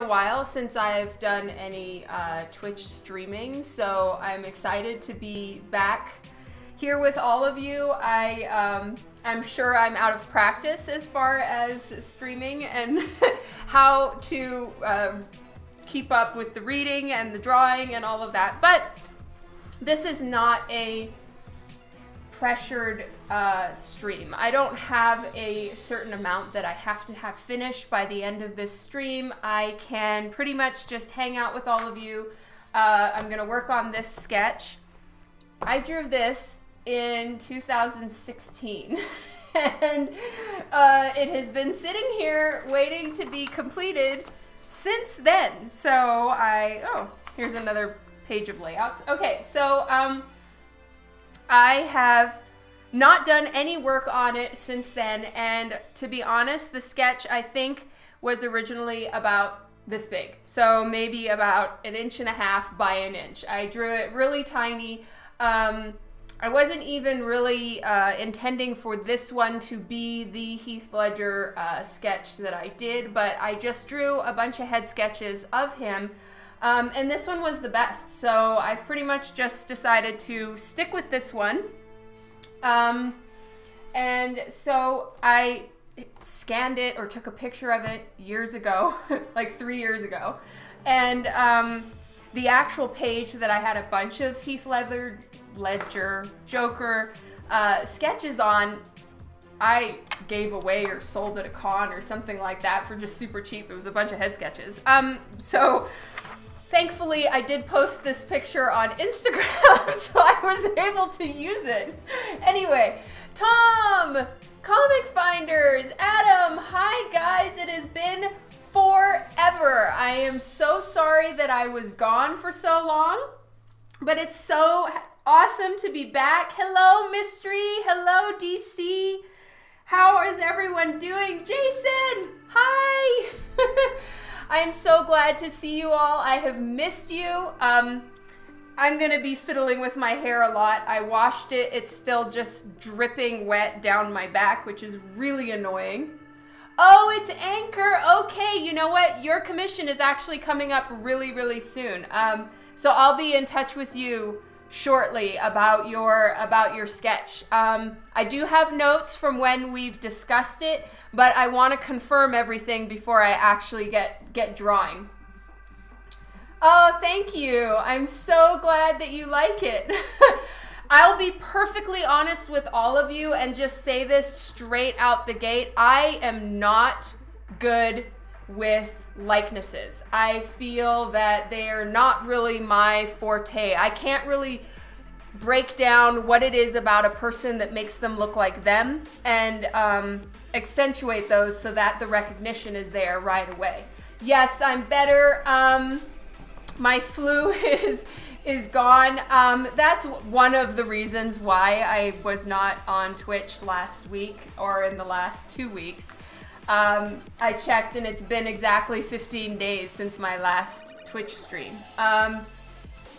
a while since I've done any Twitch streaming, so I'm excited to be back here with all of you. I'm sure I'm out of practice as far as streaming and how to keep up with the reading and the drawing and all of that, but this is not a pressured stream. I don't have a certain amount that I have to have finished by the end of this stream. I can pretty much just hang out with all of you. I'm gonna work on this sketch. I drew this in 2016 and it has been sitting here waiting to be completed since then. So oh, here's another page of layouts. Okay, so I have not done any work on it since then, and to be honest, the sketch I think was originally about this big, so maybe about 1.5 inches by 1 inch. I drew it really tiny. I wasn't even really intending for this one to be the Heath Ledger sketch that I did, but I just drew a bunch of head sketches of him. And this one was the best, so I've pretty much just decided to stick with this one. And so I scanned it or took a picture of it years ago, like 3 years ago. And the actual page that I had a bunch of Heath Ledger, Joker sketches on, I gave away or sold at a con or something like that for just super cheap. It was a bunch of head sketches. So thankfully, I did post this picture on Instagram, so I was able to use it. Anyway, Tom, Comic Finders, Adam, hi guys, it has been forever. I am so sorry that I was gone for so long, but it's so awesome to be back. Hello, Mystery. Hello, DC. How is everyone doing? Jason, hi. I'm so glad to see you all. I have missed you. I'm gonna be fiddling with my hair a lot. I washed it. It's still just dripping wet down my back, which is really annoying. Oh, it's Anchor. Okay, you know what? Your commission is actually coming up really, really soon. So I'll be in touch with you shortly about your sketch. I do have notes from when we've discussed it, but I want to confirm everything before I actually get drawing. Oh, thank you. I'm so glad that you like it. I'll be perfectly honest with all of you and just say this straight out the gate. I am not good with likenesses. I feel that they are not really my forte. I can't really break down what it is about a person that makes them look like them and accentuate those so that the recognition is there right away. Yes, I'm better. My flu is gone. That's one of the reasons why I was not on Twitch last week or in the last 2 weeks. I checked and it's been exactly 15 days since my last Twitch stream. Part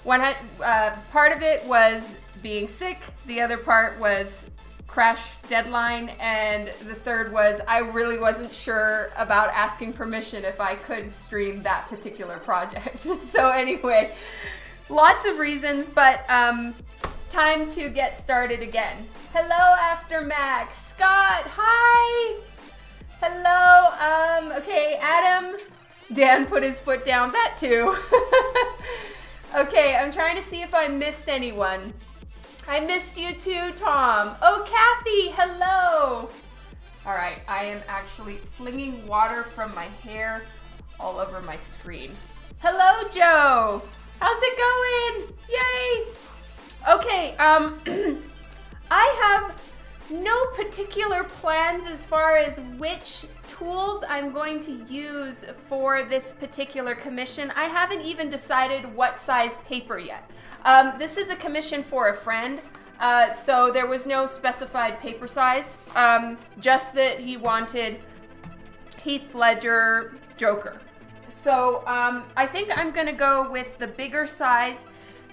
of it was being sick, the other part was crash deadline, and the third was I really wasn't sure about asking permission if I could stream that particular project. So anyway, lots of reasons, but time to get started again. Hello, Aftermac. Scott, hi. Hello, okay, Adam. Dan put his foot down, that too. Okay, I'm trying to see if I missed anyone. I missed you too, Tom. Oh, Kathy, hello. All right, I am actually flinging water from my hair all over my screen. Hello, Joe. How's it going? Yay. Okay, I have no particular plans as far as which tools I'm going to use for this particular commission. I haven't even decided what size paper yet. This is a commission for a friend, so there was no specified paper size, just that he wanted Heath Ledger Joker. So I think I'm gonna go with the bigger size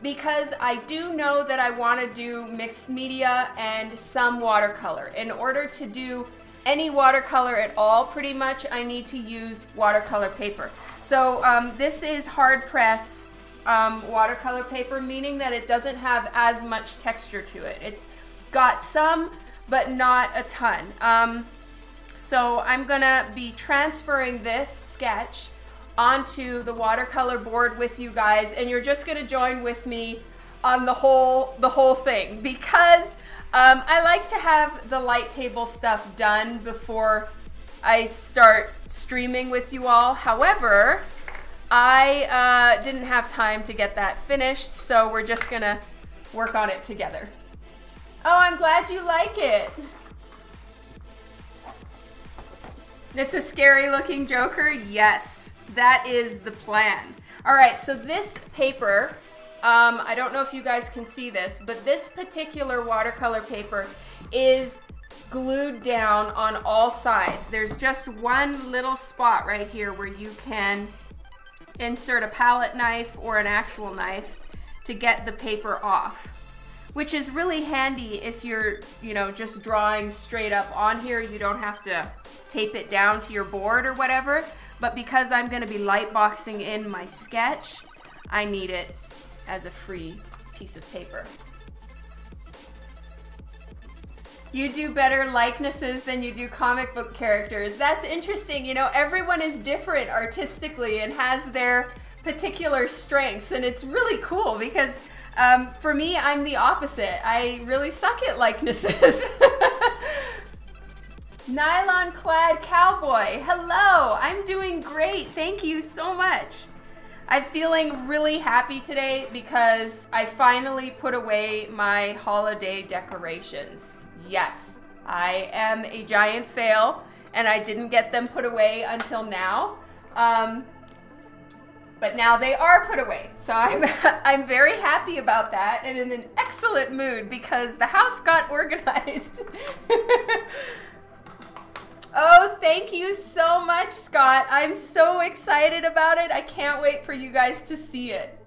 because I do know that I want to do mixed media and some watercolor. In order to do any watercolor at all, pretty much, I need to use watercolor paper. So this is hard press watercolor paper, meaning that it doesn't have as much texture to it. It's got some, but not a ton. So I'm gonna be transferring this sketch onto the watercolor board with you guys, and you're just gonna join with me on the whole thing, because I like to have the light table stuff done before I start streaming with you all. However, I didn't have time to get that finished, so we're just gonna work on it together. Oh, I'm glad you like it. It's a scary looking Joker? Yes, that is the plan. All right, so this paper, I don't know if you guys can see this, but this particular watercolor paper is glued down on all sides. There's just one little spot right here where you can insert a palette knife or an actual knife to get the paper off, which is really handy if you're, you know, just drawing straight up on here. You don't have to tape it down to your board or whatever, but because I'm gonna be light boxing in my sketch, I need it as a free piece of paper. You do better likenesses than you do comic book characters. That's interesting. You know, everyone is different artistically and has their particular strengths, and it's really cool because for me, I'm the opposite. I really suck at likenesses. Nylon clad cowboy, hello. I'm doing great. Thank you so much. I'm feeling really happy today because I finally put away my holiday decorations. Yes, I am a giant fail and I didn't get them put away until now. But now they are put away. So I'm very happy about that and in an excellent mood because the house got organized. Oh, thank you so much, Scott. I'm so excited about it. I can't wait for you guys to see it.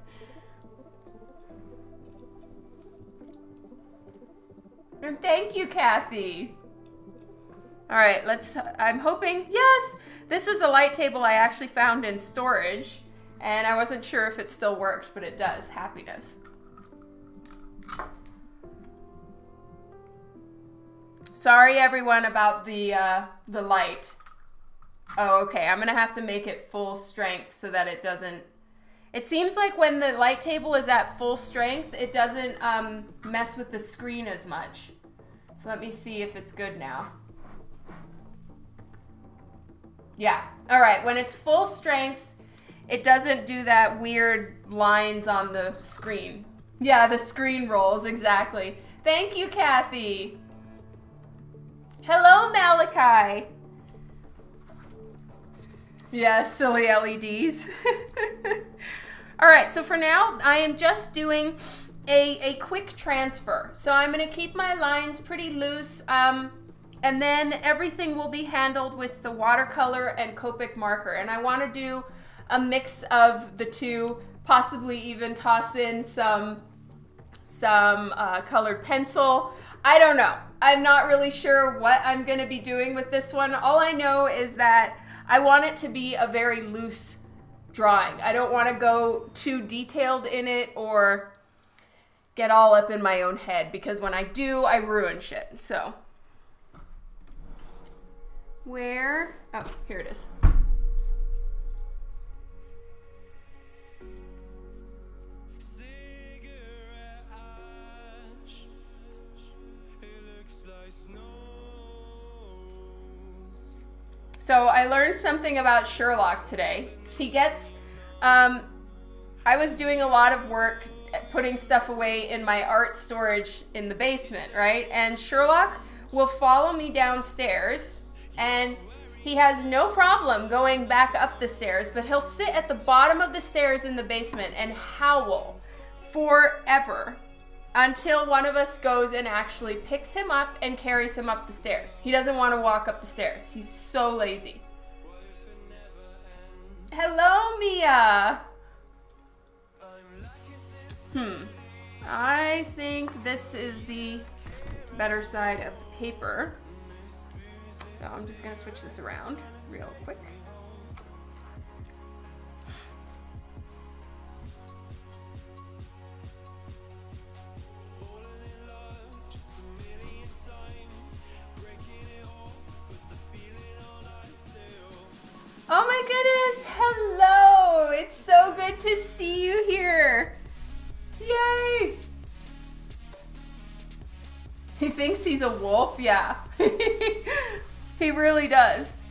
And thank you, Kathy. All right, I'm hoping, yes, this is a light table I actually found in storage, and I wasn't sure if it still worked, but it does. Happiness. Sorry, everyone, about the light. Oh, okay, I'm gonna have to make it full strength so that it doesn't... It seems like when the light table is at full strength, it doesn't mess with the screen as much. So let me see if it's good now. Yeah, all right, when it's full strength, it doesn't do that weird lines on the screen. Yeah, the screen rolls, exactly. Thank you, Kathy. Hello, Malachi. Yeah, silly LEDs. All right, so for now, I am just doing a quick transfer. So I'm gonna keep my lines pretty loose, and then everything will be handled with the watercolor and Copic marker. And I wanna do a mix of the two, possibly even toss in some colored pencil. I don't know. I'm not really sure what I'm gonna be doing with this one. All I know is that I want it to be a very loose drawing. I don't want to go too detailed in it or get all up in my own head, because when I do, I ruin shit. So, where? Oh, here it is. So I learned something about Sherlock today. He gets, I was doing a lot of work putting stuff away in my art storage in the basement, right? And Sherlock will follow me downstairs, and he has no problem going back up the stairs, but he'll sit at the bottom of the stairs in the basement and howl forever until one of us goes and actually picks him up and carries him up the stairs. He doesn't want to walk up the stairs. He's so lazy. Hello, Mia. I think this is the better side of the paper. So I'm just gonna switch this around real quick. Oh my goodness, hello! It's so good to see you here. Yay! He thinks he's a wolf, yeah. He really does.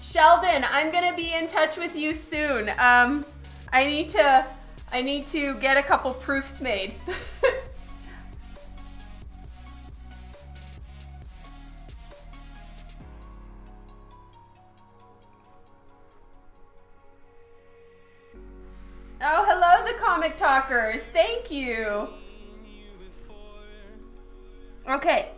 Sheldon, I'm gonna be in touch with you soon. I need to get a couple proofs made. Oh, hello, the comic talkers. Thank you. Okay,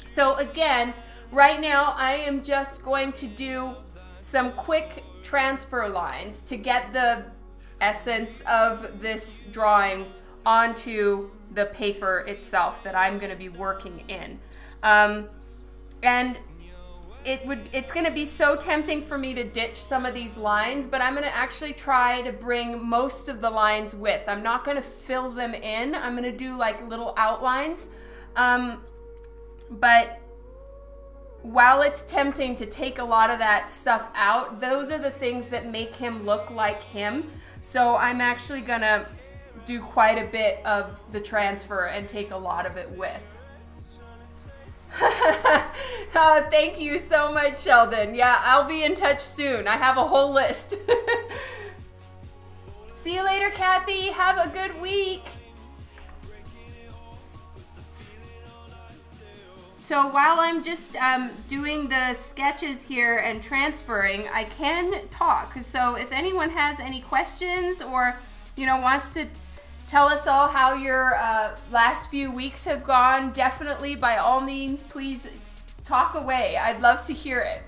so again, right now I am just going to do some quick transfer lines to get the essence of this drawing onto the paper itself that I'm going to be working in. And it's going to be so tempting for me to ditch some of these lines, but I'm going to actually try to bring most of the lines with. I'm not going to fill them in. I'm going to do like little outlines. But while it's tempting to take a lot of that stuff out, those are the things that make him look like him. So I'm actually going to do quite a bit of the transfer and take a lot of it with. Oh, thank you so much, Sheldon. Yeah, I'll be in touch soon. I have a whole list. See you later, Kathy. Have a good week. So while I'm just doing the sketches here and transferring, I can talk. So if anyone has any questions or, you know, wants to tell us all how your last few weeks have gone, definitely, by all means, please talk away. I'd love to hear it.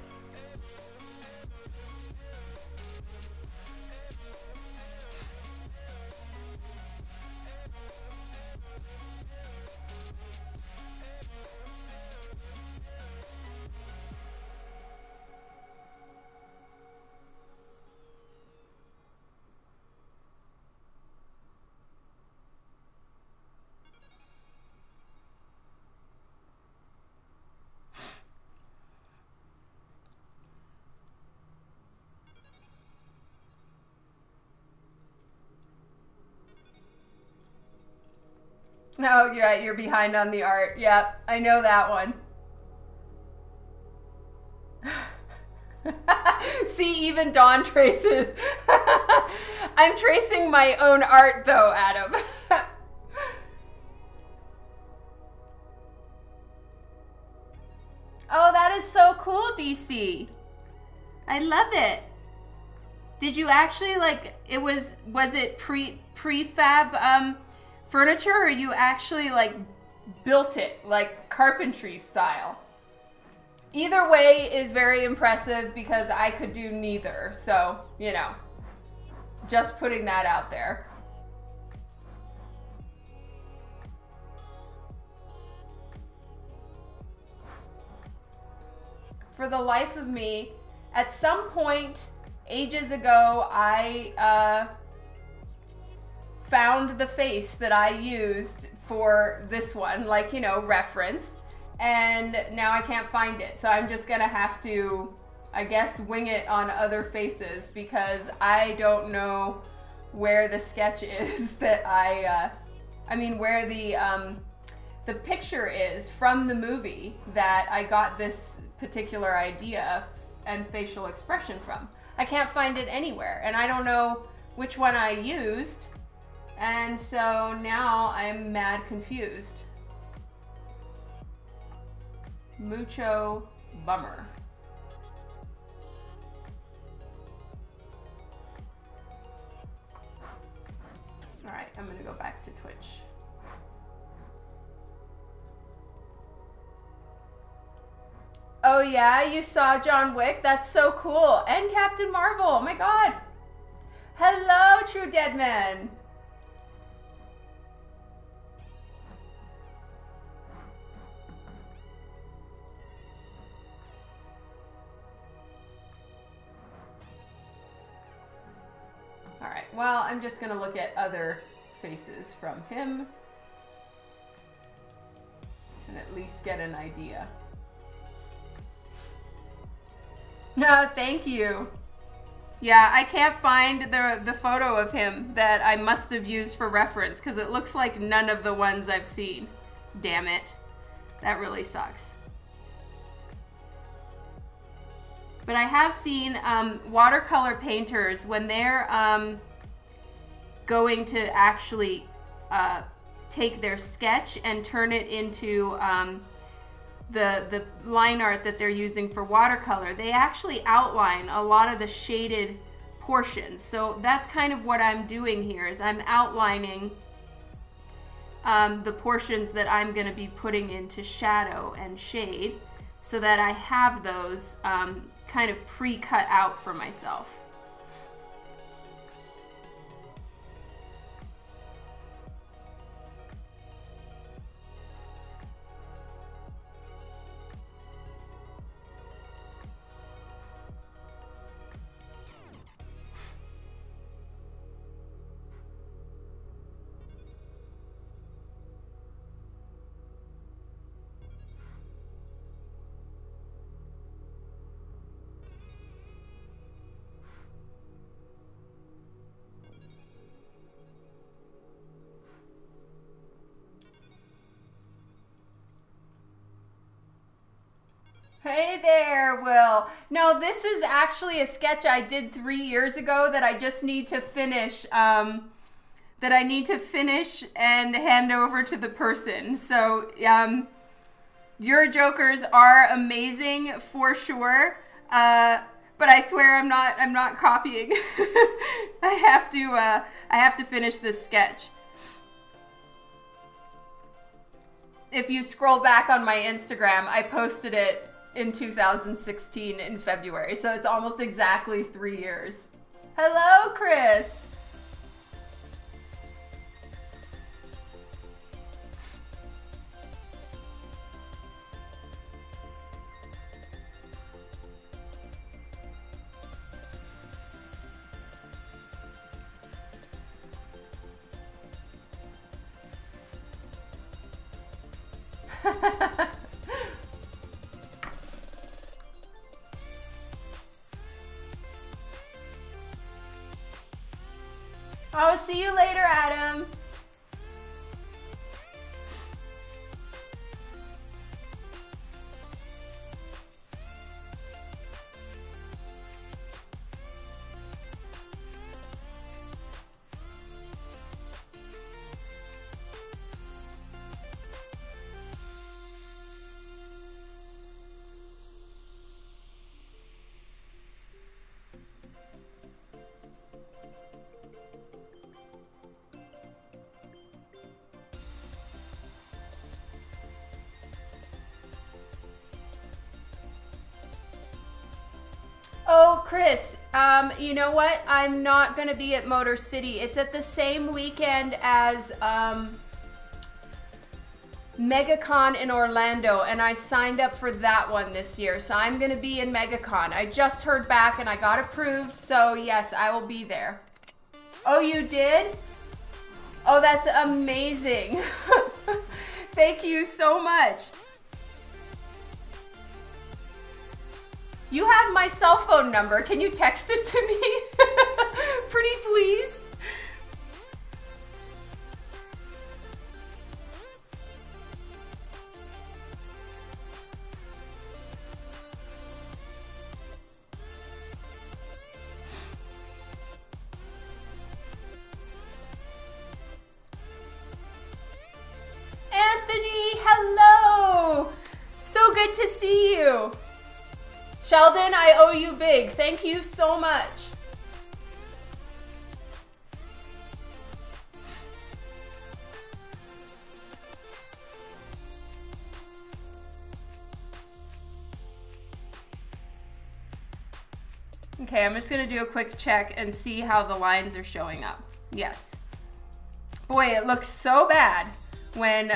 Oh, you're behind on the art. Yep, I know that one. See, even Dawn traces. I'm tracing my own art though, Adam. Oh, that is so cool, DC. I love it. Did you actually, like, was it prefab furniture, or you actually like built it like carpentry style? Either way is very impressive because I could do neither. So, you know, just putting that out there. For the life of me, at some point ages ago, I found the face that I used for this one, like, you know, reference, and now I can't find it. So I'm just gonna have to, I guess, wing it on other faces because I don't know where the sketch is that I mean, where the picture is from the movie that I got this particular idea and facial expression from. I can't find it anywhere, and I don't know which one I used. And so now I'm mad confused. Mucho bummer. All right, I'm gonna go back to Twitch. Oh yeah, you saw John Wick? That's so cool. And Captain Marvel, oh my God. Hello, True Dead Man. well, I'm just gonna look at other faces from him and at least get an idea. No, thank you. Yeah, I can't find the photo of him that I must have used for reference because it looks like none of the ones I've seen. Damn it. That really sucks. But I have seen watercolor painters when they're going to actually take their sketch and turn it into the line art that they're using for watercolor. They actually outline a lot of the shaded portions. So that's kind of what I'm doing here, is I'm outlining the portions that I'm going to be putting into shadow and shade so that I have those kind of pre-cut out for myself. Hey there, Will. No, this is actually a sketch I did 3 years ago that I just need to finish, and hand over to the person. So, your jokers are amazing for sure, but I swear I'm not copying. I have to finish this sketch. If you scroll back on my Instagram, I posted it in 2016 in February, so it's almost exactly 3 years. Hello, Chris. Oh, see you later, Adam. Oh, Chris, you know what? I'm not going to be at Motor City. It's at the same weekend as MegaCon in Orlando, and I signed up for that one this year, so I'm going to be in MegaCon. I just heard back and I got approved, so yes, I will be there. Oh, you did? Oh, that's amazing. Thank you so much. You have my cell phone number. Can you text it to me? Pretty please. Anthony, hello. So good to see you. Sheldon, I owe you big. Thank you so much. Okay, I'm just gonna do a quick check and see how the lines are showing up. Yes. Boy, it looks so bad when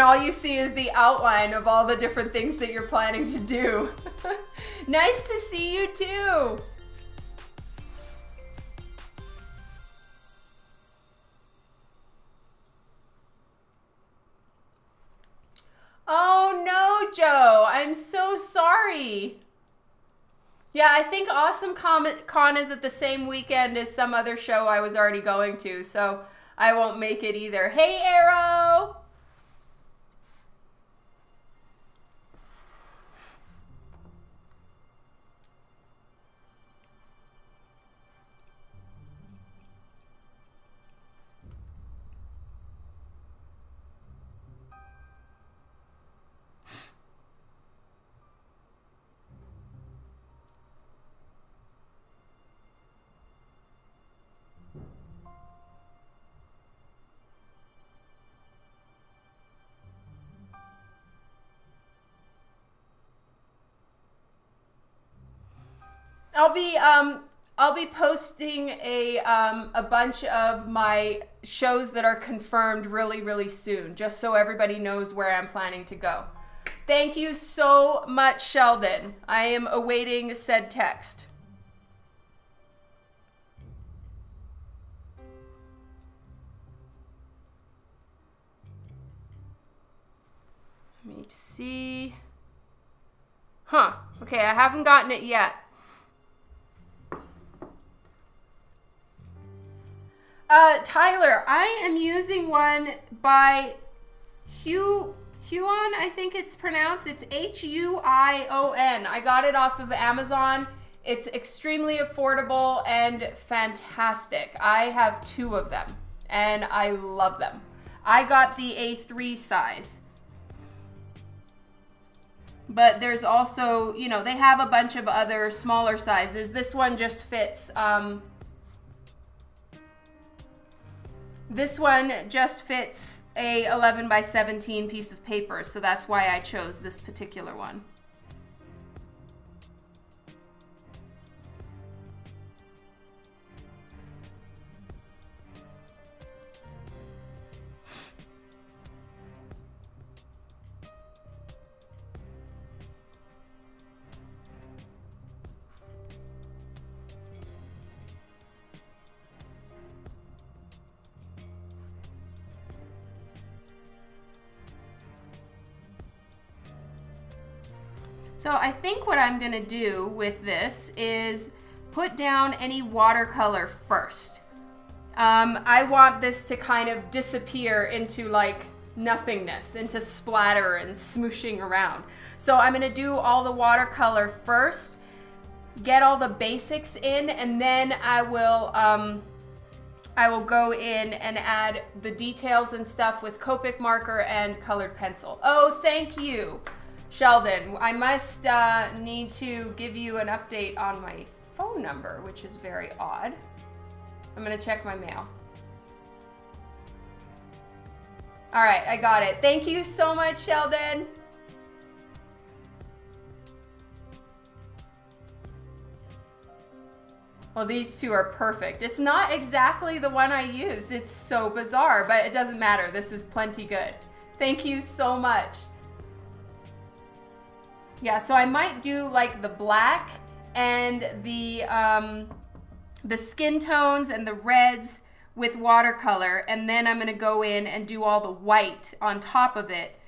all you see is the outline of all the different things that you're planning to do. Nice to see you too. Jojo. I'm so sorry. Yeah, I think Awesome Con is at the same weekend as some other show I was already going to, so I won't make it either. Hey, Arrow! I'll be posting a bunch of my shows that are confirmed really, really soon, just so everybody knows where I'm planning to go. Thank you so much, Sheldon. I am awaiting said text. Let me see. Huh. Okay, I haven't gotten it yet. Tyler, I am using one by Huon, I think it's pronounced. It's Huion. I got it off of Amazon. It's extremely affordable and fantastic. I have 2 of them, and I love them. I got the A3 size. But there's also, you know, they have a bunch of other smaller sizes. This one just fits... This one just fits a 11 by 17 piece of paper, so that's why I chose this particular one. So I think what I'm gonna do with this is put down any watercolor first. I want this to kind of disappear into like nothingness, into splatter and smooshing around. So I'm gonna do all the watercolor first, get all the basics in, and then I will go in and add the details and stuff with Copic marker and colored pencil. Oh, thank you, Sheldon. I must need to give you an update on my phone number, which is very odd. I'm gonna check my mail. All right, I got it. Thank you so much, Sheldon. Well, these 2 are perfect. It's not exactly the one I use. It's so bizarre, but it doesn't matter. This is plenty good. Thank you so much. Yeah, so I might do like the black and the skin tones and the reds with watercolor, and then I'm gonna go in and do all the white on top of it.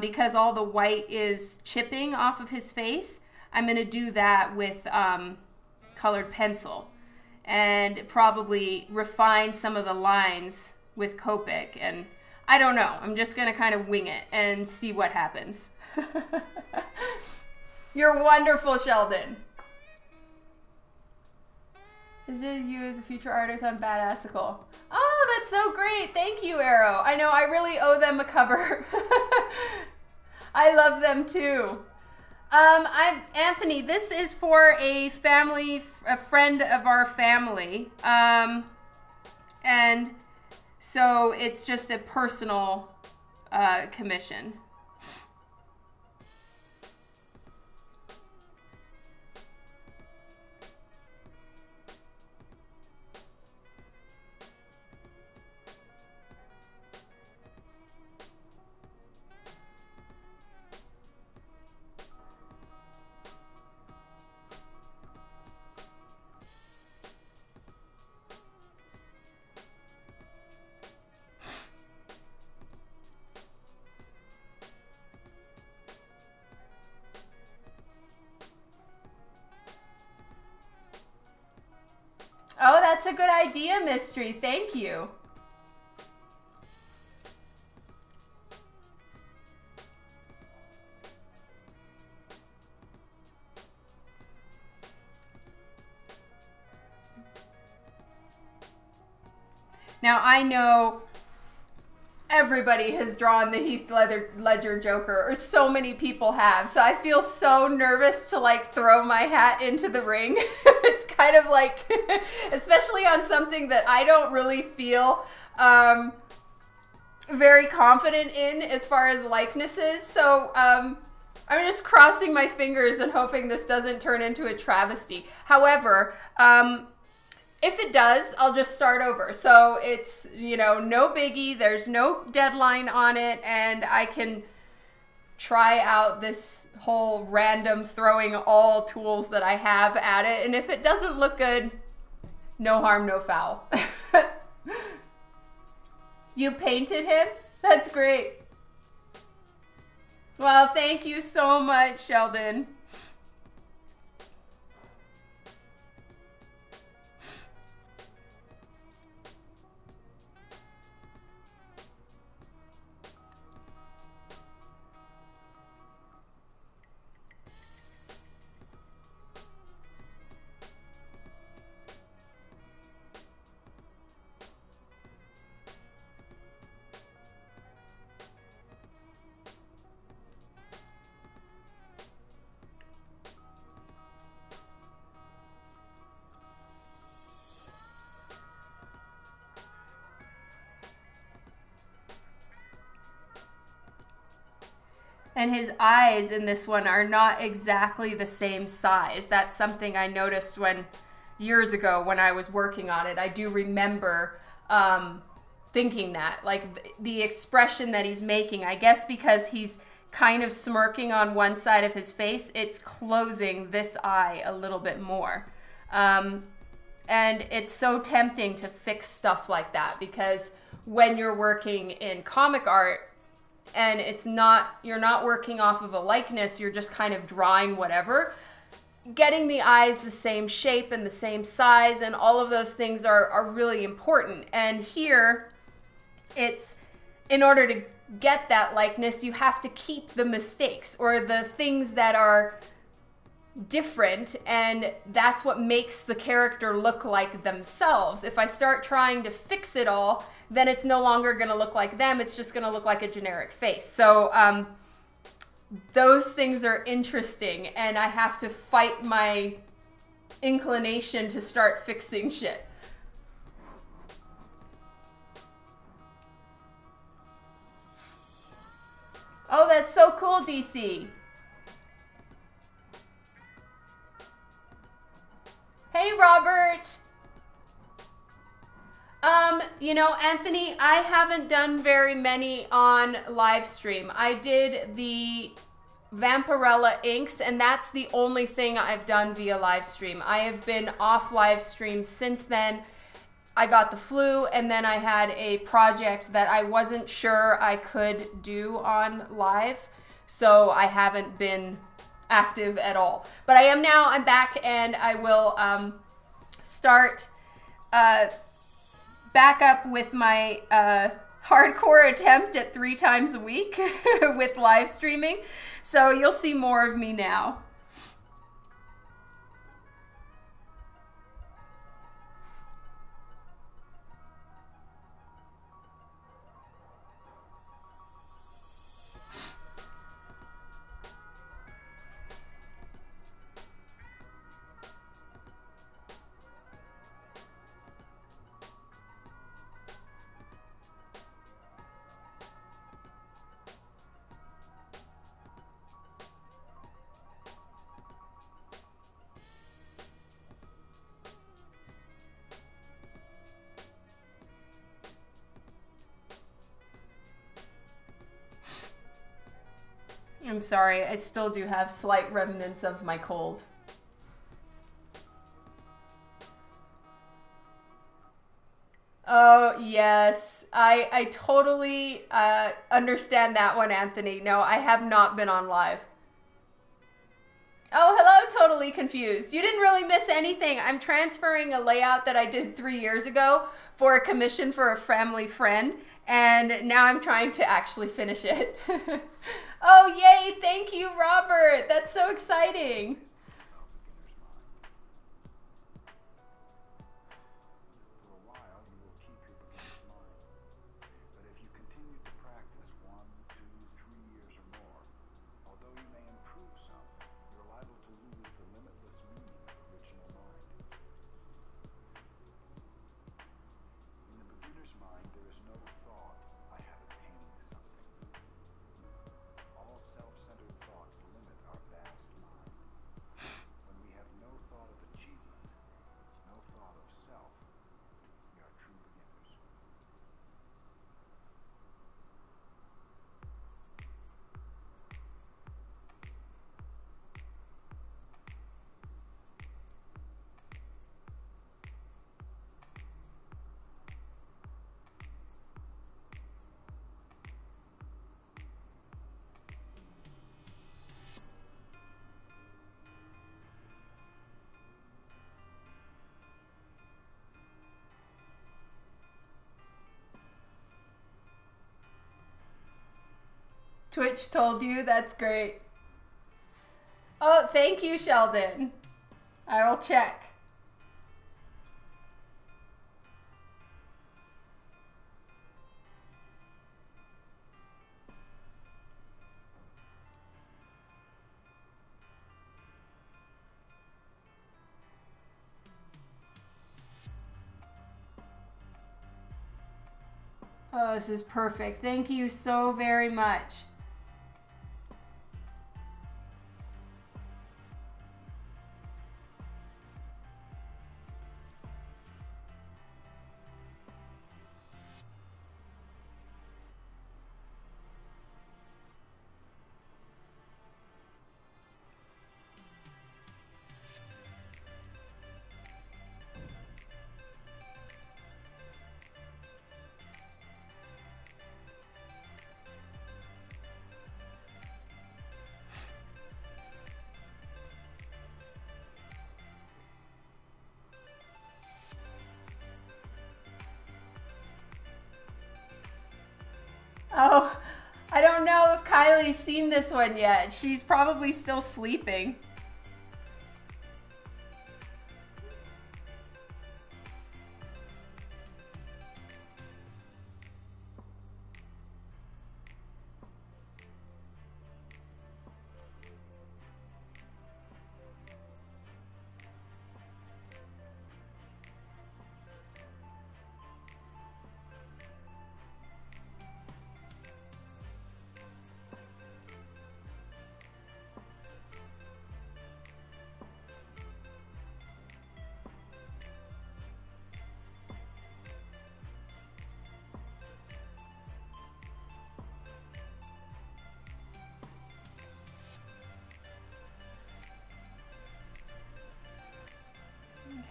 Because all the white is chipping off of his face, I'm gonna do that with colored pencil and probably refine some of the lines with Copic, and I don't know, I'm just gonna kind of wing it and see what happens. You're wonderful, Sheldon. Is it you as a future artist on Badassical? Oh, that's so great. Thank you, Arrow. I know, I really owe them a cover. I love them too. Anthony, this is for a friend of our family. And so it's just a personal commission. that's a good idea, Mystery. Thank you. Now, I know everybody has drawn the Heath Ledger Joker, or so many people have, so I feel so nervous to like throw my hat into the ring. It's kind of like, especially on something that I don't really feel very confident in as far as likenesses, so I'm just crossing my fingers and hoping this doesn't turn into a travesty. However, if it does, I'll just start over. So it's, you know, no biggie. There's no deadline on it. And I can try out this whole random throwing all tools that I have at it. And if it doesn't look good, no harm, no foul. You painted him? That's great. Well, thank you so much, Sheldon. And his eyes in this one are not exactly the same size. That's something I noticed years ago when I was working on it. I do remember thinking that, like the expression that he's making, I guess because he's kind of smirking on one side of his face, it's closing this eye a little bit more. And it's so tempting to fix stuff like that, because when you're working in comic art, and you're not working off of a likeness, you're just kind of drawing whatever. Getting the eyes the same shape and the same size and all of those things are really important. And here, it's, in order to get that likeness, you have to keep the mistakes or the things that are different, and that's what makes the character look like themselves. If I start trying to fix it all, then it's no longer going to look like them, it's just going to look like a generic face. So those things are interesting, and I have to fight my inclination to start fixing shit. Oh, that's so cool, DC. Hey, Robert. You know, Anthony, I haven't done very many on live stream. I did the Vampirella inks, and that's the only thing I've done via live stream. I have been off live stream since then. I got the flu, and then I had a project that I wasn't sure I could do on live, so I haven't been active at all. But I am now, I'm back, and I will start back up with my hardcore attempt at 3 times a week with live streaming. So you'll see more of me now. I'm sorry, I still do have slight remnants of my cold. Oh, yes. I totally understand that one, Anthony. No, I have not been on live. Oh, hello, Totally Confused. You didn't really miss anything. I'm transferring a layout that I did 3 years ago for a commission for a family friend, and now I'm trying to actually finish it. Oh, yay, thank you, Robert. That's so exciting. Twitch told you? That's great. Oh, thank you, Sheldon. I will check. Oh, this is perfect. Thank you so very much. Oh, I don't know if Kylie's seen this one yet. She's probably still sleeping.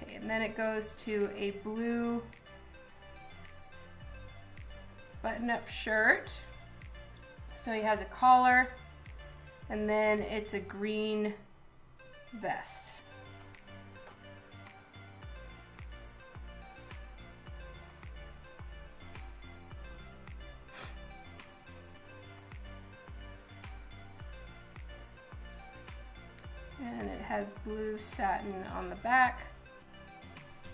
Okay, and then it goes to a blue button-up shirt. So he has a collar, and then it's a green vest. And it has blue satin on the back.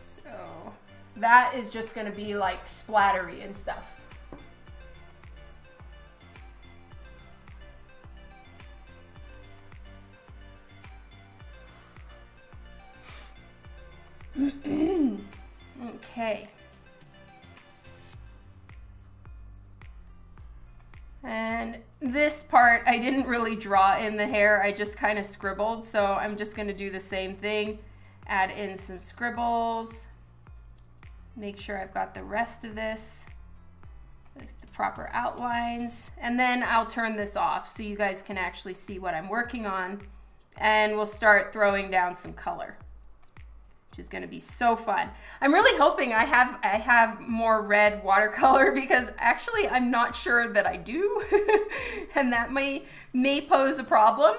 So that is just going to be like splattery and stuff. Okay. And this part, I didn't really draw in the hair, I just kind of scribbled, so I'm just going to do the same thing. Add in some scribbles. Make sure I've got the rest of this with the proper outlines. And then I'll turn this off so you guys can actually see what I'm working on. And we'll start throwing down some color, which is going to be so fun. I'm really hoping I have more red watercolor, because actually I'm not sure that I do. And that may pose a problem,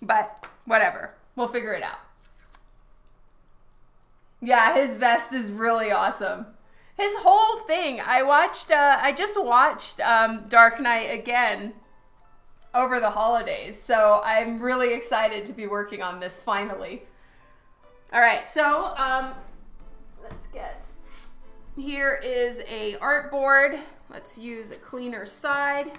but whatever. We'll figure it out. Yeah, his vest is really awesome. His whole thing. I just watched Dark Knight again over the holidays, so I'm really excited to be working on this finally. All right, so let's get, here is a artboard. Let's use a cleaner side.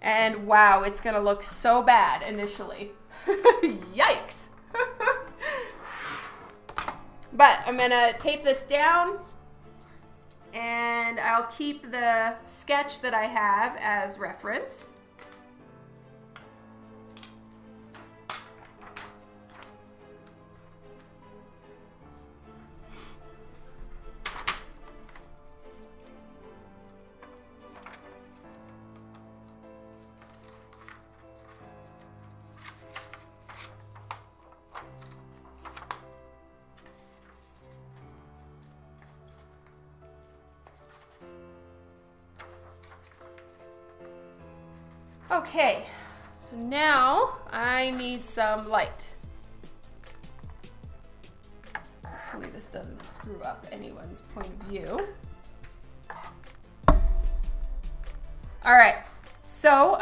And wow, it's gonna look so bad initially. Yikes. But I'm gonna tape this down, and I'll keep the sketch that I have as reference. Okay, so now I need some light. Hopefully this doesn't screw up anyone's point of view. All right, so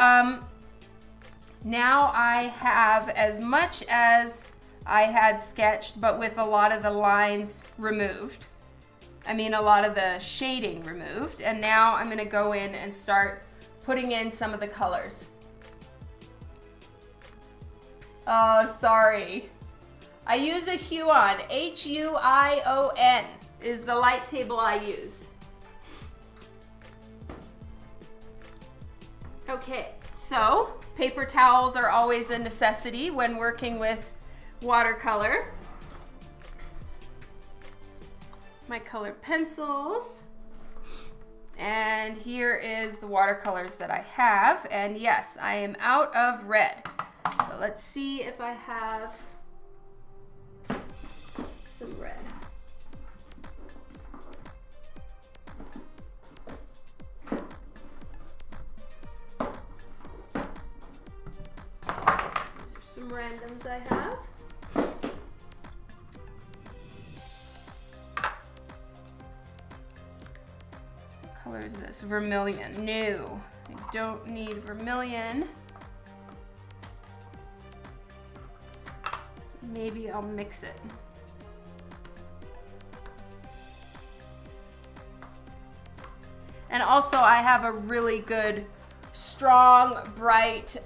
now I have as much as I had sketched, but with a lot of the lines removed. I mean, a lot of the shading removed. And now I'm gonna go in and start putting in some of the colors. Oh, sorry. I use a Huion, H-U-I-O-N is the light table I use. Okay, so paper towels are always a necessity when working with watercolor. My colored pencils. And here is the watercolors that I have. And yes, I am out of red. But let's see if I have some red. These are some randoms I have. What color is this? Vermilion. No, I don't need vermilion. Maybe I'll mix it. And also I have a really good, strong, bright,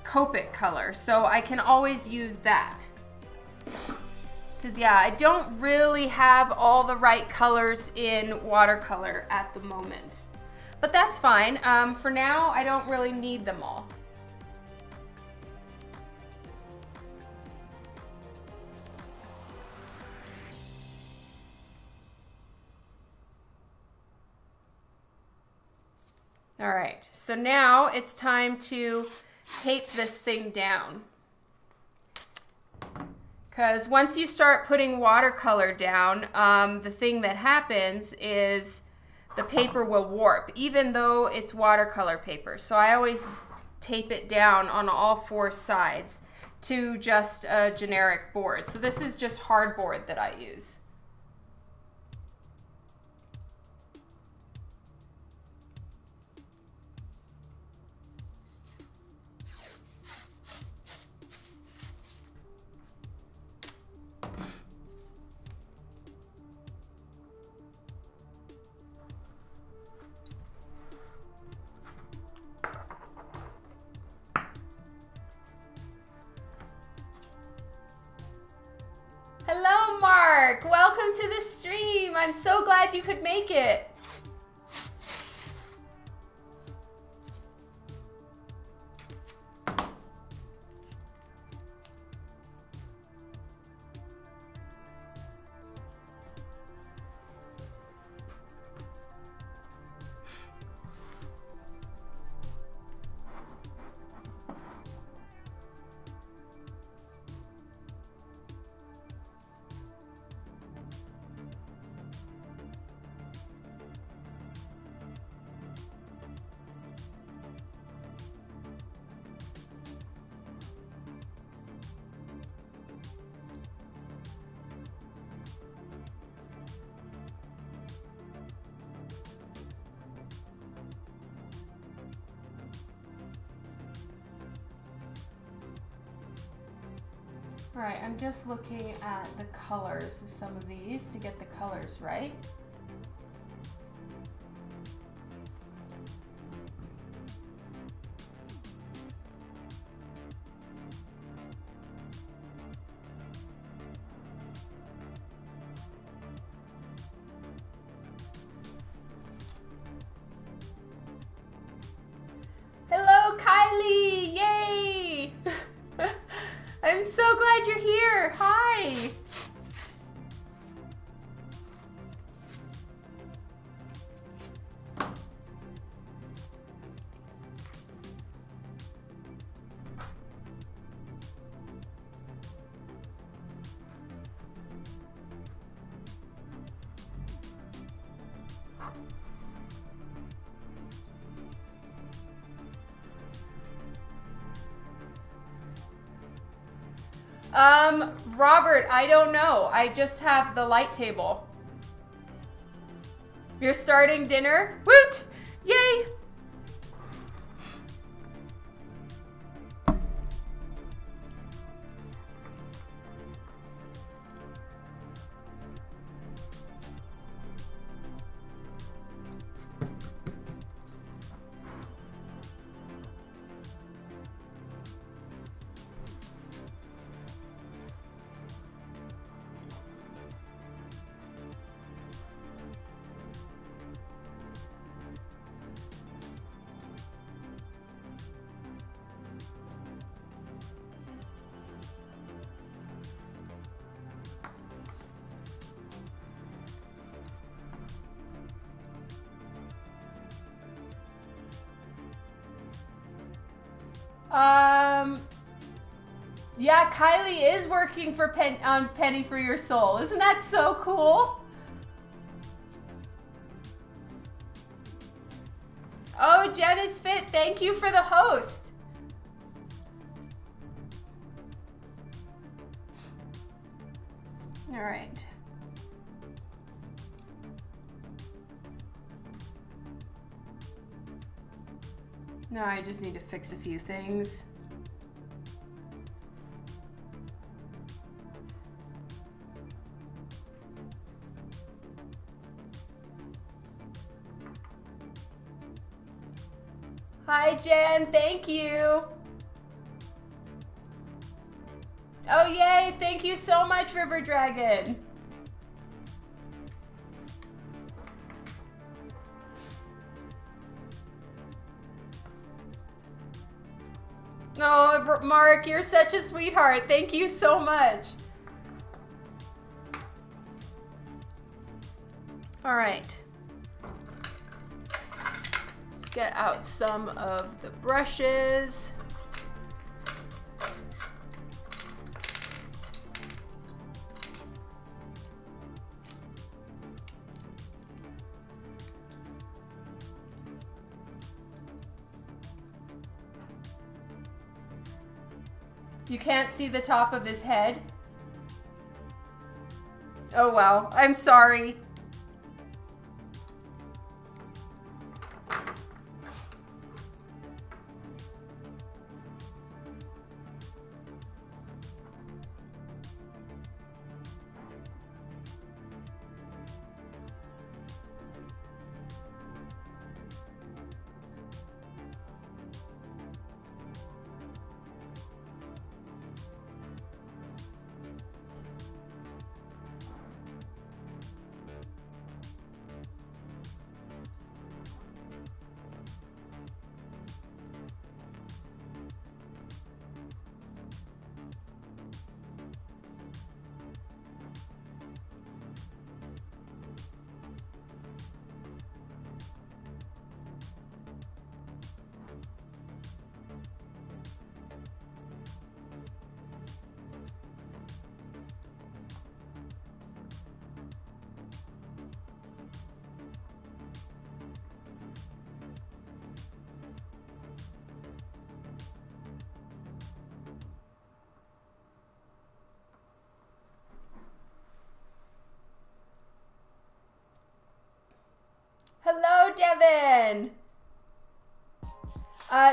Copic color. So I can always use that. Because yeah, I don't really have all the right colors in watercolor at the moment. But that's fine. For now, I don't really need them all. All right, so now it's time to tape this thing down. Because once you start putting watercolor down, the thing that happens is the paper will warp, even though it's watercolor paper. So I always tape it down on all four sides to just a generic board. So this is just hardboard that I use. Hello, Mark. Welcome to the stream. I'm so glad you could make it. All right, I'm just looking at the colors of some of these to get the colors right. Hello, Kylie! Yay! I'm so glad you're here. Hi! Robert, I don't know. I just have the light table. You're starting dinner? Woot! Yay! Yeah, Kylie is working for on Penny for Your Soul. Isn't that so cool? Oh, Jen is fit. Thank you for the host. All right. No, I just need to fix a few things. Hi, Jen. Thank you. Oh, yay. Thank you so much, River Dragon. Oh, Mark, you're such a sweetheart. Thank you so much. All right. Let's get out some of the brushes. You can't see the top of his head? Oh well, I'm sorry. Hello, Devin.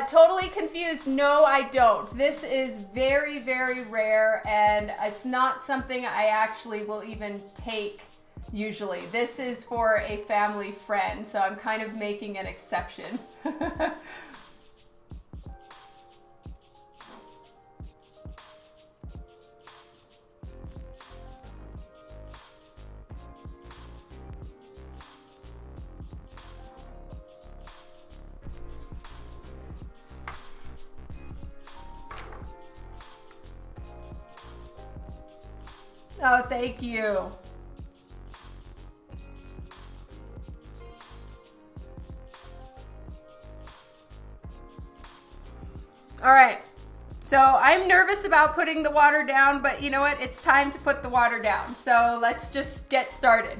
Totally confused. No, I don't. This is very, very rare, and it's not something I actually will even take usually. This is for a family friend, so I'm kind of making an exception. Oh, thank you. All right, so I'm nervous about putting the water down, but you know what? It's time to put the water down. So let's just get started.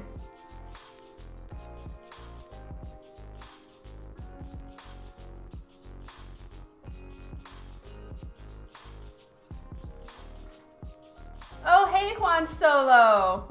Oh, hey, Juan Solo.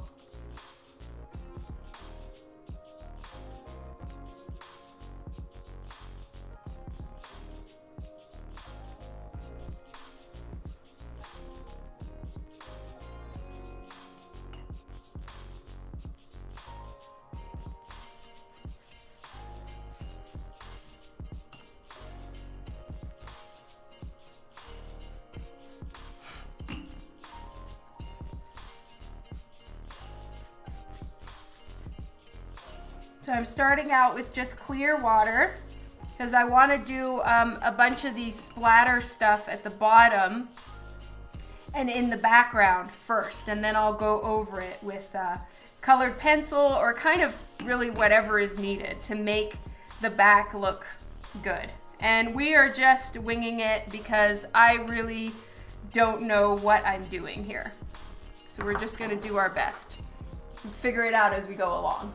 So I'm starting out with just clear water because I want to do a bunch of these splatter stuff at the bottom and in the background first, and then I'll go over it with colored pencil or kind of really whatever is needed to make the back look good. And we are just winging it because I really don't know what I'm doing here. So we're just gonna do our best and figure it out as we go along.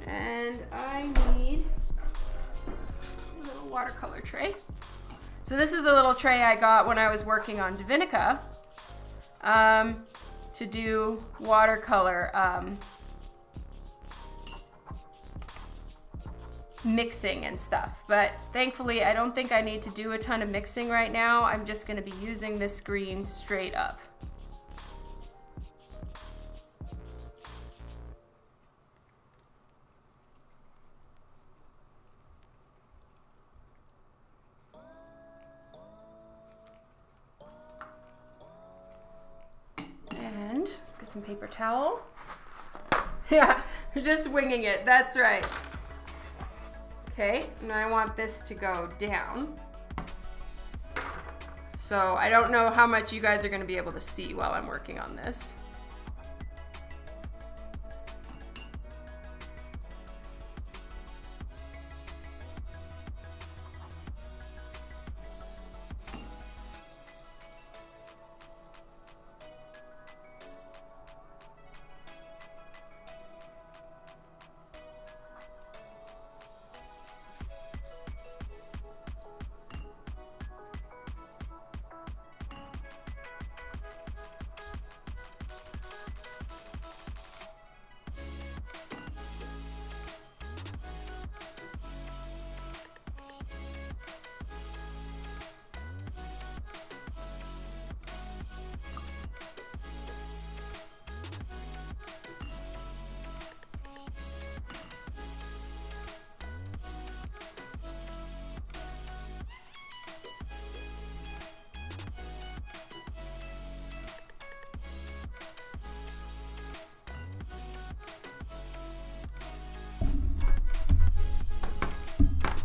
And I need a little watercolor tray. So this is a little tray I got when I was working on Divinica to do watercolor mixing and stuff. But thankfully, I don't think I need to do a ton of mixing right now. I'm just gonna be using this green straight up. Let's get some paper towel. Yeah, just winging it, that's right. Okay, and I want this to go down. So I don't know how much you guys are gonna be able to see while I'm working on this.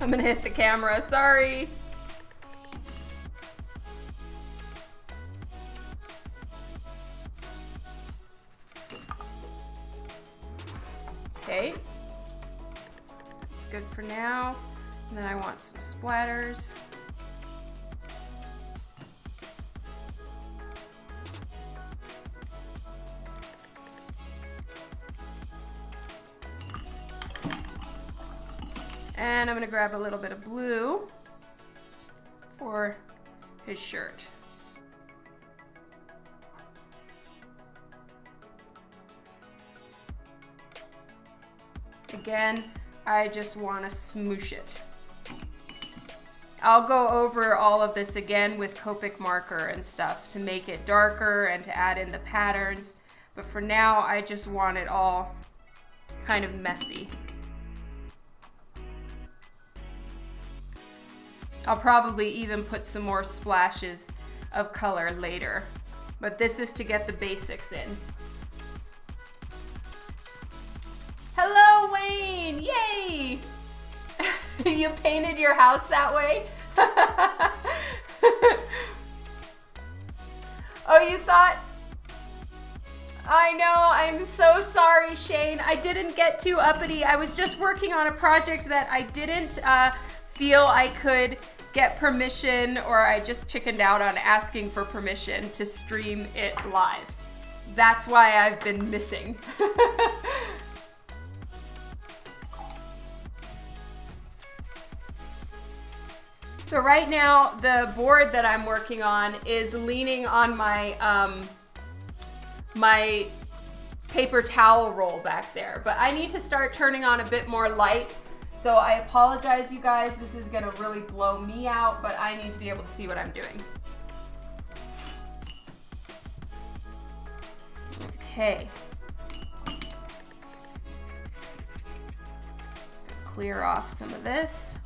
I'm gonna hit the camera, sorry. Okay, that's good for now. And then I want some splatters. And I'm gonna grab a little bit of blue for his shirt. Again, I just want to smoosh it. I'll go over all of this again with Copic marker and stuff to make it darker and to add in the patterns. But for now, I just want it all kind of messy. I'll probably even put some more splashes of color later. But this is to get the basics in. Hello, Wayne! Yay! You painted your house that way? Oh, you thought? I know, I'm so sorry, Shane. I didn't get too uppity. I was just working on a project that I didn't feel I could get permission, or I just chickened out on asking for permission to stream it live. That's why I've been missing. So right now, the board that I'm working on is leaning on my my paper towel roll back there, but I need to start turning on a bit more light. So I apologize, you guys. This is gonna really blow me out, but I need to be able to see what I'm doing. Okay. Clear off some of this.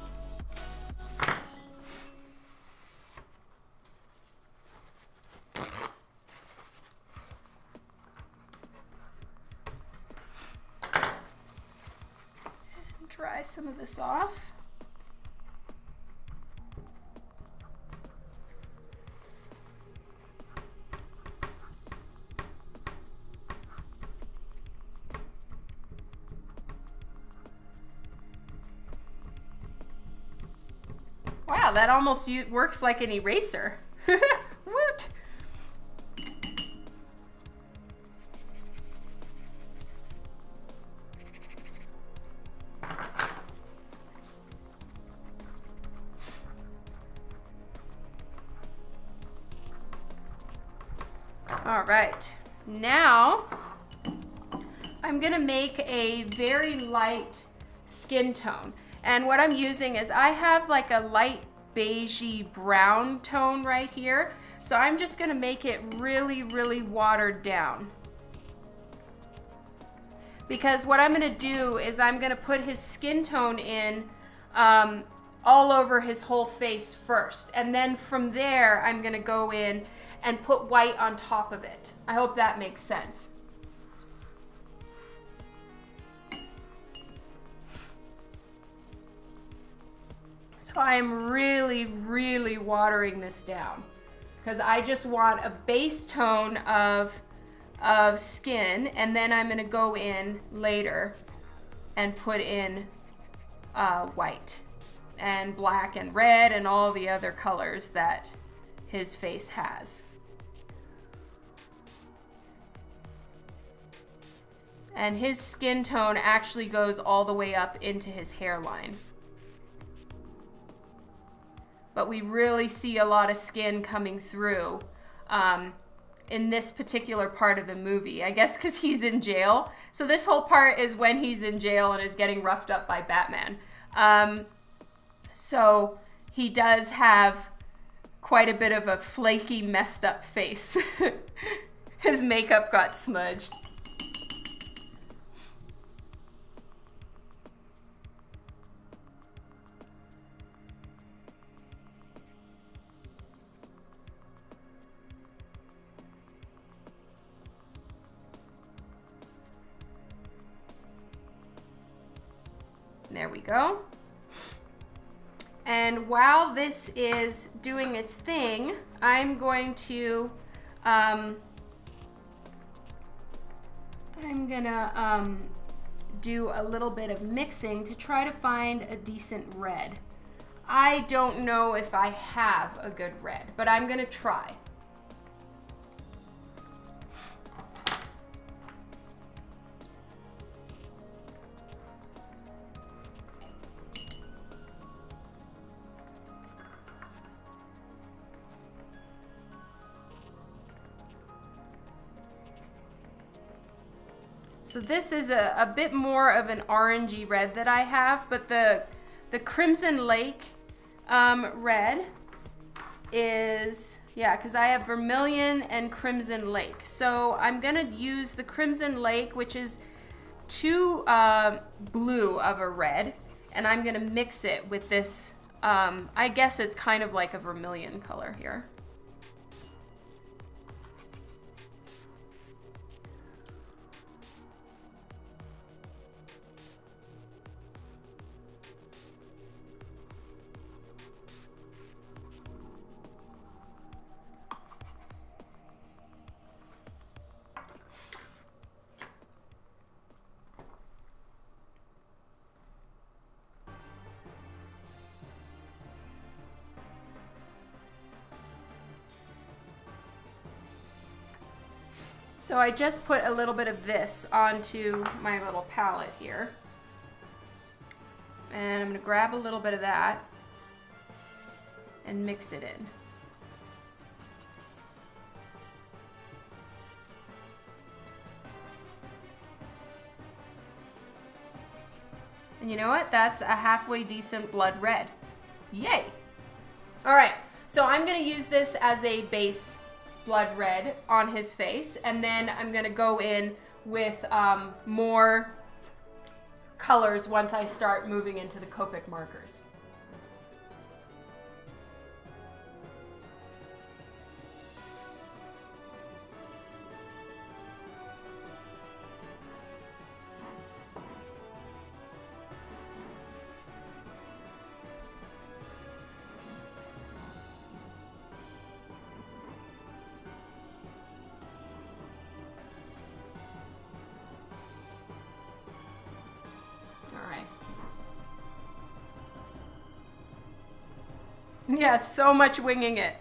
Dry some of this off. Wow, that almost works like an eraser. Woot! All right, now I'm gonna make a very light skin tone. And what I'm using is I have like a light beigey brown tone right here. So I'm just gonna make it really, really watered down. Because what I'm gonna do is I'm gonna put his skin tone in all over his whole face first. And then from there, I'm gonna go in and put white on top of it. I hope that makes sense. So I'm really, really watering this down because I just want a base tone of skin, and then I'm gonna go in later and put in white and black and red and all the other colors that his face has. And his skin tone actually goes all the way up into his hairline. But we really see a lot of skin coming through in this particular part of the movie. I guess because he's in jail. So this whole part is when he's in jail and is getting roughed up by Batman. So he does have quite a bit of a flaky, messed up face. His makeup got smudged. There we go. And while this is doing its thing, I'm going to do a little bit of mixing to try to find a decent red. I don't know if I have a good red, but I'm gonna try. So this is a bit more of an orangey red that I have, but the Crimson Lake red is, yeah, because I have Vermilion and Crimson Lake. So I'm gonna use the Crimson Lake, which is too blue of a red, and I'm gonna mix it with this, I guess it's kind of like a vermilion color here. So I just put a little bit of this onto my little palette here. And I'm gonna grab a little bit of that and mix it in. And you know what? That's a halfway decent blood red. Yay! All right, so I'm gonna use this as a base blood red on his face, and then I'm gonna go in with more colors once I start moving into the Copic markers. Yeah, so much winging it.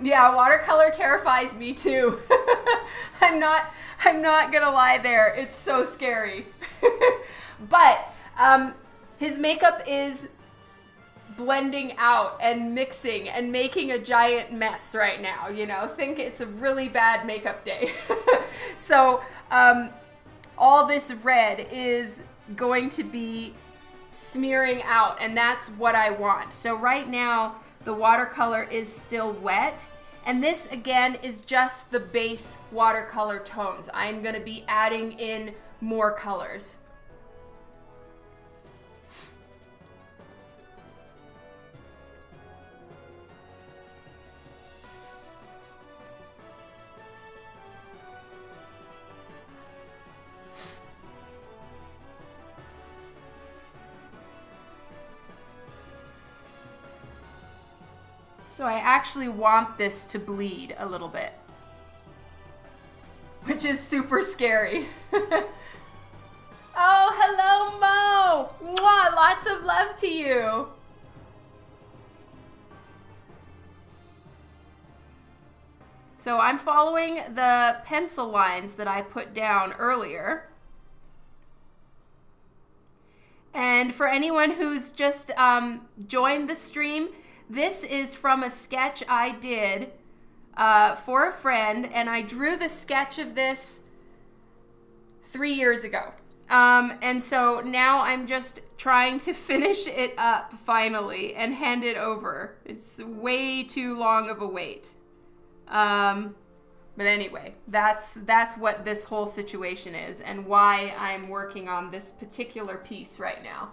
Yeah, watercolor terrifies me too. I'm not gonna lie there. It's so scary. But his makeup is blending out and mixing and making a giant mess right now, you know? Think it's a really bad makeup day. So all this red is going to be smearing out, and that's what I want. So right now the watercolor is still wet, and this again is just the base watercolor tones. I'm going to be adding in more colors. So I actually want this to bleed a little bit, which is super scary. Oh, hello, Mo! Mwah, lots of love to you. So I'm following the pencil lines that I put down earlier. And for anyone who's just joined the stream, this is from a sketch I did for a friend, and I drew the sketch of this 3 years ago. And so now I'm just trying to finish it up finally and hand it over. It's way too long of a wait. But anyway, that's what this whole situation is and why I'm working on this particular piece right now.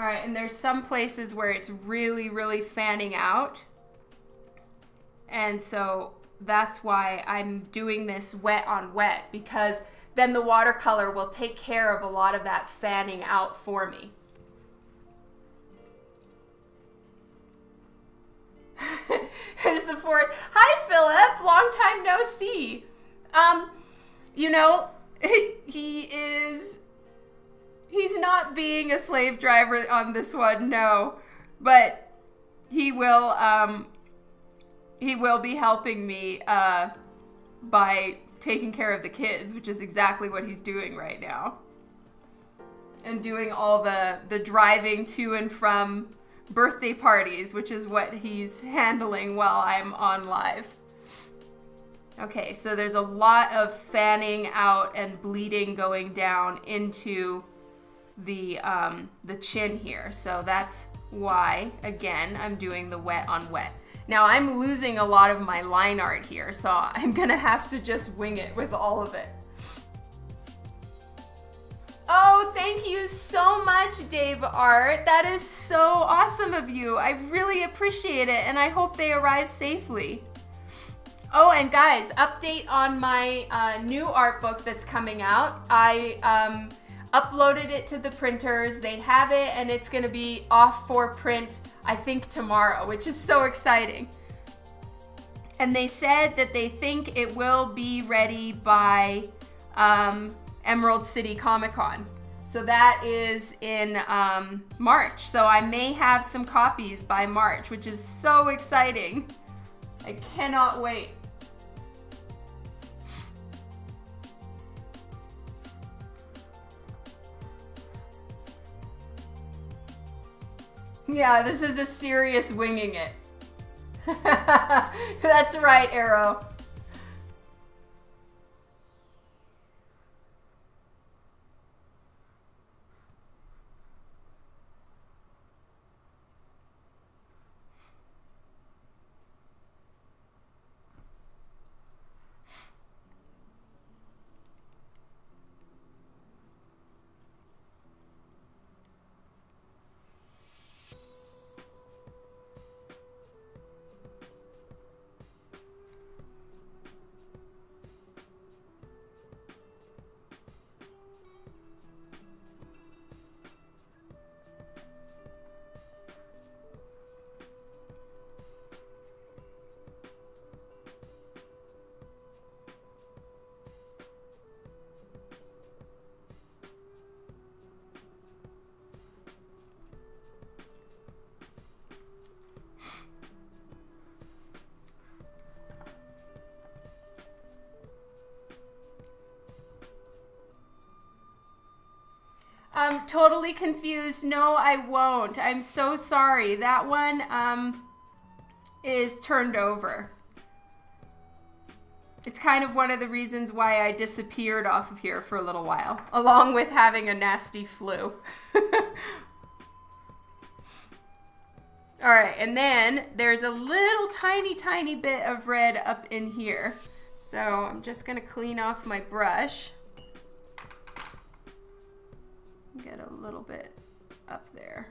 All right, and there's some places where it's really, really fanning out. And so that's why I'm doing this wet on wet, because then the watercolor will take care of a lot of that fanning out for me. It's the fourth. Hi, Philip. Long time no see. You know, he's not being a slave driver on this one, no. But he will be helping me by taking care of the kids, which is exactly what he's doing right now. And doing all the driving to and from birthday parties, which is what he's handling while I'm on live. Okay, so there's a lot of fanning out and bleeding going down into the chin here. So that's why, again, I'm doing the wet on wet. Now I'm losing a lot of my line art here, so I'm gonna have to just wing it with all of it. Oh, thank you so much, Dave Art. That is so awesome of you. I really appreciate it, and I hope they arrive safely. Oh, and guys, update on my new art book that's coming out. I uploaded it to the printers. They have it, and it's gonna be off for print, I think tomorrow, which is so exciting. And they said that they think it will be ready by Emerald City Comic Con. So that is in March. So I may have some copies by March, which is so exciting. I cannot wait. Yeah, this is a serious winging it. That's right, Arrow. I'm totally confused. No, I won't. I'm so sorry. That one is turned over. It's kind of one of the reasons why I disappeared off of here for a little while, along with having a nasty flu. All right, and then there's a little tiny bit of red up in here. So I'm just gonna clean off my brush. Get a little bit up there.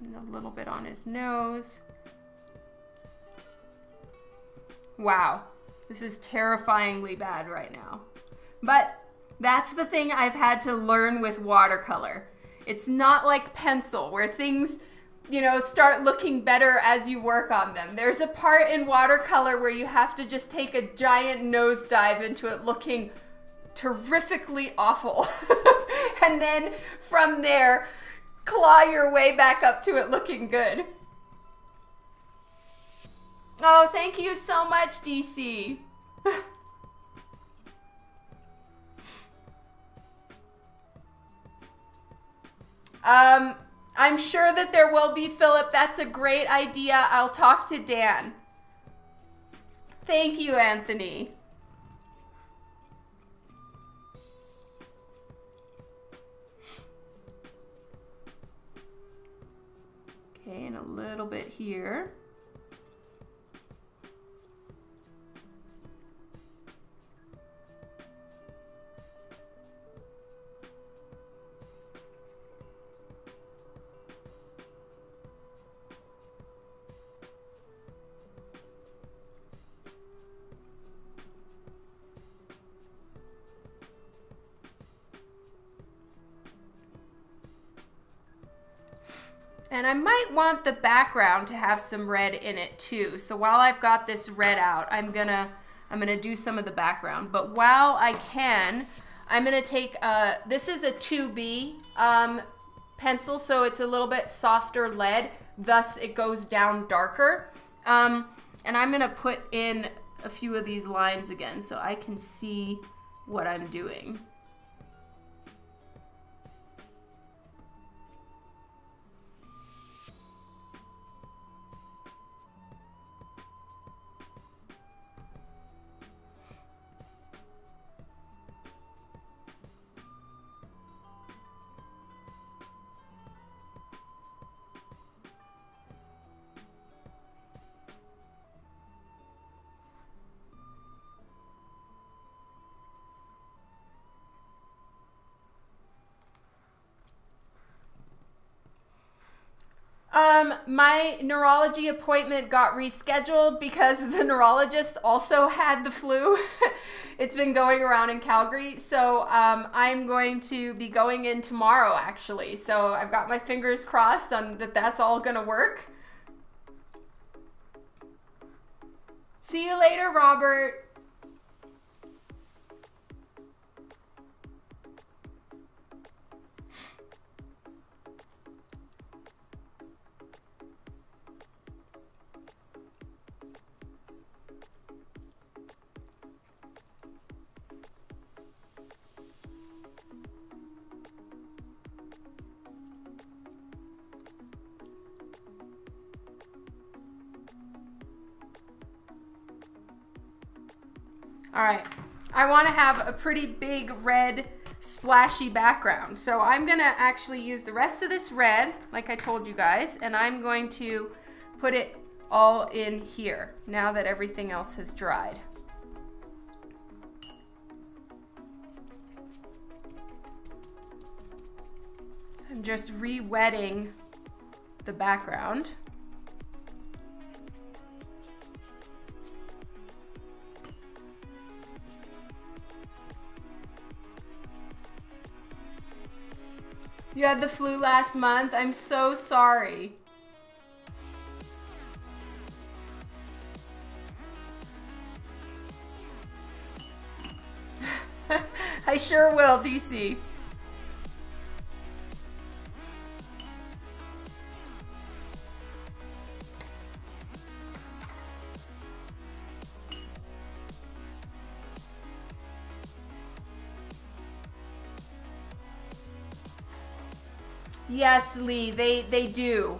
And a little bit on his nose. Wow, this is terrifyingly bad right now. But that's the thing I've had to learn with watercolor. It's not like pencil where things, you know, start looking better as you work on them. There's a part in watercolor where you have to just take a giant nosedive into it looking terrifically awful. And then from there, claw your way back up to it looking good. Oh, thank you so much, DC. I'm sure that there will be, Philip. That's a great idea. I'll talk to Dan. Thank you, Anthony. Okay, and a little bit here. And I might want the background to have some red in it too. So while I've got this red out, I'm gonna do some of the background. But while I can, I'm gonna take, this is a 2B pencil, so it's a little bit softer lead, thus it goes down darker. And I'm gonna put in a few of these lines again so I can see what I'm doing. My neurology appointment got rescheduled because the neurologist also had the flu. It's been going around in Calgary. So I'm going to be going in tomorrow, actually. So I've got my fingers crossed on that that's all going to work. See you later, Robert. All right, I want to have a pretty big red splashy background. So I'm gonna actually use the rest of this red, like I told you guys, and I'm going to put it all in here now that everything else has dried. I'm just re-wetting the background. You had the flu last month. I'm so sorry. I sure will, DC. Yes, Lee, they do.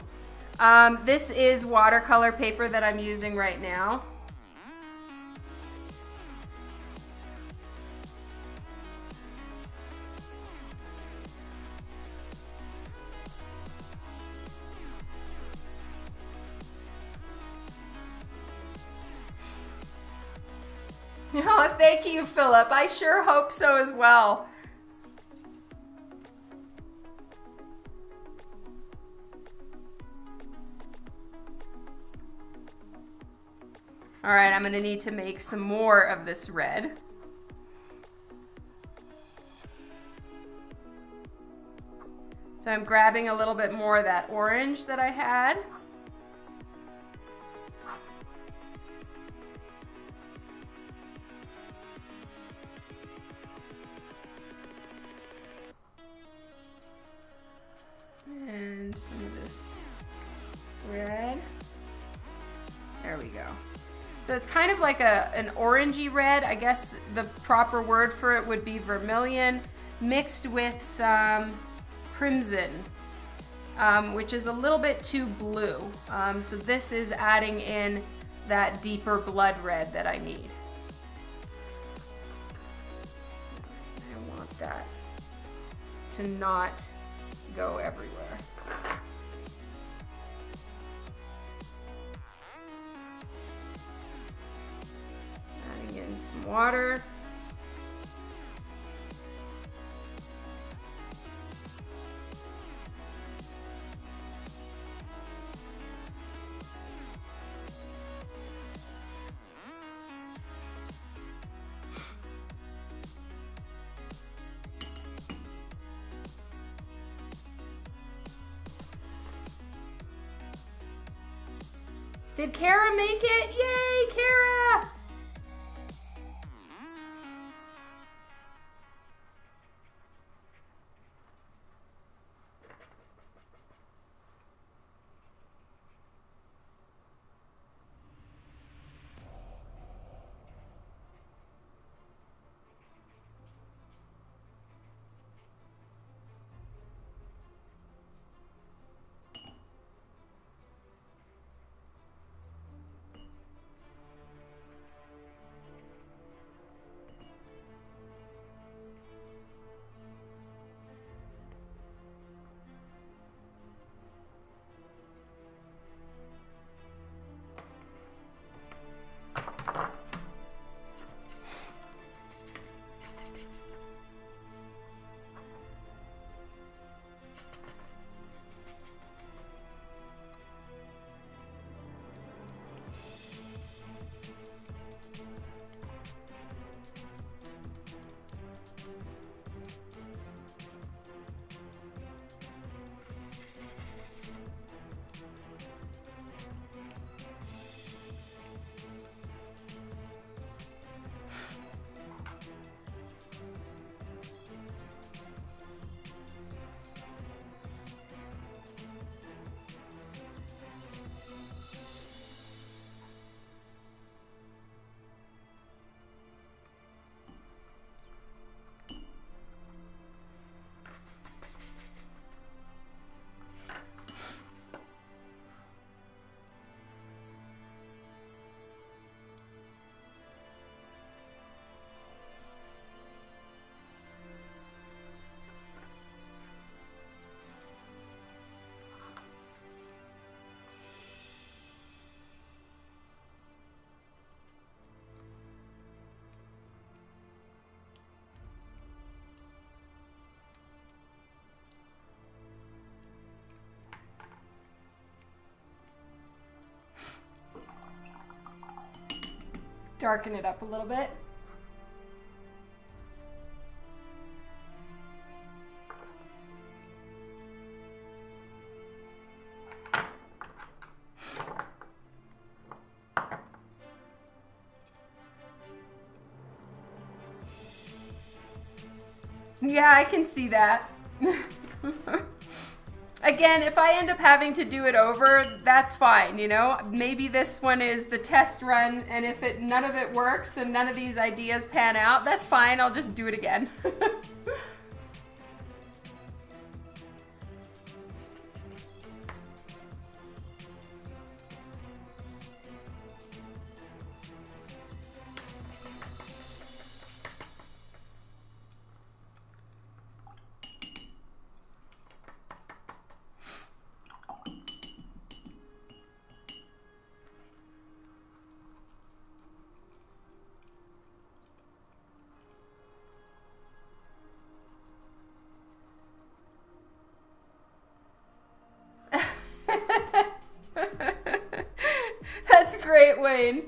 This is watercolor paper that I'm using right now. Oh, thank you, Philip. I sure hope so as well. All right, I'm gonna need to make some more of this red. So I'm grabbing a little bit more of that orange that I had. And some of this red. There we go. So it's kind of like an orangey red. I guess the proper word for it would be vermilion mixed with some crimson, which is a little bit too blue. So this is adding in that deeper blood red that I need. I want that to not go everywhere. Adding in some water. Did Kara make it? Yay, Kara! Darken it up a little bit. Yeah, I can see that. Again, if I end up having to do it over, that's fine, you know? Maybe this one is the test run, and if none of it works and none of these ideas pan out, that's fine, I'll just do it again. That's great, Wayne.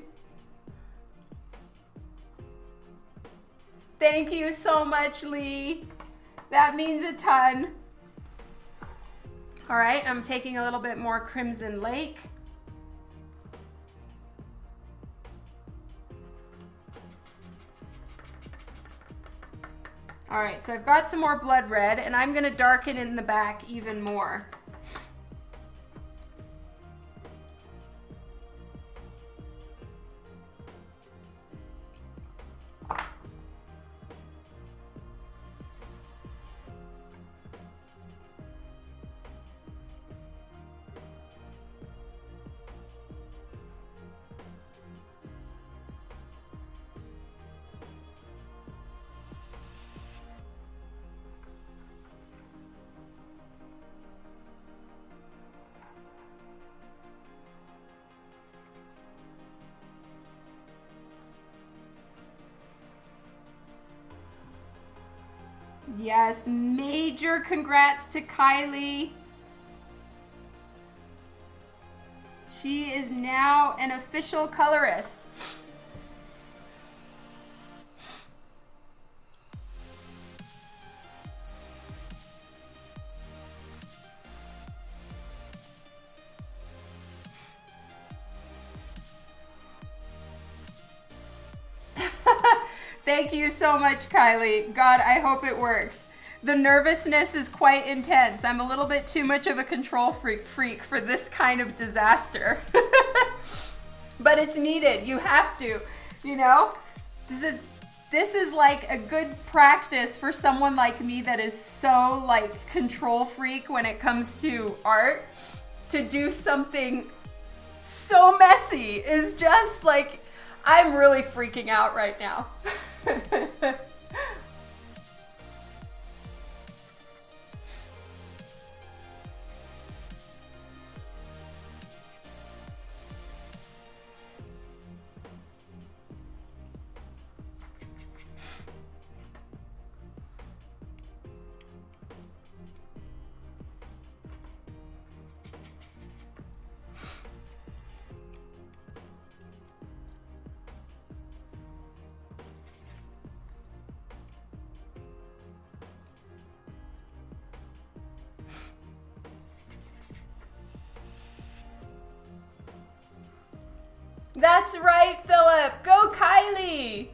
Thank you so much, Lee. That means a ton. All right, I'm taking a little bit more Crimson Lake. All right, so I've got some more blood red, and I'm gonna darken in the back even more. Yes, major congrats to Kylie. She is now an official colorist. Thank you so much, Kylie. God, I hope it works. The nervousness is quite intense. I'm a little bit too much of a control freak for this kind of disaster. But it's needed. You have to, you know? This is like a good practice for someone like me that is so like control freak when it comes to art. To do something so messy is just like, I'm really freaking out right now. That's right, Philip. Go, Kylie.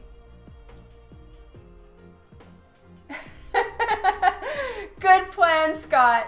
Good plan, Scott.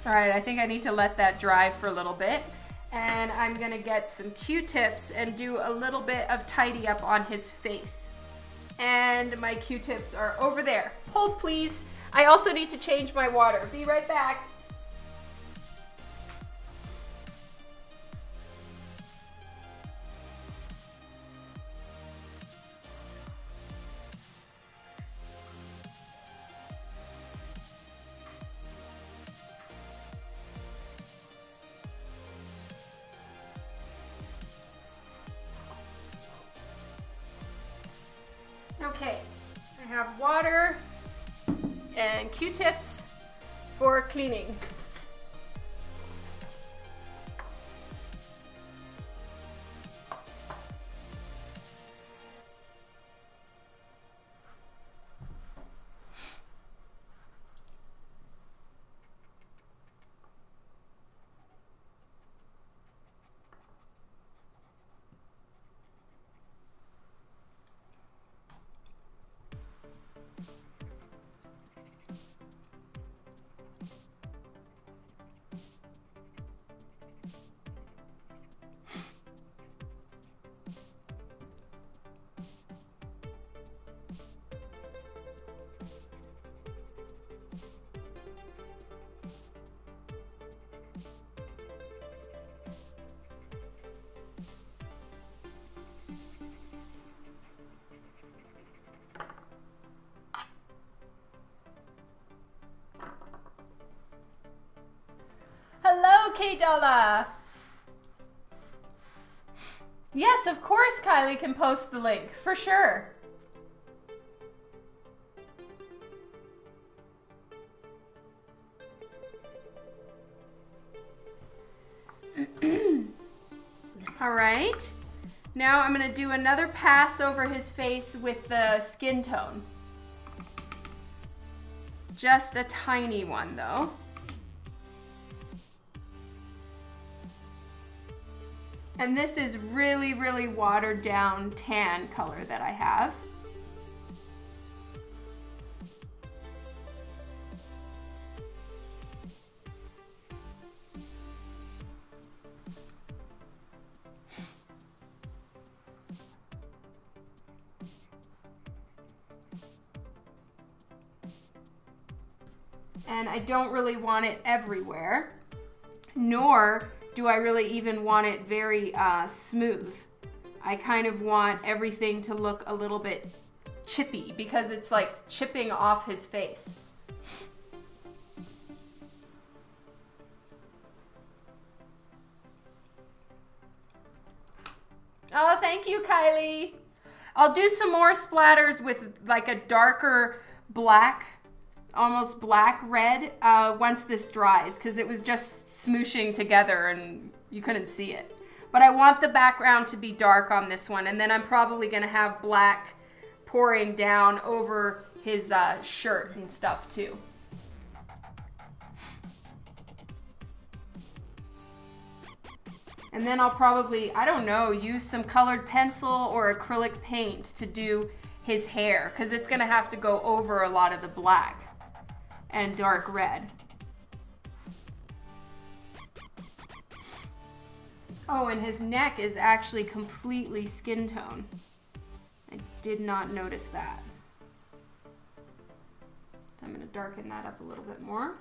All right, I think I need to let that dry for a little bit. And I'm gonna get some Q-tips and do a little bit of tidy up on his face. And my Q-tips are over there. Hold, please. I also need to change my water. Be right back. Okay, I have water and Q-tips for cleaning. Hello, K-Dolla. Yes, of course Kylie can post the link, for sure. All right. Now I'm gonna do another pass over his face with the skin tone. Just a tiny one though. And this is really, really watered down tan color that I have. And I don't really want it everywhere, nor do I really even want it very smooth. I kind of want everything to look a little bit chippy because it's like chipping off his face. Oh, thank you, Kylie. I'll do some more splatters with like a darker black, almost black red once this dries, because it was just smooshing together and you couldn't see it. But I want the background to be dark on this one, and then I'm probably gonna have black pouring down over his shirt and stuff too. And then I'll probably, I don't know, use some colored pencil or acrylic paint to do his hair, because it's gonna have to go over a lot of the black and dark red. Oh, and his neck is actually completely skin tone. I did not notice that. I'm gonna darken that up a little bit more.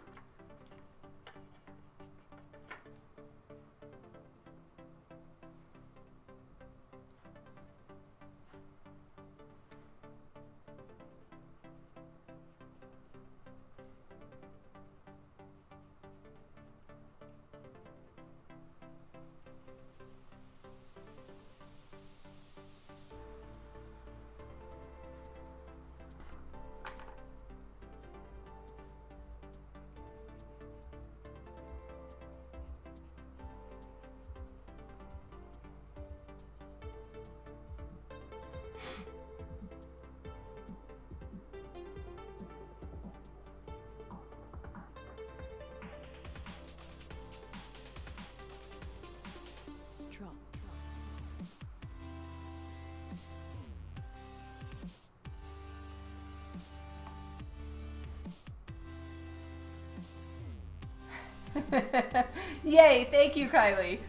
Yay, thank you, Kylie.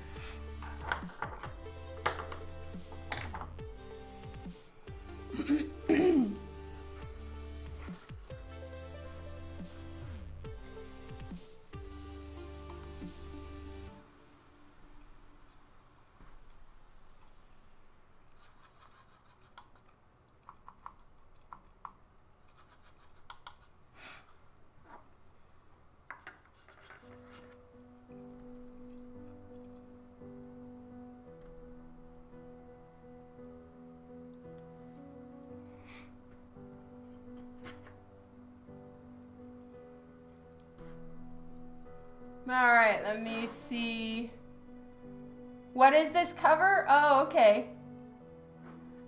All right, let me see. What is this cover? Oh, okay.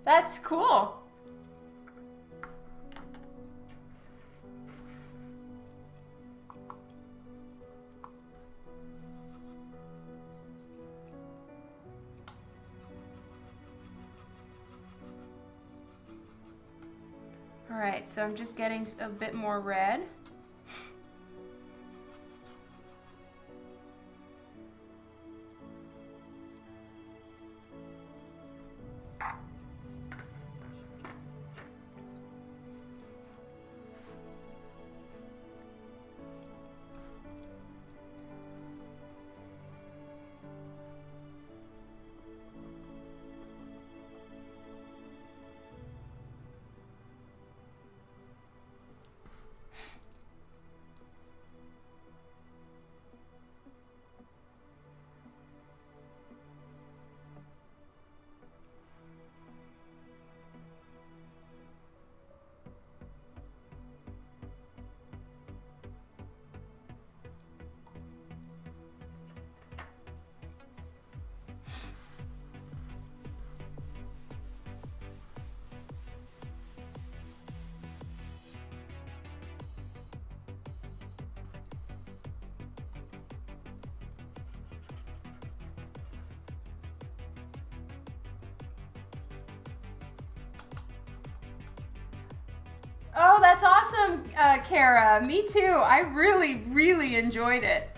That's cool. All right, so I'm just getting a bit more red. Oh, that's awesome, Kara. Me too. I really, really enjoyed it.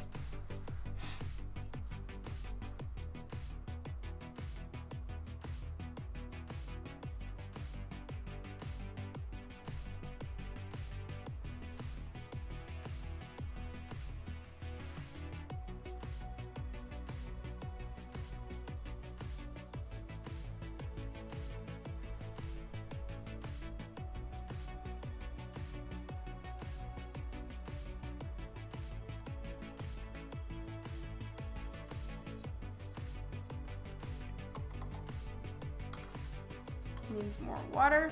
Needs more water.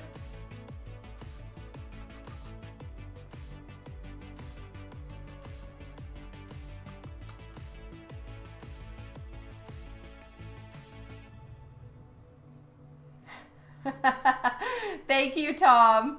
Thank you, Tom.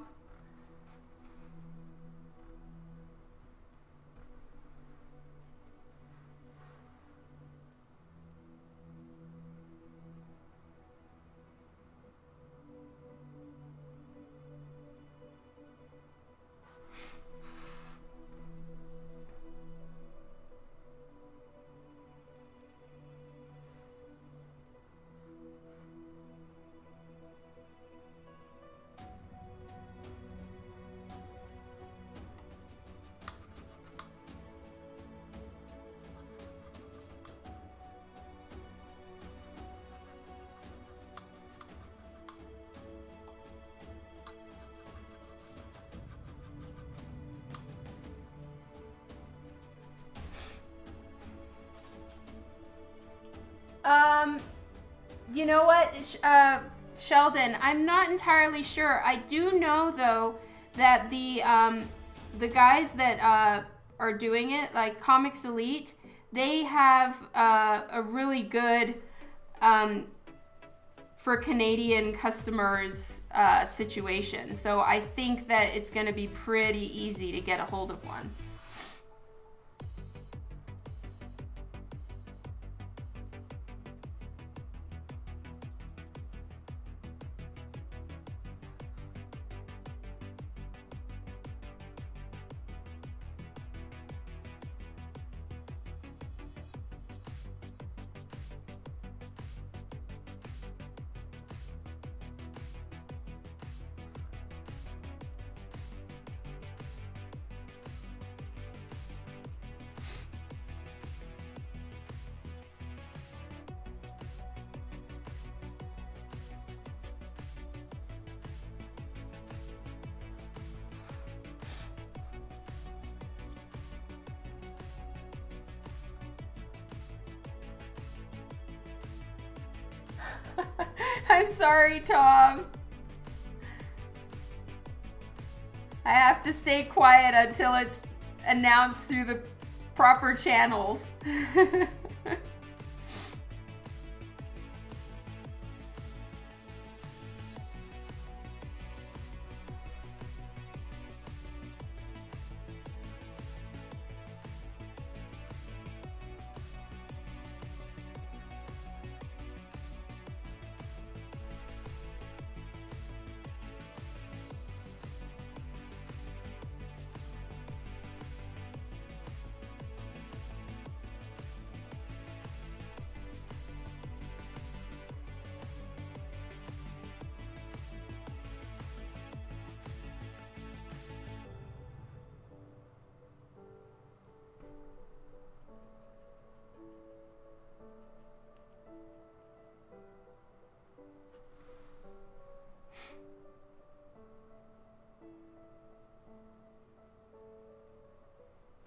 You know what, Sheldon, I'm not entirely sure. I do know though that the guys that are doing it, like Comics Elite, they have a really good for Canadian customers situation. So I think that it's going to be pretty easy to get a hold of one. I'm sorry, Tom. I have to stay quiet until it's announced through the proper channels.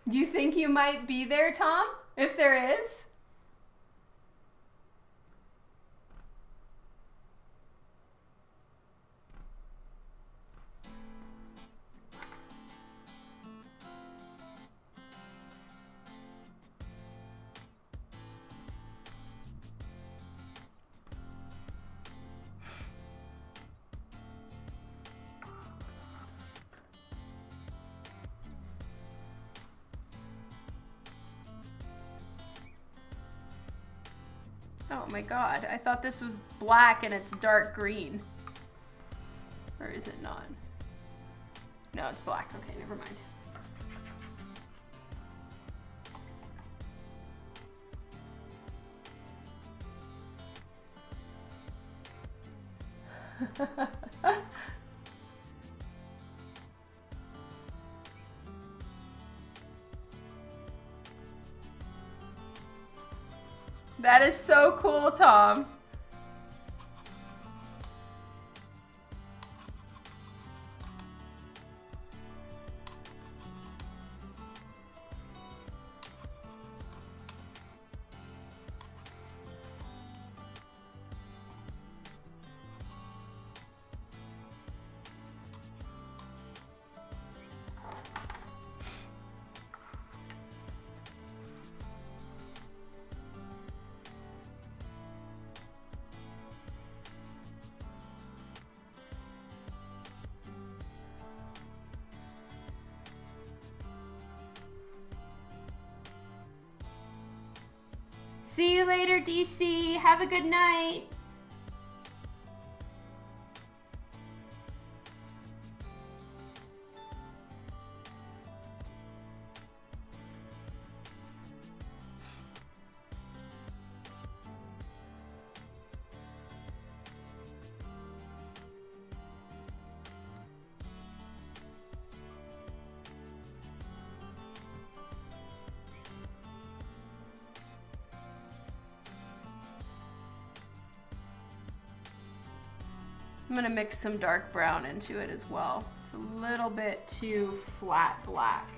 Do you think you might be there, Tom? If there is? Oh my god, I thought this was black and it's dark green. Or is it not? No, it's black. Okay, never mind. That is so cool, Tom. See you later, DC. Have a good night. I'm gonna mix some dark brown into it as well. It's a little bit too flat black.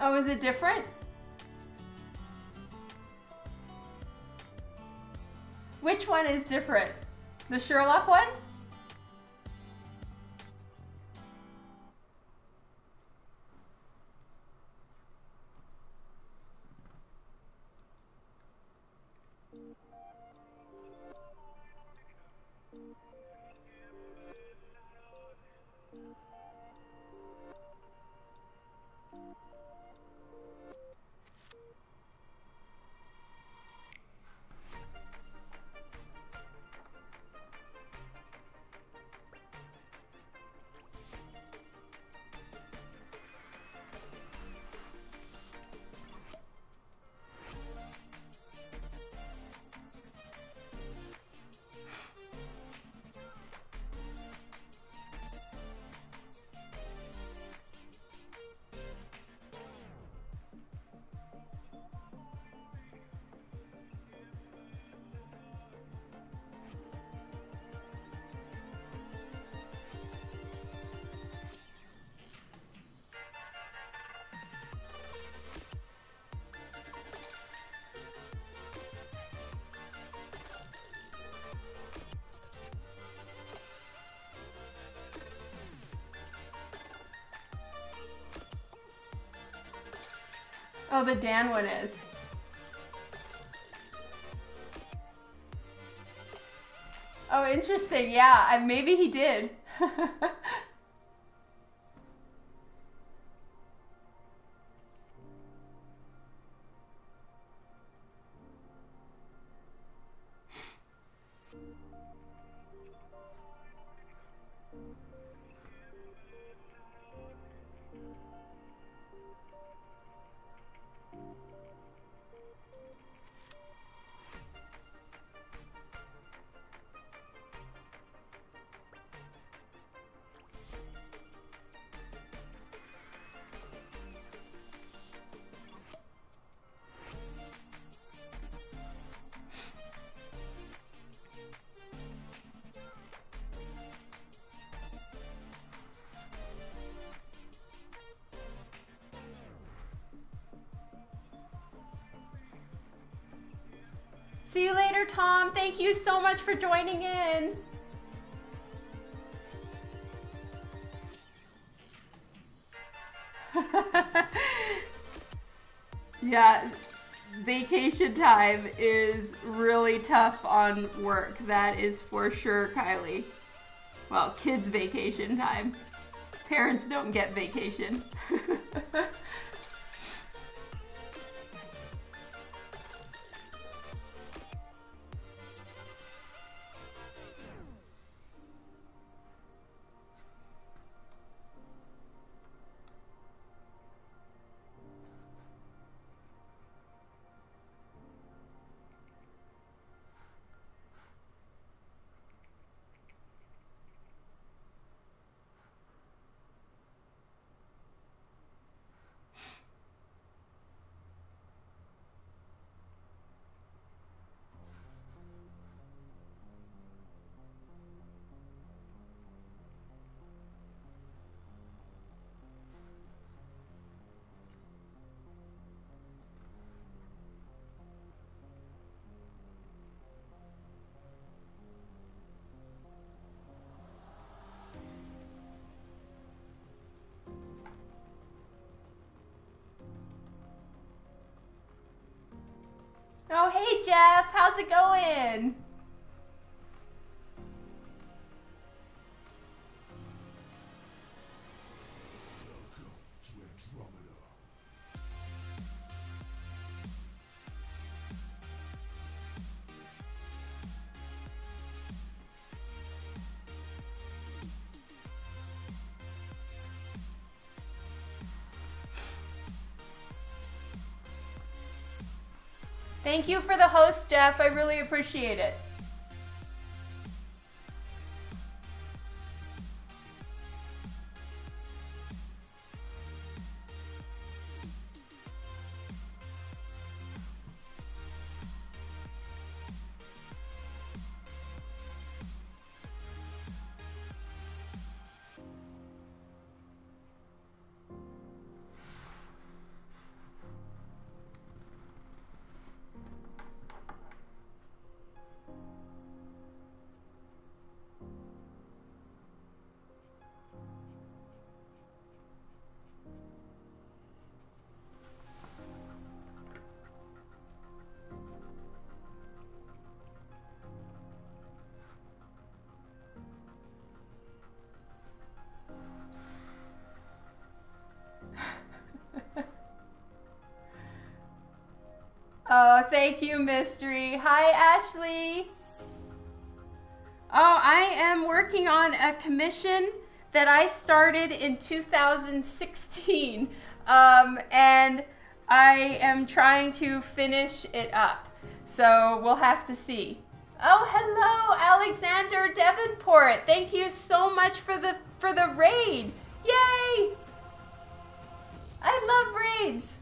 Oh, is it different? Which one is different? The Sherlock one? Oh, the Dan one is. Oh, interesting. Yeah, maybe he did. See you later, Tom. Thank you so much for joining in. Yeah, vacation time is really tough on work. That is for sure, Kylie. Well, kids' vacation time. Parents don't get vacation. Oh, hey Jeff, how's it going? Thank you for the host, Jeff. I really appreciate it. Oh, thank you, Mystery. Hi, Ashley. Oh, I am working on a commission that I started in 2016, and I am trying to finish it up. So we'll have to see. Oh, hello, Alexander Davenport. Thank you so much for the raid. Yay! I love raids.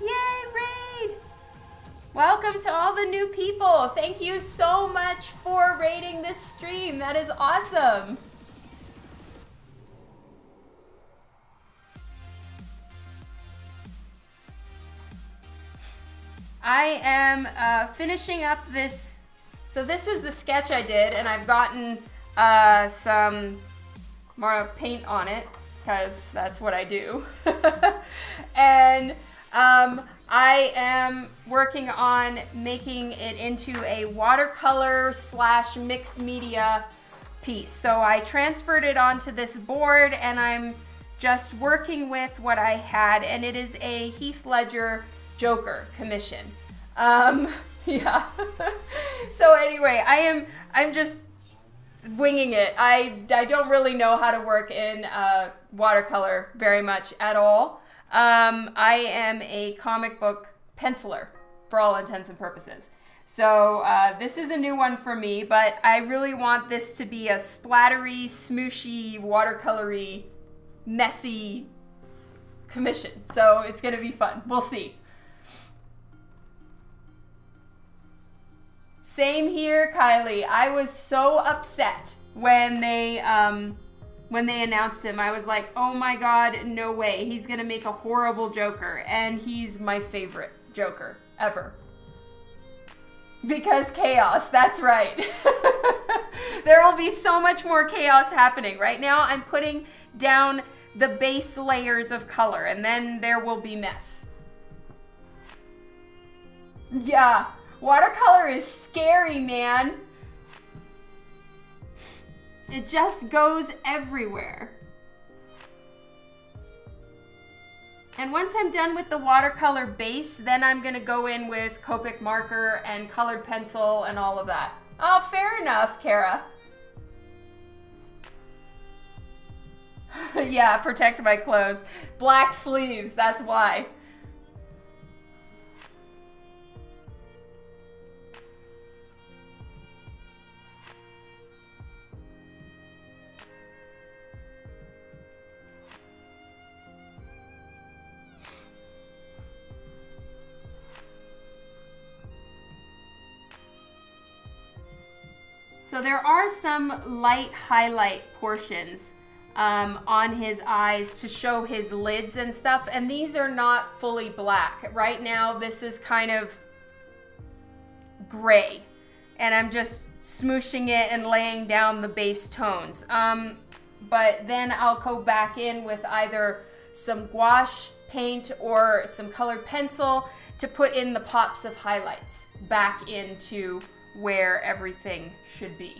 Yay, raid! Welcome to all the new people. Thank you so much for raiding this stream. That is awesome. I am finishing up this. So this is the sketch I did, and I've gotten some more paint on it because that's what I do. And I am working on making it into a watercolor / mixed media piece. So I transferred it onto this board, and I'm just working with what I had, and it is a Heath Ledger Joker commission. Yeah. So anyway, I'm just winging it. I don't really know how to work in watercolor very much at all. I am a comic book penciler for all intents and purposes. So this is a new one for me, but I really want this to be a splattery, smooshy, watercolory, messy commission. So it's gonna be fun. We'll see. Same here, Kylie. I was so upset when they announced him. I was like, oh my god, no way. He's gonna make a horrible Joker, and he's my favorite Joker ever. Because chaos, that's right. There will be so much more chaos happening. Right now I'm putting down the base layers of color, and then there will be mess. Yeah, watercolor is scary, man. It just goes everywhere. And once I'm done with the watercolor base, then I'm gonna go in with Copic marker and colored pencil and all of that. Oh, fair enough, Kara. Yeah, protect my clothes. Black sleeves, that's why. So there are some light highlight portions on his eyes to show his lids and stuff, and these are not fully black. Right now this is kind of gray, and I'm just smooshing it and laying down the base tones. But then I'll go back in with either some gouache paint or some colored pencil to put in the pops of highlights back into where everything should be.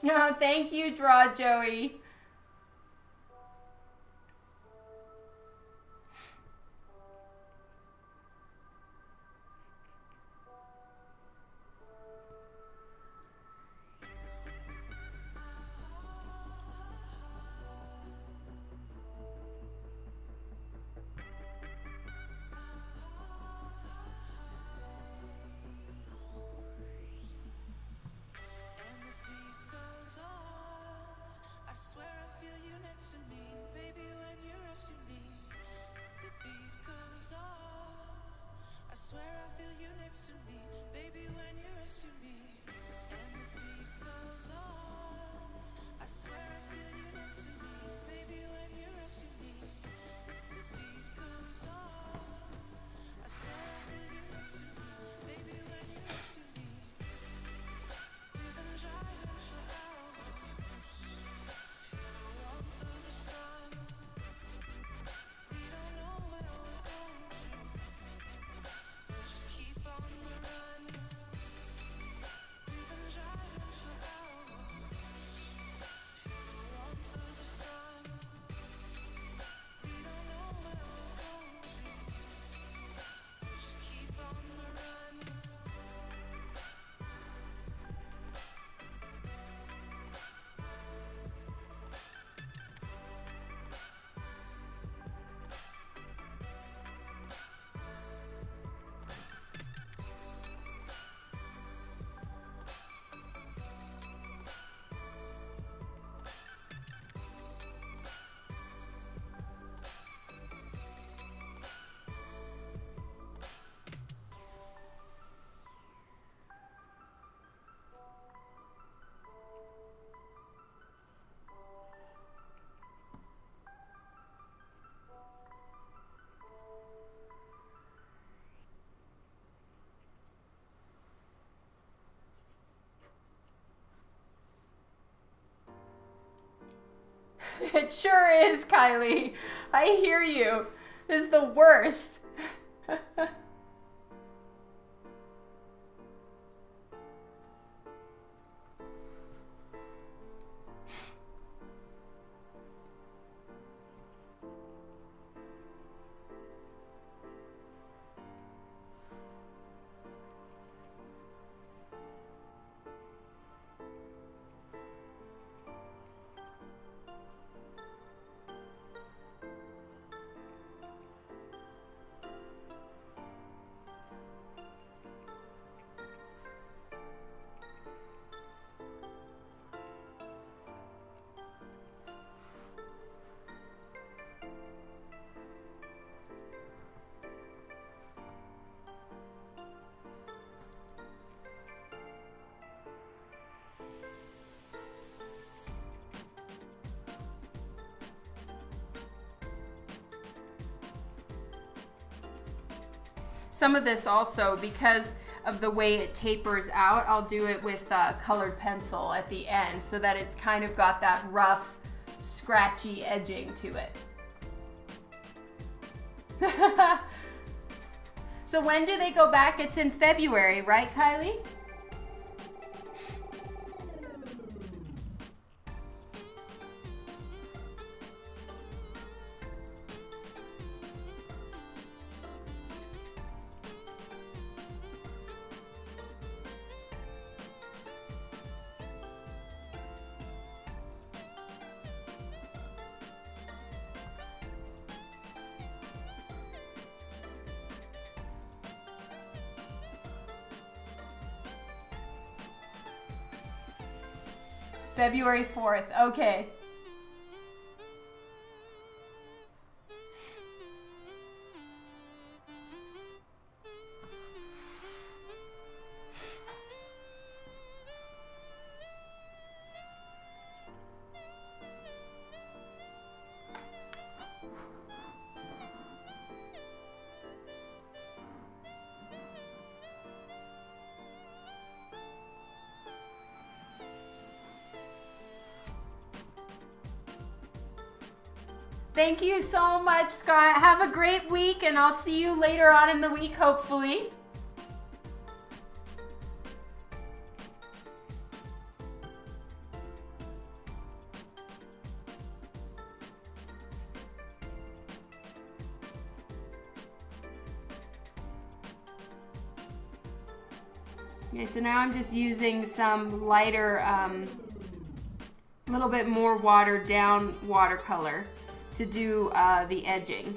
No, thank you, Draw Joey. I swear It sure is, Kylie. I hear you. This is the worst. Some of this also, because of the way it tapers out, I'll do it with colored pencil at the end so that it's kind of got that rough, scratchy edging to it. So when do they go back? It's in February, right, Kylie? February 4th, okay. Thank you so much, Scott. Have a great week, and I'll see you later on in the week, hopefully. Okay, so now I'm just using some lighter, little bit more watered down watercolor to do the edging.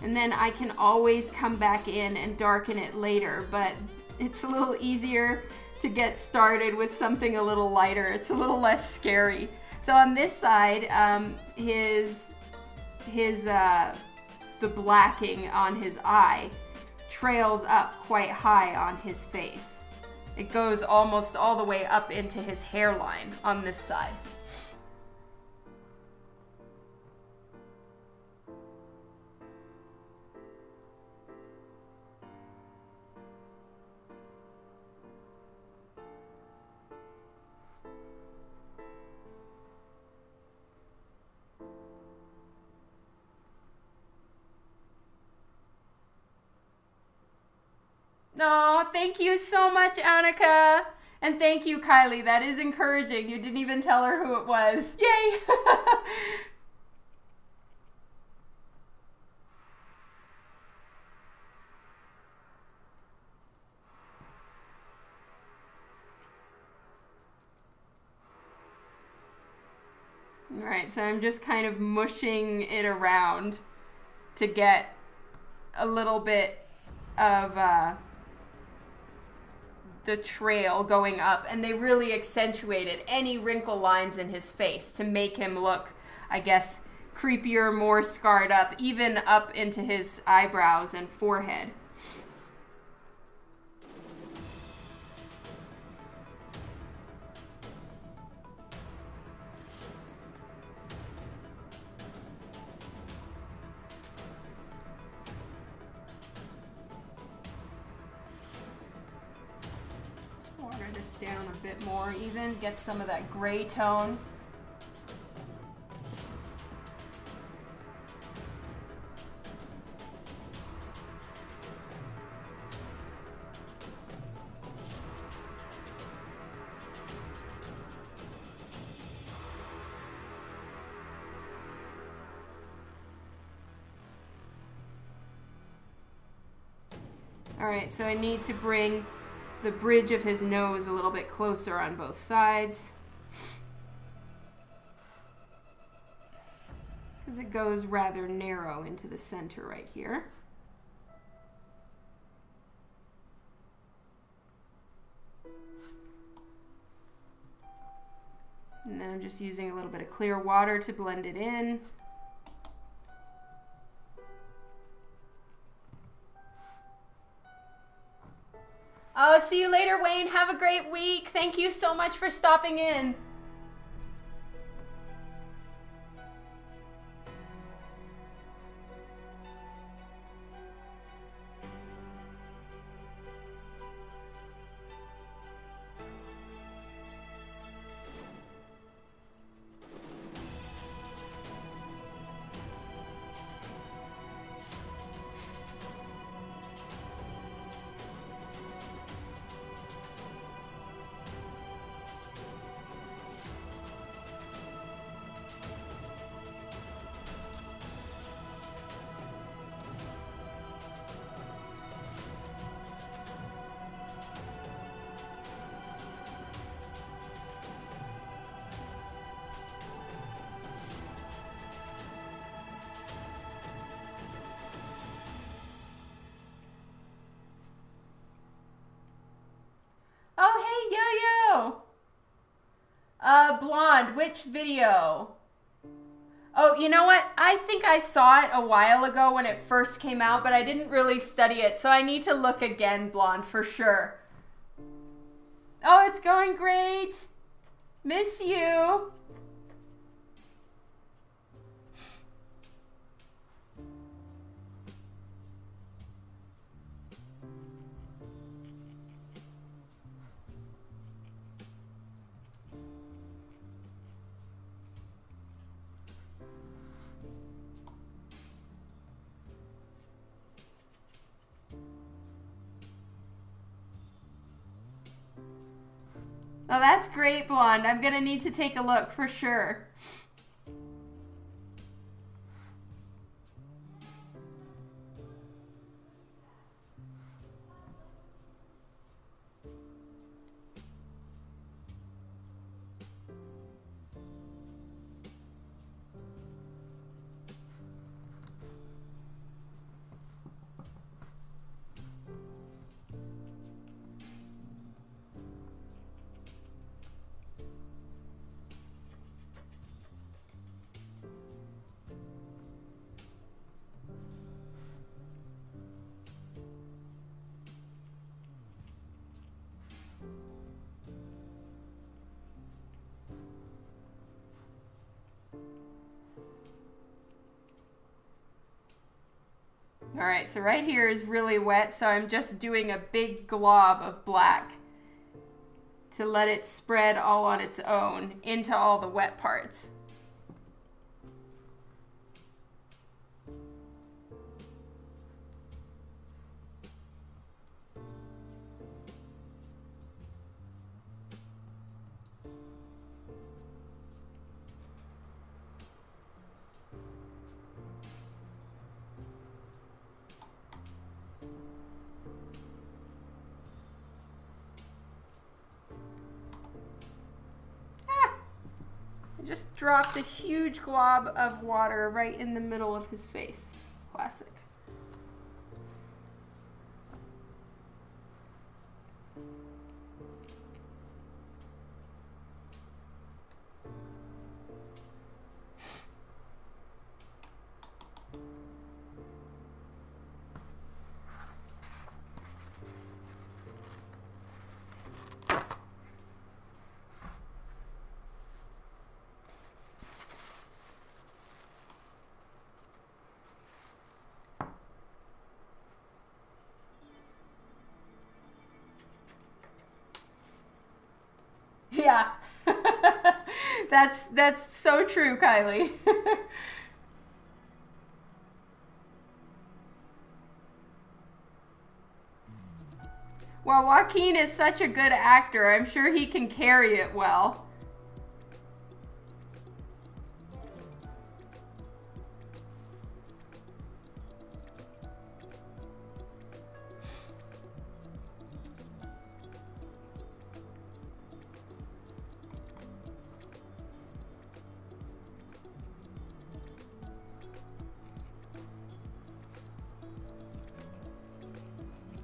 And then I can always come back in and darken it later, but it's a little easier to get started with something a little lighter. It's a little less scary. So on this side, the blacking on his eye trails up quite high on his face. It goes almost all the way up into his hairline on this side. Oh, thank you so much, Annika. And thank you, Kylie. That is encouraging. You didn't even tell her who it was. Yay! All right, so I'm just kind of mushing it around to get a little bit of the trail going up, and they really accentuated any wrinkle lines in his face to make him look, I guess, creepier, more scarred up, even up into his eyebrows and forehead. Down a bit more even, get some of that gray tone. All right, so I need to bring the bridge of his nose a little bit closer on both sides, because it goes rather narrow into the center right here. And then I'm just using a little bit of clear water to blend it in. Oh, see you later, Wayne. Have a great week. Thank you so much for stopping in. Oh, hey, Yo-Yo! Blonde, which video? Oh, you know what? I think I saw it a while ago when it first came out, but I didn't really study it, so I need to look again, Blonde, for sure. Oh, it's going great! Miss you! Oh, that's great, Blonde. I'm gonna need to take a look for sure. All right, so right here is really wet, so I'm just doing a big glob of black to let it spread all on its own into all the wet parts. Just dropped a huge glob of water right in the middle of his face. Classic. Yeah, that's so true, Kylie. Well, Joaquin is such a good actor. I'm sure he can carry it well.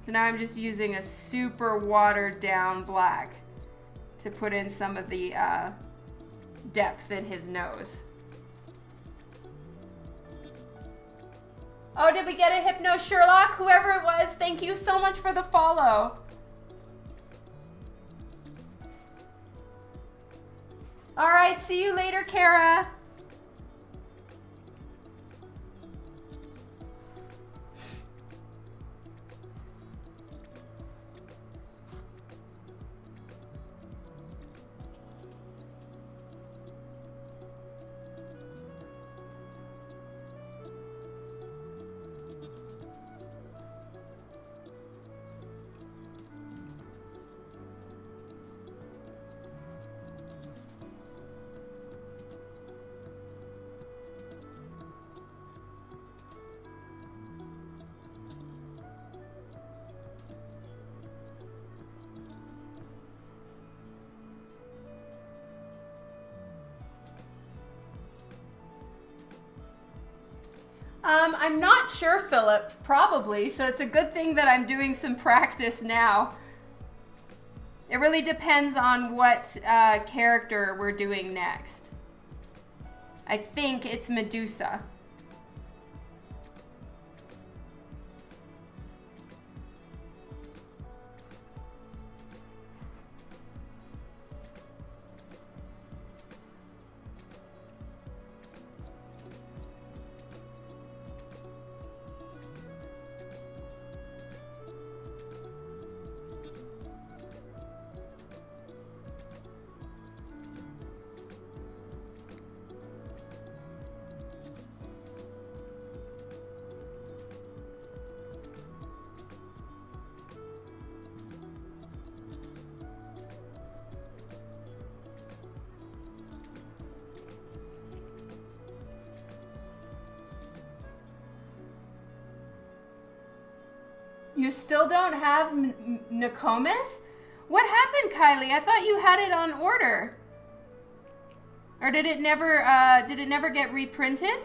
So now I'm just using a super watered down black to put in some of the depth in his nose. Oh, did we get a Hypno Sherlock? Whoever it was, thank you so much for the follow. All right, see you later, Kara. I'm not sure, Philip, probably, so it's a good thing that I'm doing some practice now. It really depends on what character we're doing next. I think it's Medusa. You still don't have Nokomis? What happened, Kylie? I thought you had it on order. Or did it never get reprinted?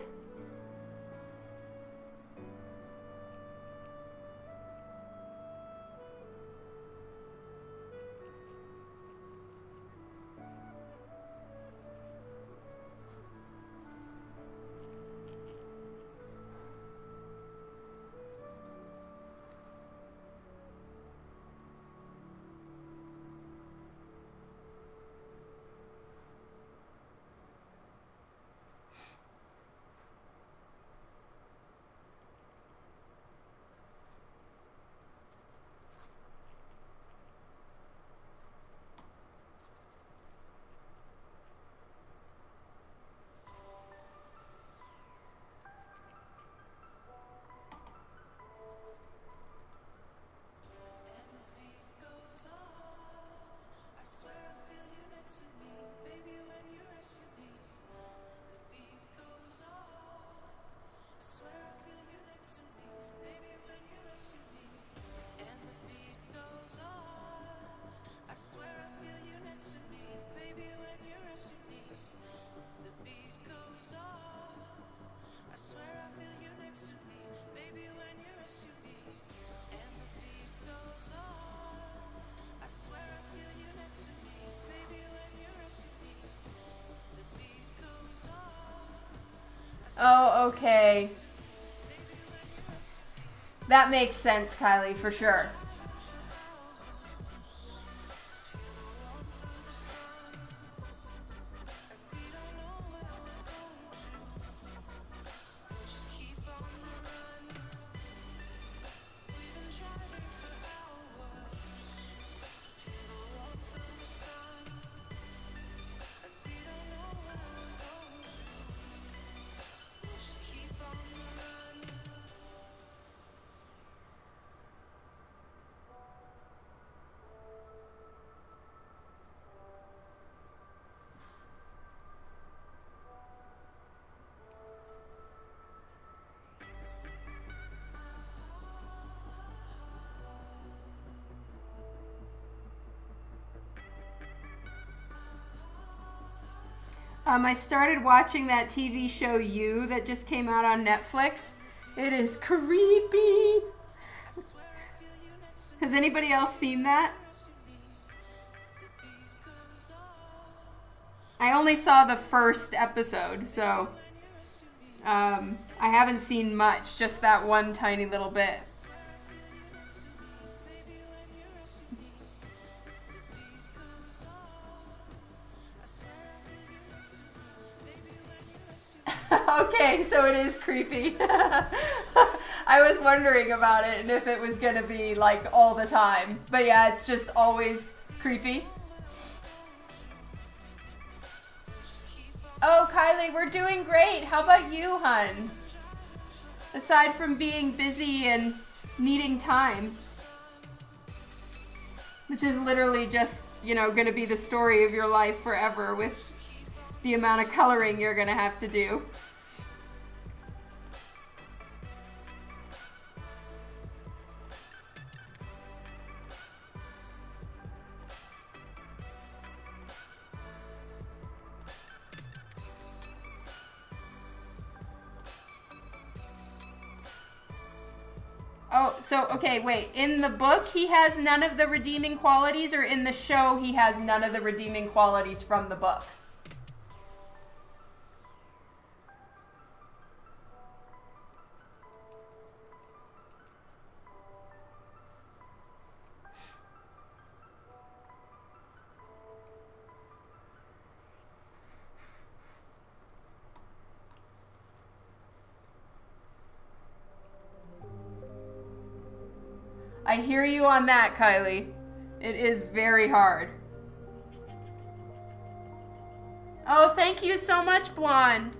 Oh, okay. That makes sense, Kylie, for sure. I started watching that TV show You that just came out on Netflix. It is creepy. Has anybody else seen that? I only saw the first episode, so I haven't seen much, just that one tiny little bit. Okay, so it is creepy. I was wondering about it and if it was gonna be like all the time. But yeah, it's just always creepy. Oh, Kylie, we're doing great. How about you, hun? Aside from being busy and needing time. Which is literally just, you know, gonna be the story of your life forever with the amount of coloring you're gonna have to do. Oh, so, okay, wait. In the book, he has none of the redeeming qualities, or in the show, he has none of the redeeming qualities from the book? I hear you on that, Kylie. It is very hard. Oh, thank you so much, Blonde.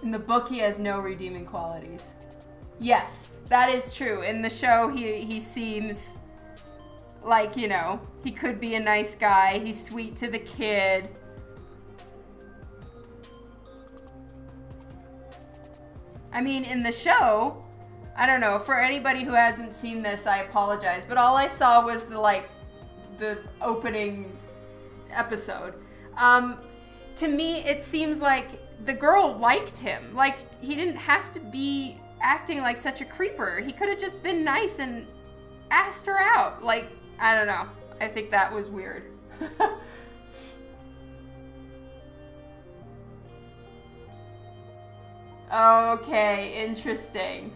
In the book, he has no redeeming qualities. Yes, that is true. In the show, he seems like, you know, he could be a nice guy. He's sweet to the kid. I mean, in the show, I don't know, for anybody who hasn't seen this, I apologize, but all I saw was the opening episode. To me, it seems like the girl liked him. Like, he didn't have to be acting like such a creeper. He could have just been nice and asked her out. Like, I don't know. I think that was weird. Okay, interesting.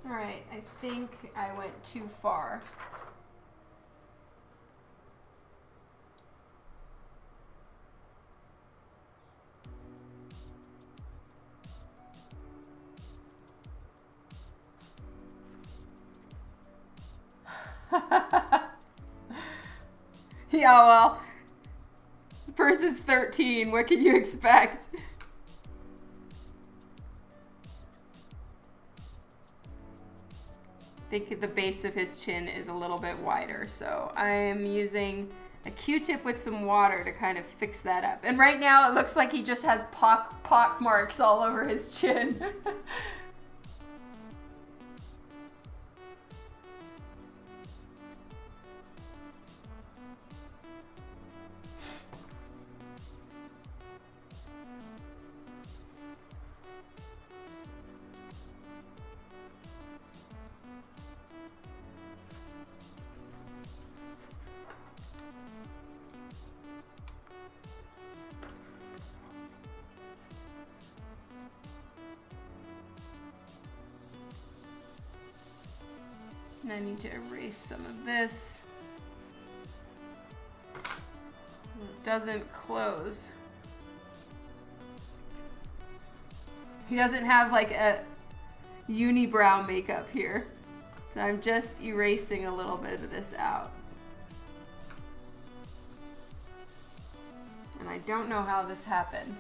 Alright, I think I went too far. Yeah, well, the person's 13. What can you expect? I think the base of his chin is a little bit wider, so I'm using a Q-tip with some water to kind of fix that up. And right now it looks like he just has pock marks all over his chin. And I need to erase some of this. It doesn't close. He doesn't have like a unibrow makeup here. So I'm just erasing a little bit of this out. And I don't know how this happened.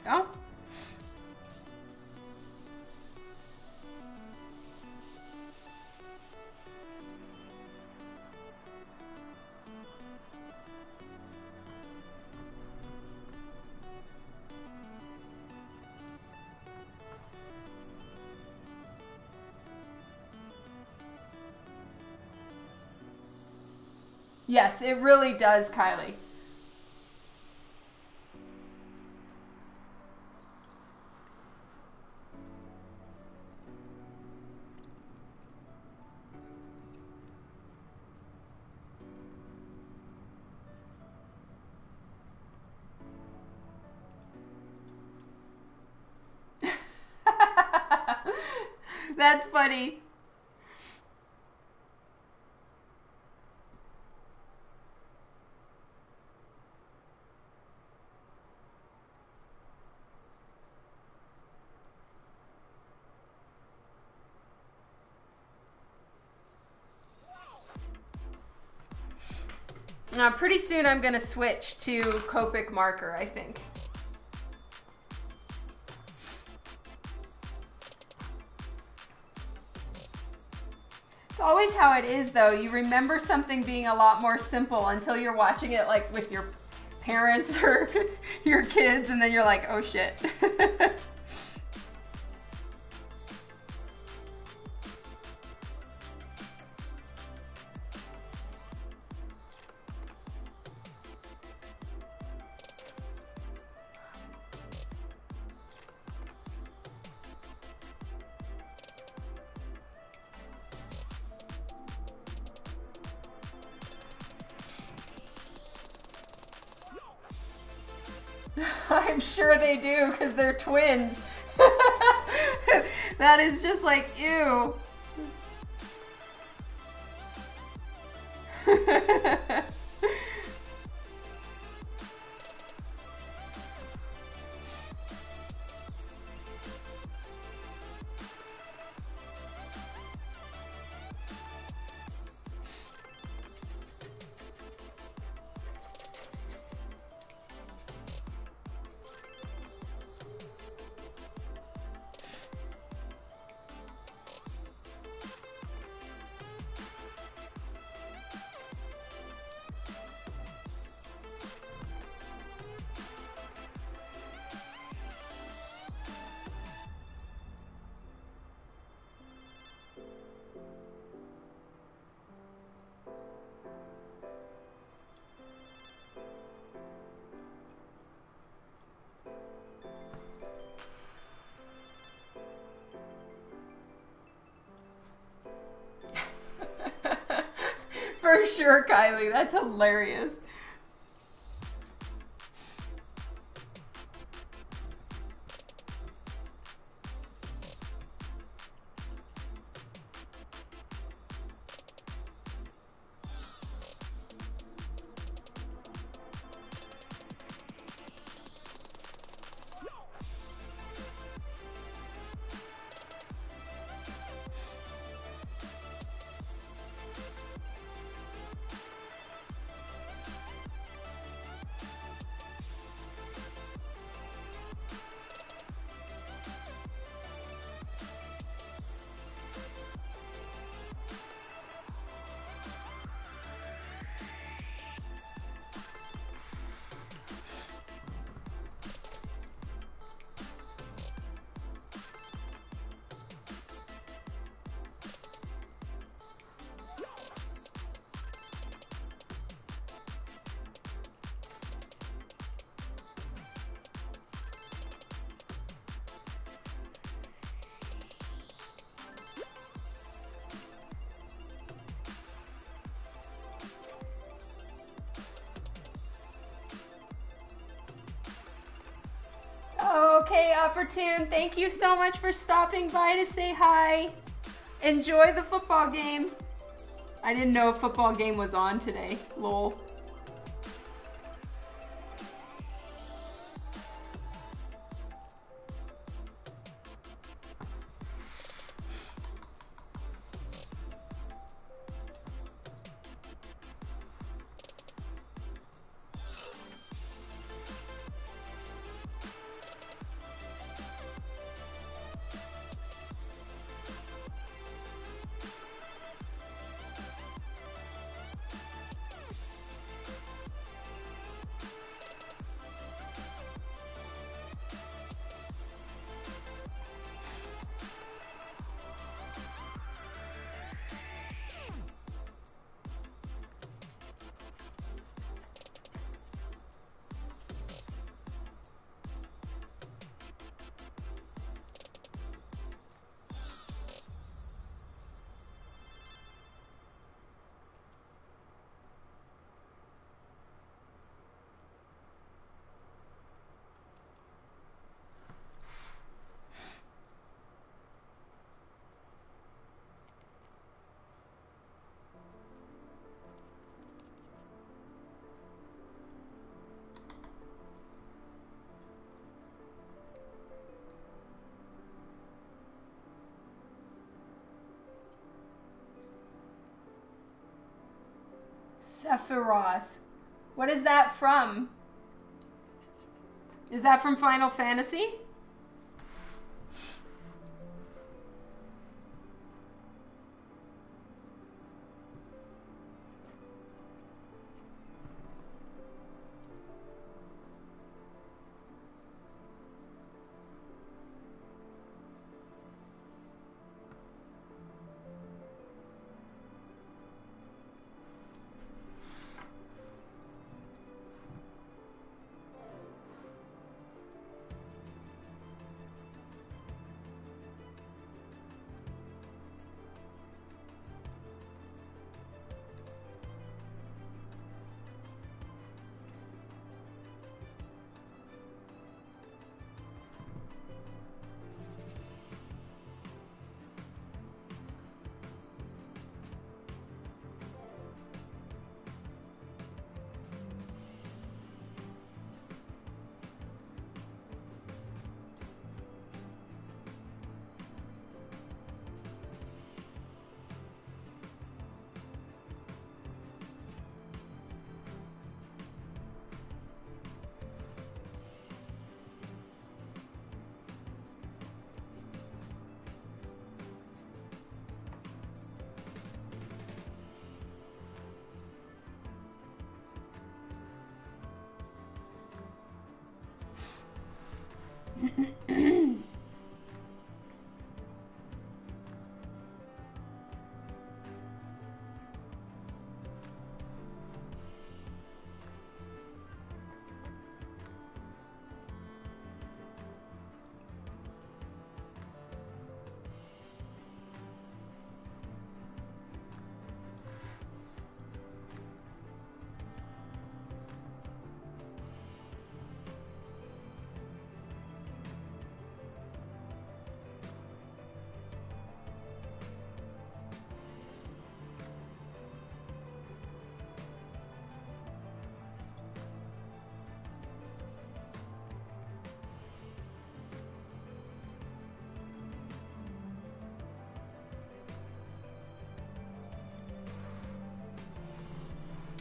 There we go. Yes, it really does, Kylie. That's funny. Now, pretty soon I'm gonna switch to Copic marker, I think. It's always how it is, though. You remember something being a lot more simple until you're watching it like with your parents or your kids, and then you're like, oh shit. I'm sure they do, because they're twins. That is just like, ew. For sure, Kylie. That's hilarious. Opportune, thank you so much for stopping by to say hi. Enjoy the football game. I didn't know a football game was on today. Lol. Sephiroth. What is that from? Is that from Final Fantasy?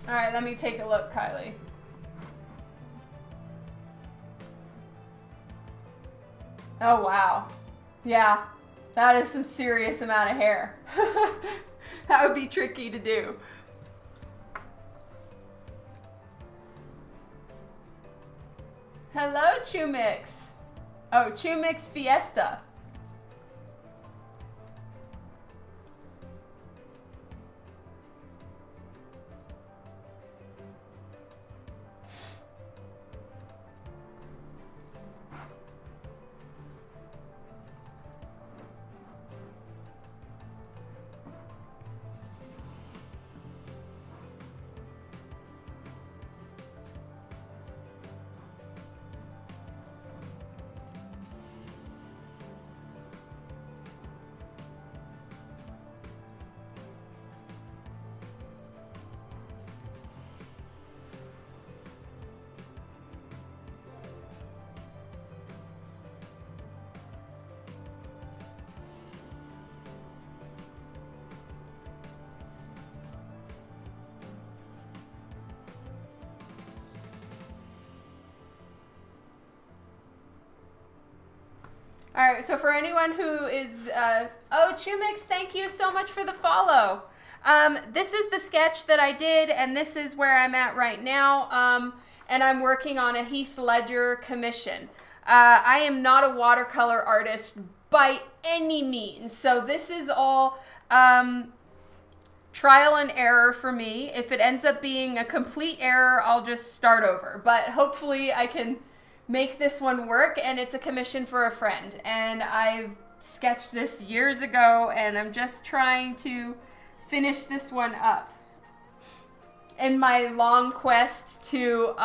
All right, let me take a look, Kylie. Oh, wow. Yeah, that is some serious amount of hair. That would be tricky to do. Hello, Chumix. Oh, Chumix Fiesta. All right, so for anyone who is, oh, Chumix, thank you so much for the follow. This is the sketch that I did, and this is where I'm at right now, and I'm working on a Heath Ledger commission. I am not a watercolor artist by any means, so this is all trial and error for me. If it ends up being a complete error, I'll just start over, but hopefully I can make this one work, and it's a commission for a friend, and I've sketched this years ago, and I'm just trying to finish this one up in my long quest to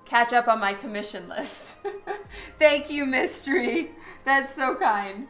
catch up on my commission list. Thank you, Mystery. That's so kind.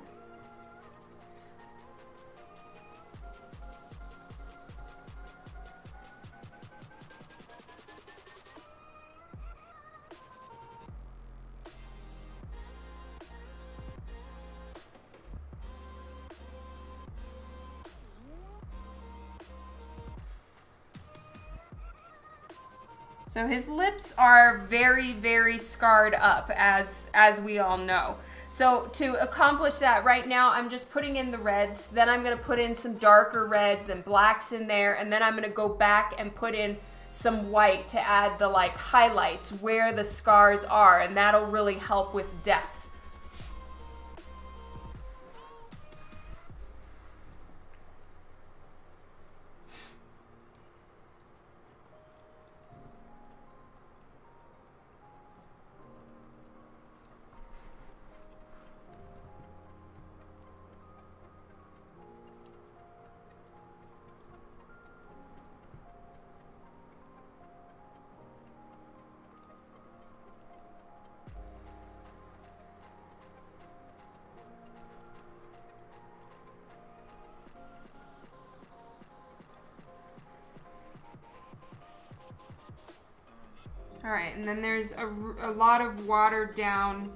So his lips are very, very scarred up, as we all know. So to accomplish that right now, I'm just putting in the reds, then I'm gonna put in some darker reds and blacks in there, and then I'm gonna go back and put in some white to add the like highlights where the scars are, and that'll really help with depth. All right, and then there's a lot of watered down,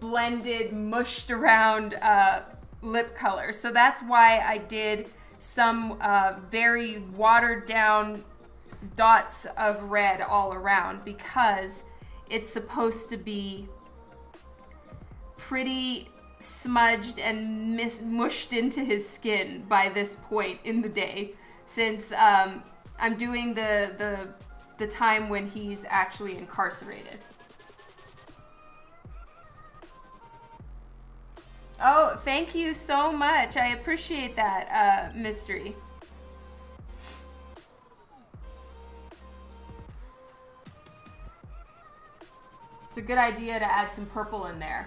blended, mushed around lip color. So that's why I did some very watered down dots of red all around, because it's supposed to be pretty smudged and mushed into his skin by this point in the day, since I'm doing the time when he's actually incarcerated. Oh, thank you so much. I appreciate that, Mystery. It's a good idea to add some purple in there.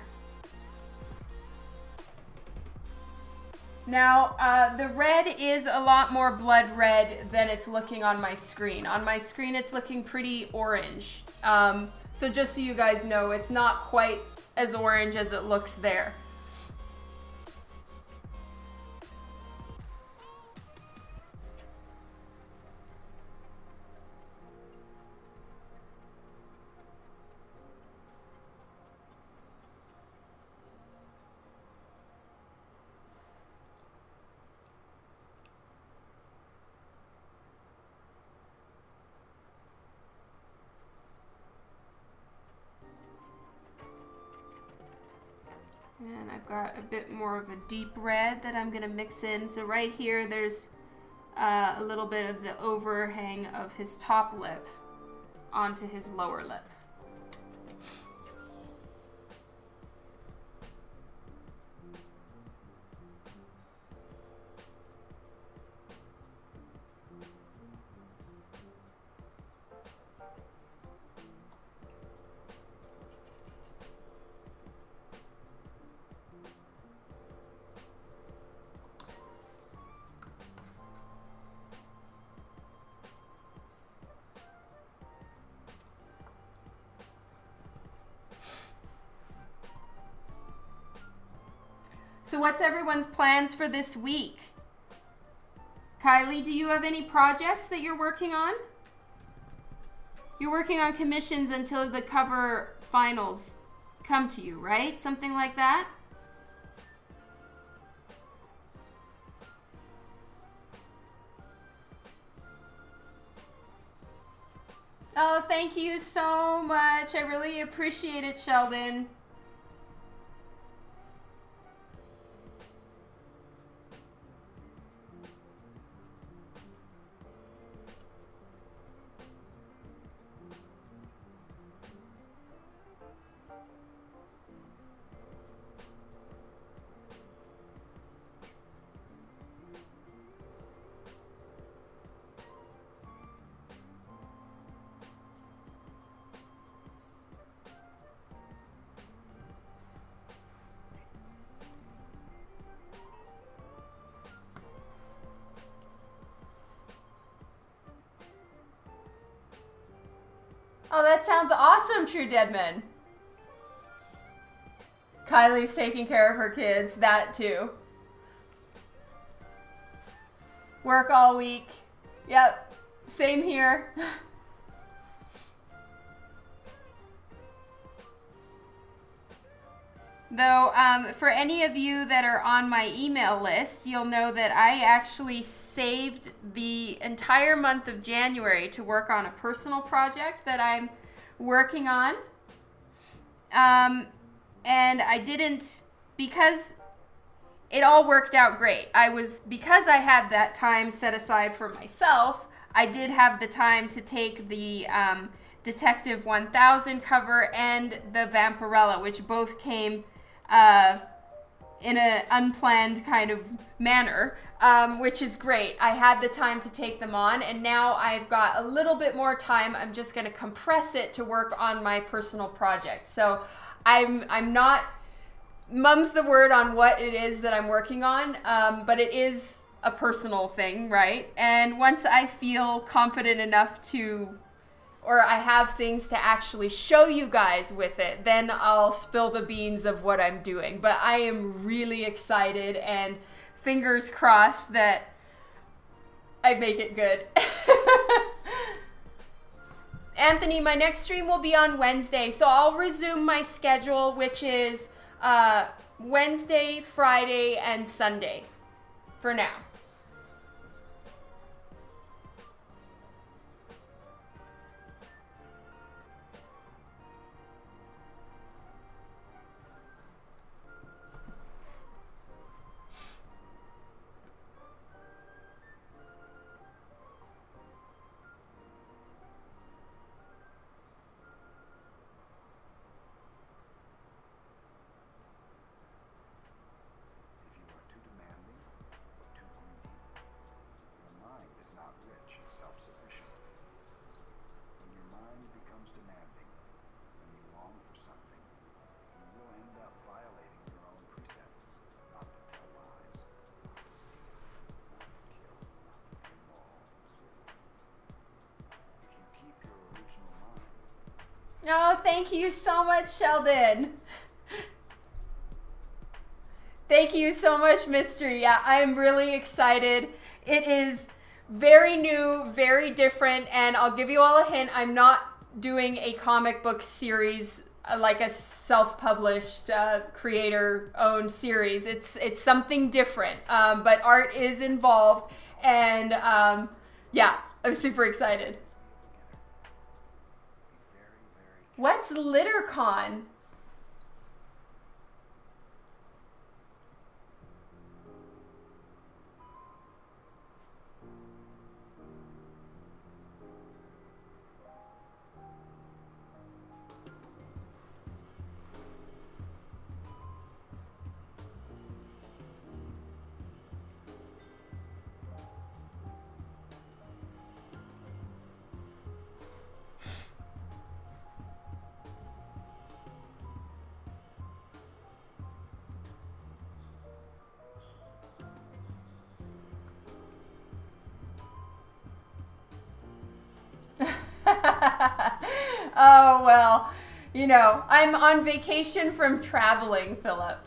Now, the red is a lot more blood red than it's looking on my screen. On my screen, it's looking pretty orange. So just so you guys know, it's not quite as orange as it looks there. And I've got a bit more of a deep red that I'm gonna mix in. So right here, there's a little bit of the overhang of his top lip onto his lower lip. So what's everyone's plans for this week? Kylie, do you have any projects that you're working on? You're working on commissions until the cover finals come to you, right? Something like that? Oh, thank you so much. I really appreciate it, Sheldon. Oh, that sounds awesome, True Deadman. Kylie's taking care of her kids. That too. Work all week. Yep. Same here. Though, for any of you that are on my email list, you'll know that I actually saved the entire month of January to work on a personal project that I'm working on. And I didn't, because it all worked out great. Because I had that time set aside for myself, I did have the time to take the Detective 1000 cover and the Vampirella, which both came in an unplanned kind of manner, which is great. I had the time to take them on, and now I've got a little bit more time. I'm just going to compress it to work on my personal project. So I'm not, mum's the word on what it is that I'm working on, but it is a personal thing, right? And once I feel confident enough to, or I have things to actually show you guys with it, then I'll spill the beans of what I'm doing. But I am really excited, and fingers crossed that I make it good. Anthony, my next stream will be on Wednesday, so I'll resume my schedule, which is Wednesday, Friday, and Sunday for now. Oh, thank you so much, Sheldon. Thank you so much, Mystery. Yeah, I'm really excited. It is very new, very different, and I'll give you all a hint. I'm not doing a comic book series like a self-published, creator-owned series. It's something different, but art is involved, and yeah, I'm super excited. What's LitterCon? Oh, well, you know, I'm on vacation from traveling, Philip.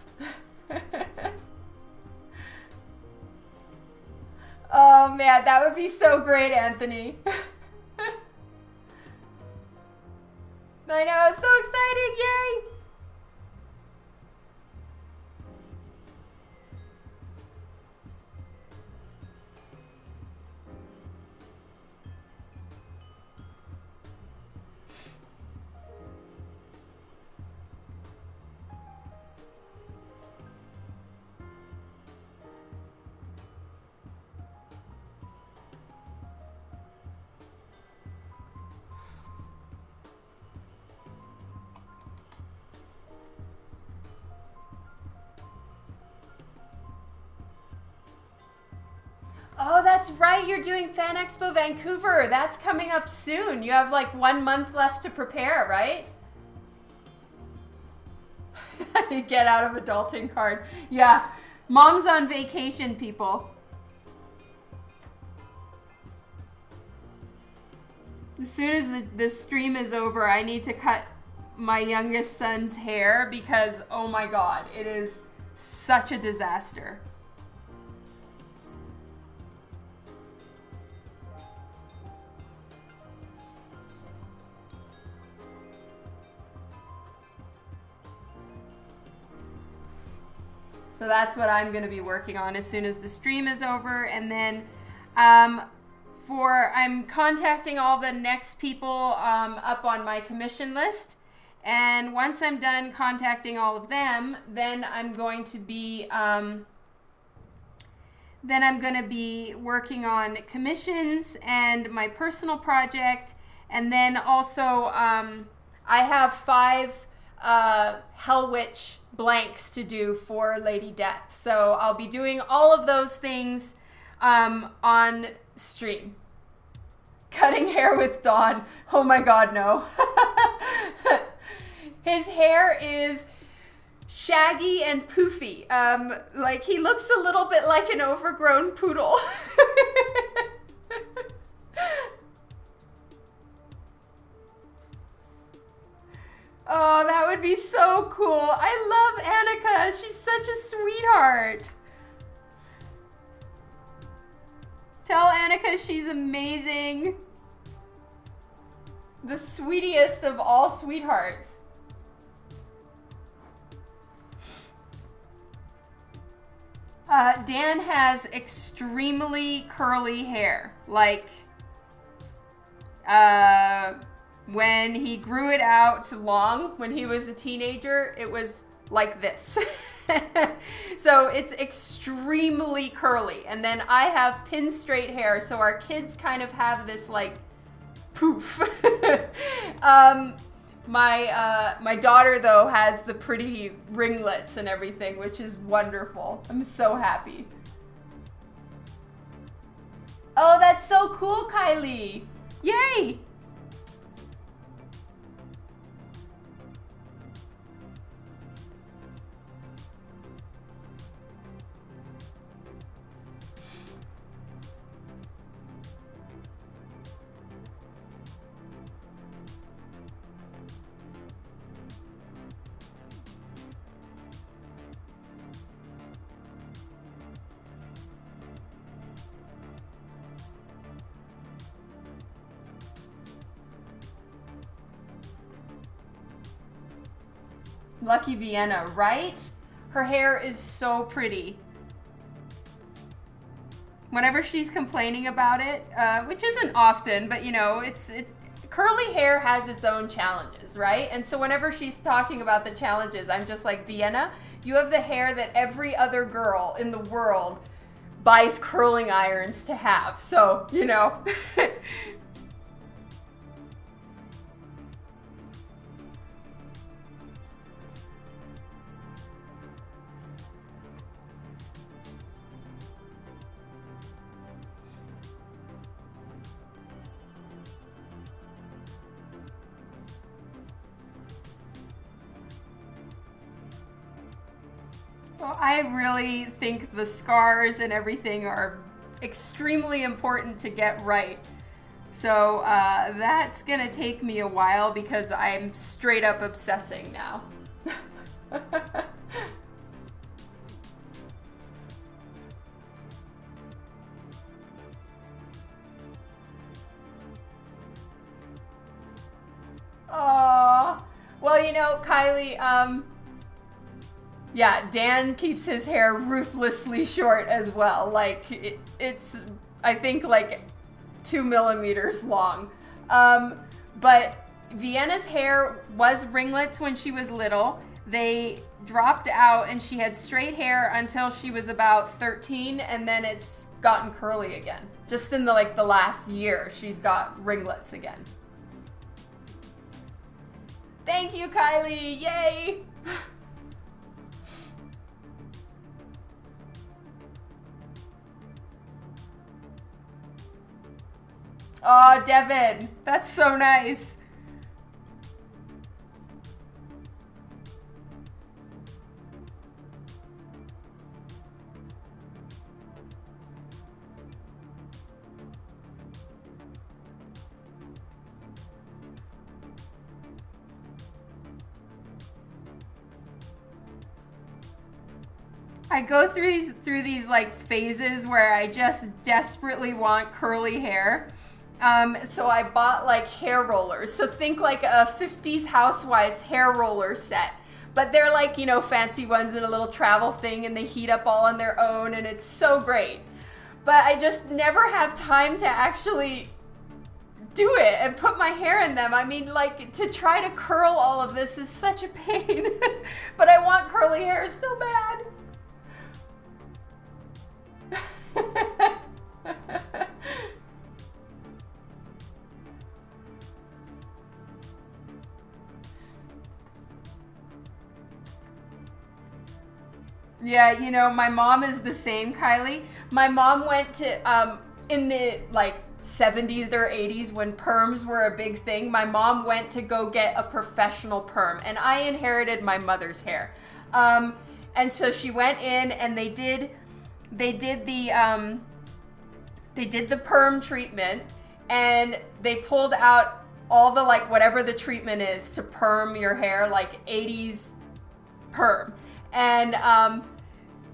Oh, man, that would be so great, Anthony. I know, so exciting, yay! that's right. You're doing Fan Expo Vancouver. That's coming up soon. You have like 1 month left to prepare, right? Get out of adulting card. Yeah. Mom's on vacation, people. As soon as the stream is over, I need to cut my youngest son's hair because, oh my God, it is such a disaster. So that's what I'm going to be working on as soon as the stream is over. And then I'm contacting all the next people up on my commission list. And once I'm done contacting all of them, then I'm going to be working on commissions and my personal project. And then also I have 5 Hell Witch blanks to do for Lady Death. So I'll be doing all of those things on stream. Cutting hair with Dawn. Oh my God, no. His hair is shaggy and poofy. Like he looks a little bit like an overgrown poodle. Oh, that would be so cool. I love Annika. She's such a sweetheart. Tell Annika she's amazing. The sweetest of all sweethearts. Dan has extremely curly hair. Like, when he grew it out long, when he was a teenager, it was like this. So it's extremely curly. And then I have pin straight hair, so our kids kind of have this like poof. My daughter though has the pretty ringlets and everything, which is wonderful. I'm so happy. Oh, that's so cool, Kylie. Yay! Lucky Vienna, right? Her hair is so pretty. Whenever she's complaining about it, which isn't often, but you know, curly hair has its own challenges, right? And so whenever she's talking about the challenges, I'm just like, Vienna, you have the hair that every other girl in the world buys curling irons to have. So, you know. I really think the scars and everything are extremely important to get right. So that's gonna take me a while because I'm straight up obsessing now. Aww. Well, you know, Kylie, yeah, Dan keeps his hair ruthlessly short as well. Like, it's, I think, like 2 millimeters long. But Vienna's hair was ringlets when she was little. They dropped out and she had straight hair until she was about 13, and then it's gotten curly again. Just in the last year, she's got ringlets again. Thank you, Kylie, yay! Oh, Devin, that's so nice. I go through these like phases where I just desperately want curly hair. So I bought like hair rollers. So think like a 50s housewife hair roller set. But they're like, you know, fancy ones in a little travel thing, and they heat up all on their own, and it's so great. But I just never have time to actually do it and put my hair in them. I mean, like, to try to curl all of this is such a pain. But I want curly hair so bad. Yeah, you know, my mom is the same, Kylie. My mom went to, in the, like, 70s or 80s when perms were a big thing, my mom went to go get a professional perm, and I inherited my mother's hair. And so she went in and they did the perm treatment, and they pulled out all the, like, whatever the treatment is to perm your hair, like 80s perm. And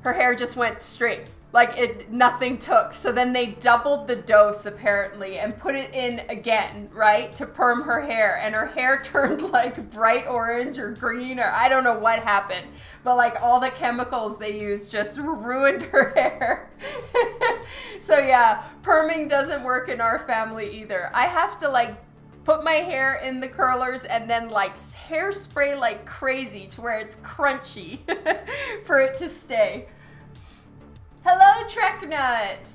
her hair just went straight. Like, nothing took. So then they doubled the dose, apparently, and put it in again, right, to perm her hair. And her hair turned, like, bright orange or green, or I don't know what happened. But, like, all the chemicals they used just ruined her hair. So, yeah, perming doesn't work in our family either. I have to, like, put my hair in the curlers and then, like, hairspray like crazy to where it's crunchy for it to stay. Hello, Treknut!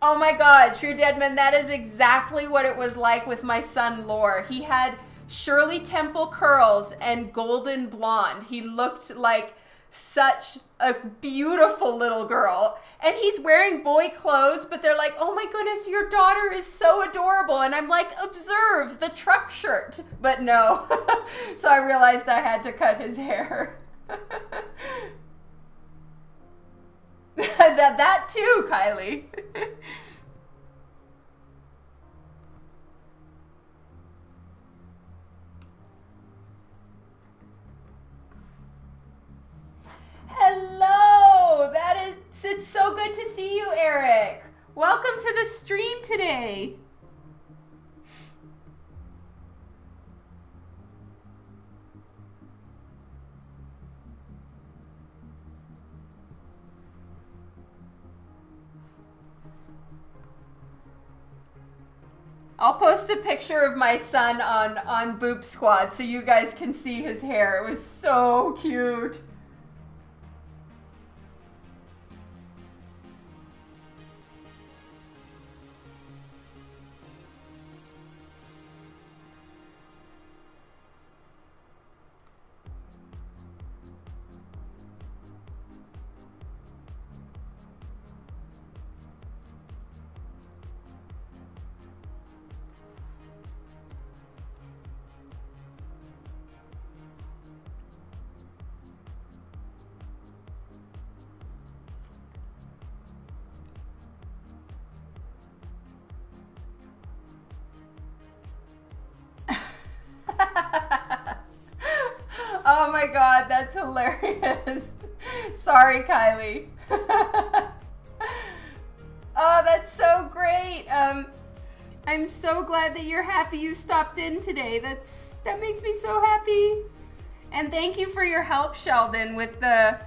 Oh my god, True Deadman, that is exactly what it was like with my son, Lore. He had Shirley Temple curls and golden blonde. He looked like such a beautiful little girl. And he's wearing boy clothes, but they're like, oh my goodness, your daughter is so adorable. And I'm like, observe the truck shirt. But no. So I realized I had to cut his hair. that too, Kylie. Hello! It's so good to see you, Eric. Welcome to the stream today. I'll post a picture of my son on Boop Squad so you guys can see his hair. It was so cute. Oh my god, that's hilarious. Sorry, Kylie. Oh, that's so great. I'm so glad that you're happy you stopped in today. That makes me so happy. And thank you for your help, Sheldon, with the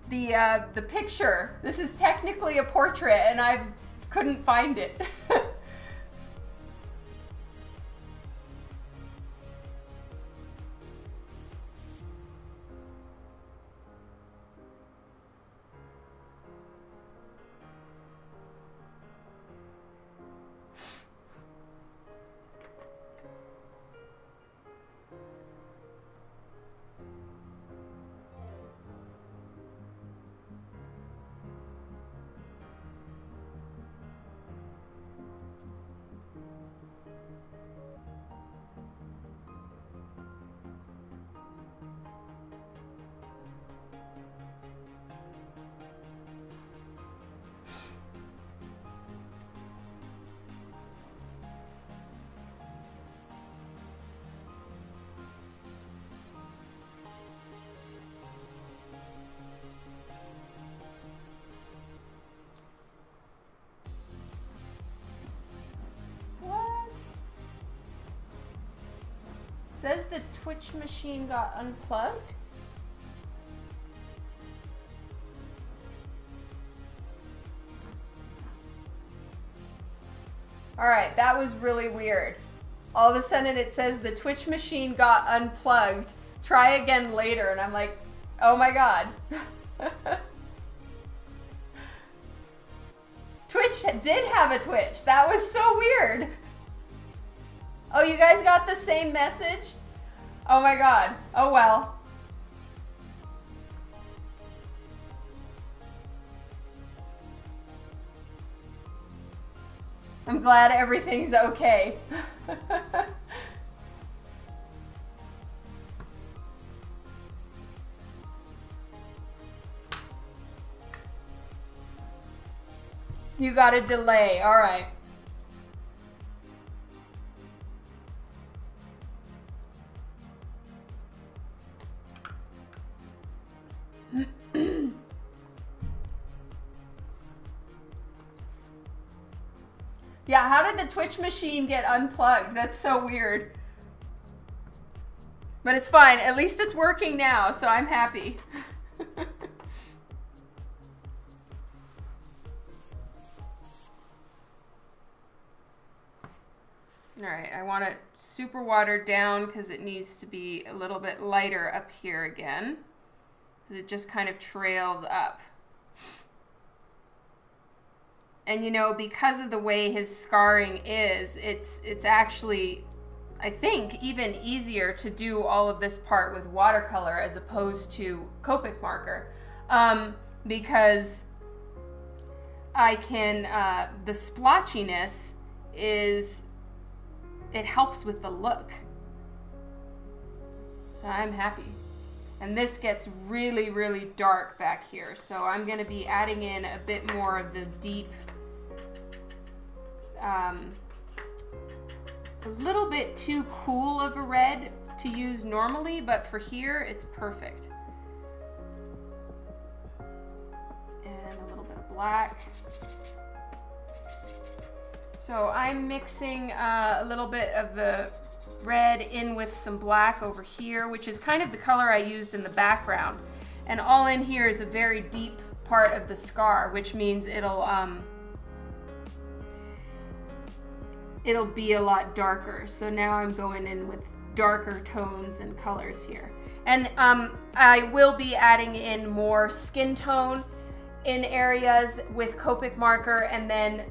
picture. This is technically a portrait, and I couldn't find it. says the Twitch machine got unplugged. All right, that was really weird. All of a sudden it says the Twitch machine got unplugged. Try again later, and I'm like, oh my God. Twitch did have a Twitch. That was so weird. Oh, you guys got the same message? Oh my God. Oh well. I'm glad everything's okay. You got a delay. All right. Yeah, how did the Twitch machine get unplugged? That's so weird. But it's fine. At least it's working now, so I'm happy. All right, I want it super watered down because it needs to be a little bit lighter up here again. It just kind of trails up. And you know, because of the way his scarring is, it's actually, I think, even easier to do all of this part with watercolor as opposed to Copic marker. Because I can, the splotchiness is, it helps with the look. So I'm happy. And this gets really, really dark back here. So I'm gonna be adding in a bit more of the deep, a little bit too cool of a red to use normally, but for here, it's perfect. And a little bit of black. So I'm mixing a little bit of the red in with some black over here, which is kind of the color I used in the background. And all in here is a very deep part of the scar, which means it'll be a lot darker. So now I'm going in with darker tones and colors here. And I will be adding in more skin tone in areas with Copic marker, and then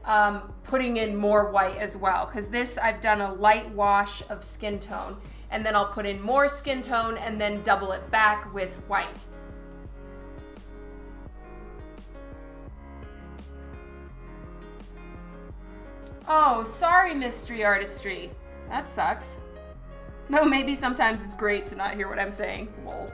putting in more white as well, because this I've done a light wash of skin tone, and then I'll put in more skin tone and then double it back with white. Oh, sorry, Mystery Artistry. That sucks. No, maybe sometimes it's great to not hear what I'm saying. Lol.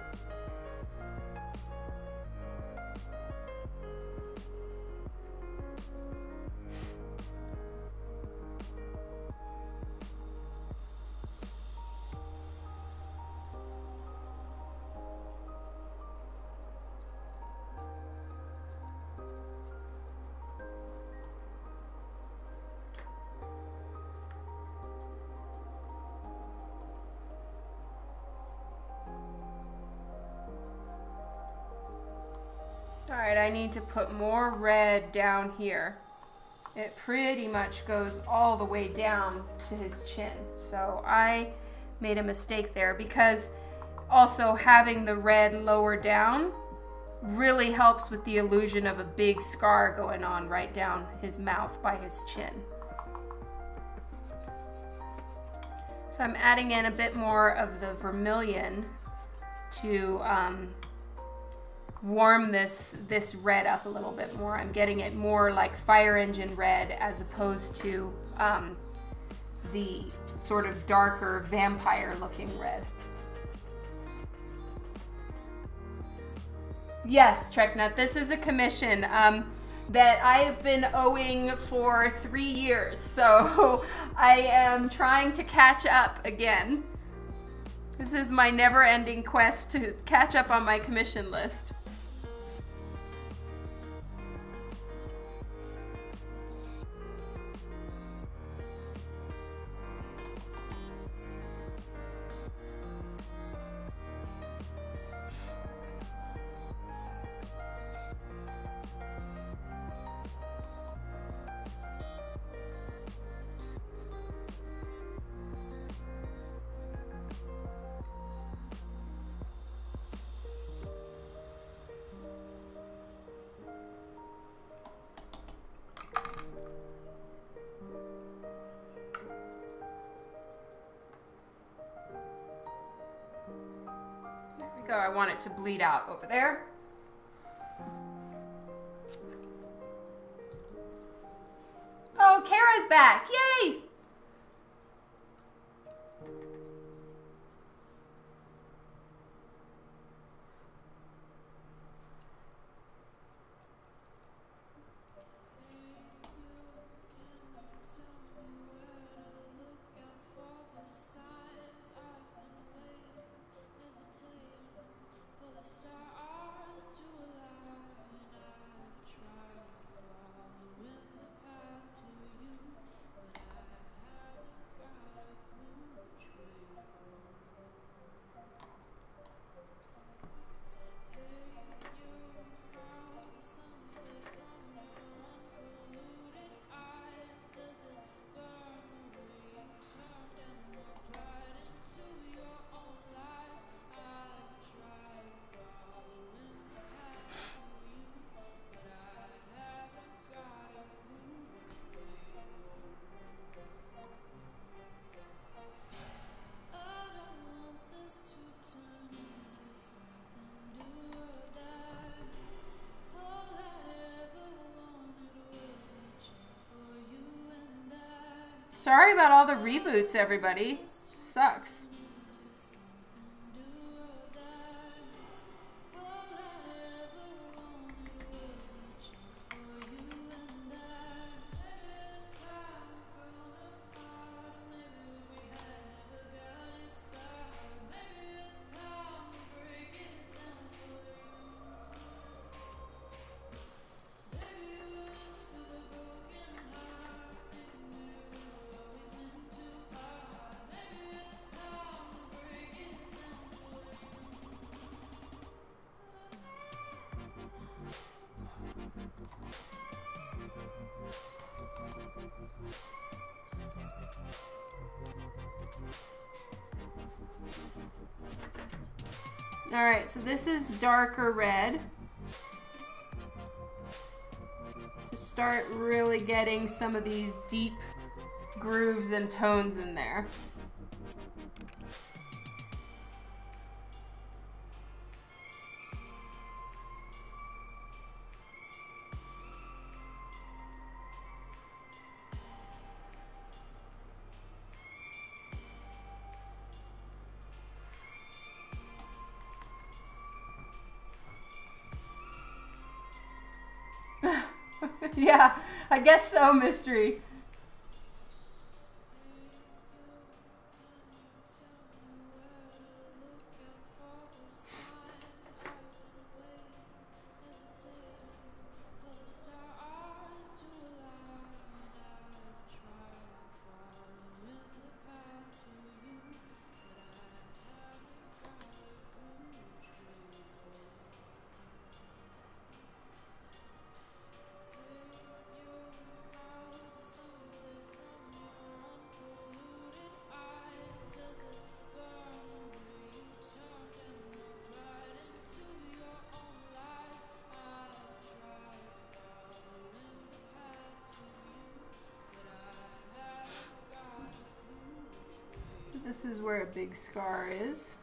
Alright, I need to put more red down here. It pretty much goes all the way down to his chin. So I made a mistake there, because also having the red lower down really helps with the illusion of a big scar going on right down his mouth by his chin. So I'm adding in a bit more of the vermilion to warm this red up a little bit more. I'm getting it more like fire engine red as opposed to the sort of darker vampire looking red. Yes, Treknut, this is a commission that I have been owing for 3 years, so I am trying to catch up again. This is my never-ending quest to catch up on my commission list. So I want it to bleed out over there. Oh, Kara's back. Yay! Sorry about all the reboots, everybody. Sucks. All right, so this is darker red. To start really getting some of these deep grooves and tones in there. Yeah, I guess so, Mystery. This is where a big scar is.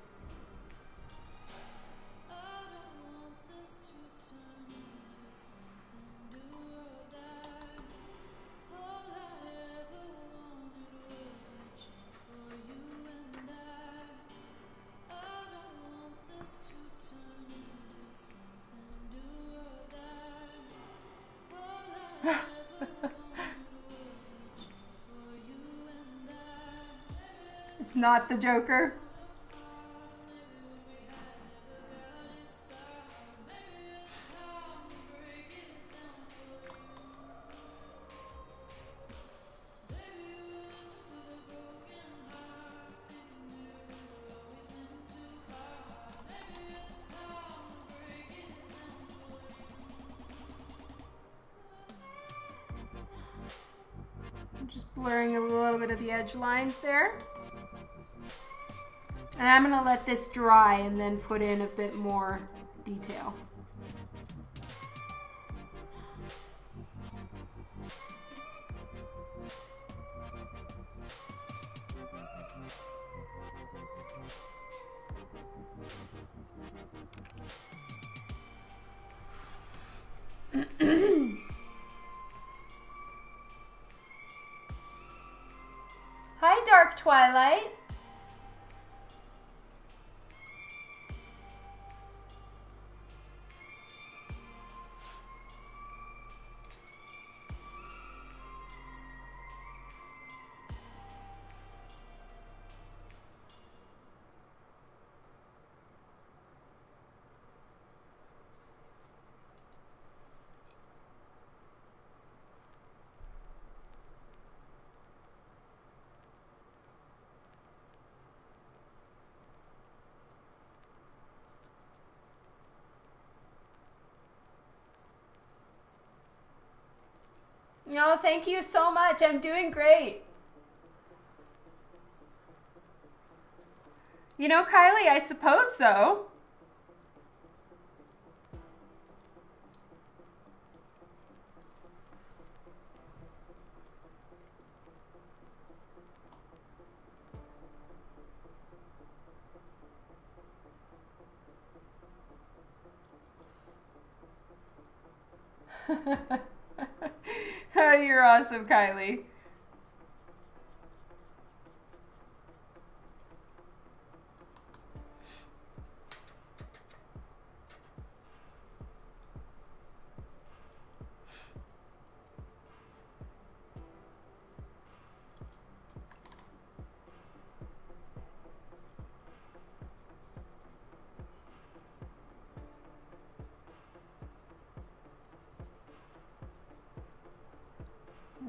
It's not the Joker. I'm just blurring a little bit of the edge lines there. And I'm gonna let this dry and then put in a bit more detail. Hi, Dark Twilight. No, thank you so much. I'm doing great. You know, Kylie, I suppose so. You're awesome, Kylie.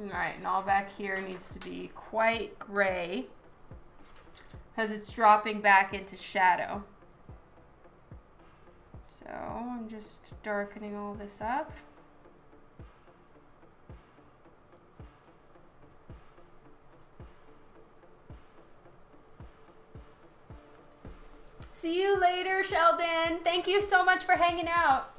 Alright, and all back here needs to be quite gray because it's dropping back into shadow. So I'm just darkening all this up. See you later, Sheldon. Thank you so much for hanging out.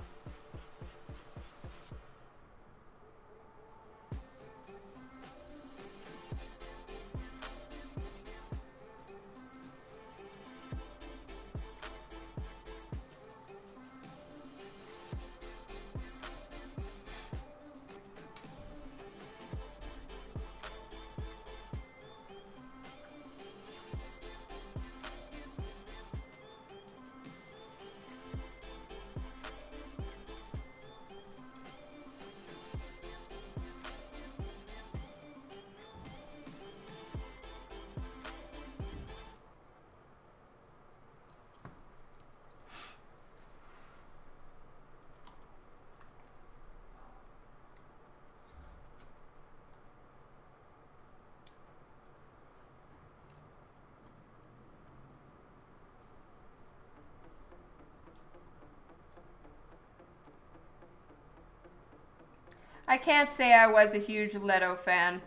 I can't say I was a huge Leto fan.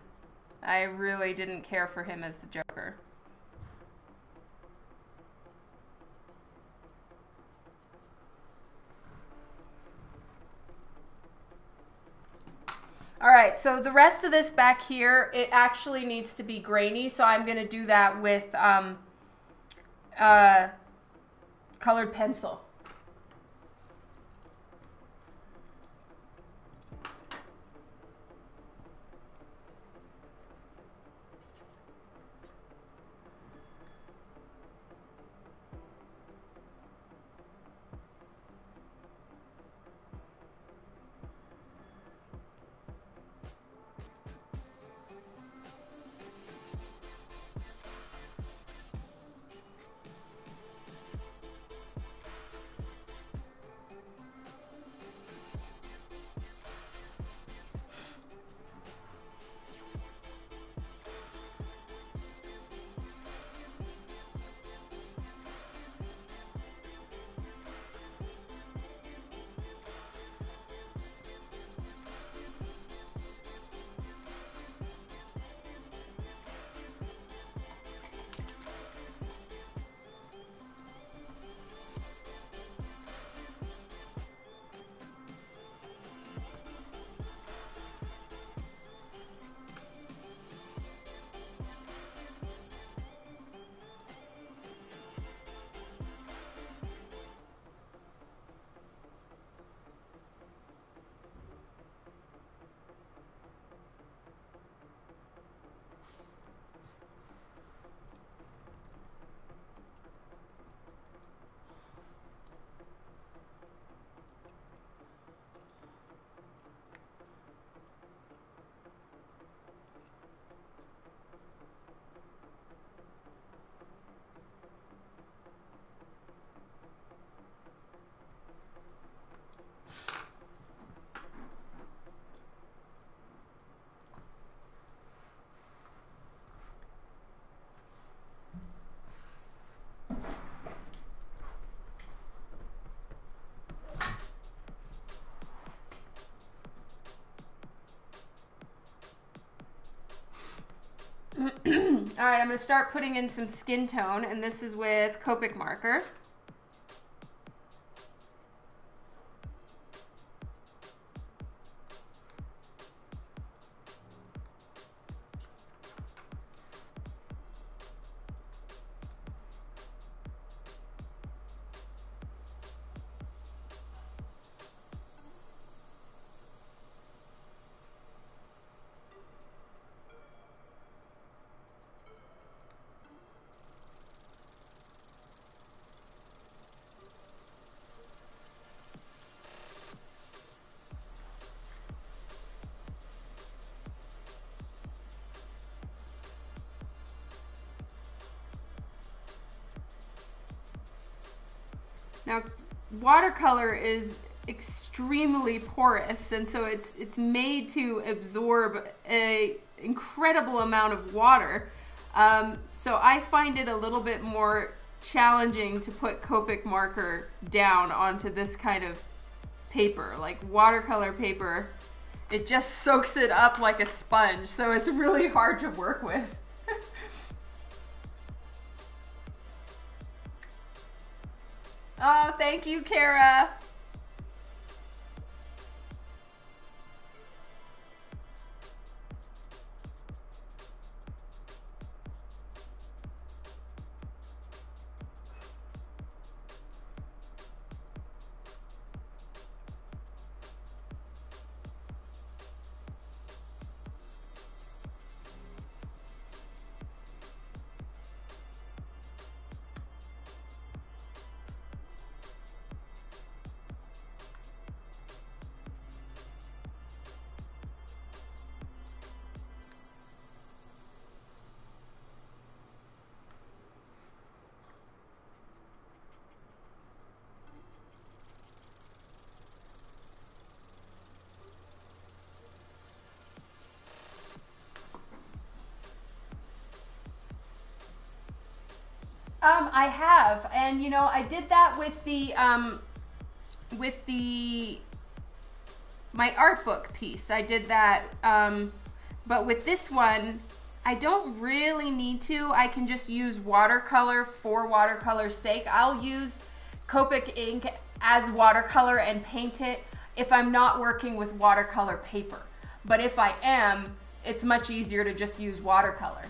I really didn't care for him as the Joker. Alright, so the rest of this back here, it actually needs to be grainy, so I'm going to do that with colored pencil. All right, I'm gonna start putting in some skin tone, and this is with Copic marker. Now, watercolor is extremely porous, and so it's made to absorb a incredible amount of water. So I find it a little bit more challenging to put Copic marker down onto this kind of paper. Like watercolor paper, it just soaks it up like a sponge, so it's really hard to work with. Oh, thank you, Kara. I have, and you know, I did that with my art book piece. I did that, but with this one, I don't really need to. I can just use watercolor for watercolor's sake. I'll use Copic ink as watercolor and paint it if I'm not working with watercolor paper. But if I am, it's much easier to just use watercolor.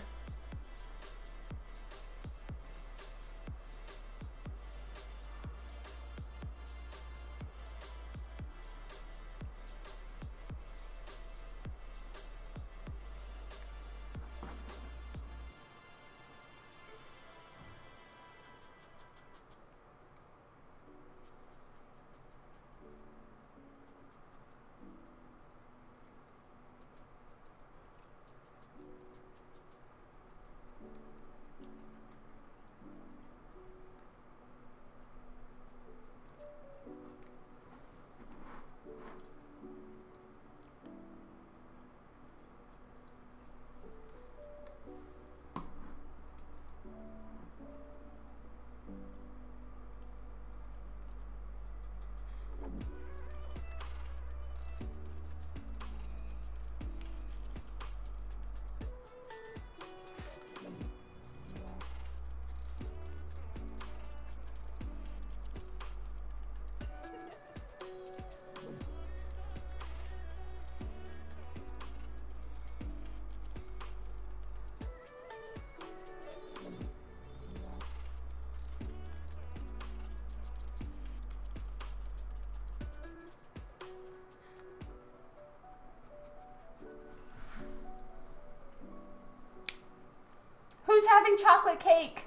Who's having chocolate cake?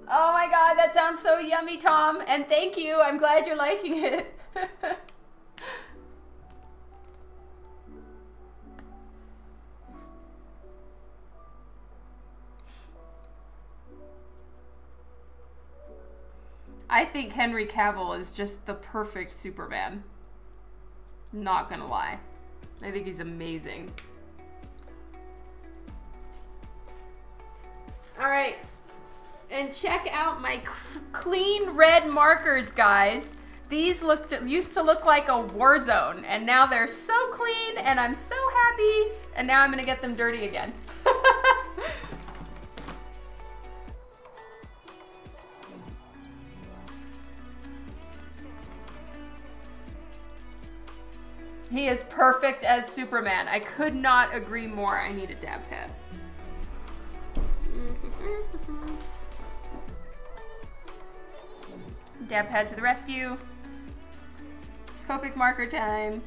Oh my God, that sounds so yummy, Tom. And thank you. I'm glad you're liking it. I think Henry Cavill is just the perfect Superman. Not gonna lie. I think he's amazing. All right, and check out my clean red markers, guys. These used to look like a war zone, and now they're so clean, and I'm so happy, and now I'm gonna get them dirty again. He is perfect as Superman. I could not agree more. I need a dab pad. Dab pad to the rescue. Copic marker time.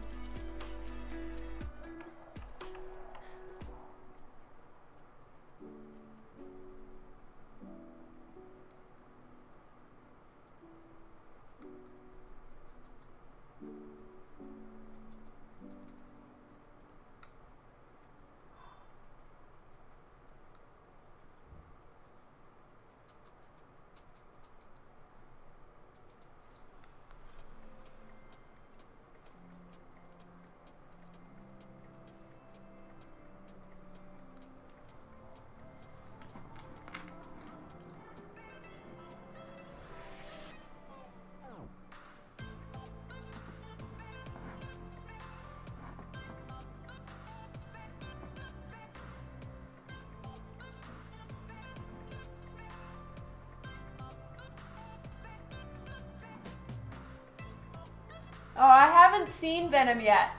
Oh, I haven't seen Venom yet.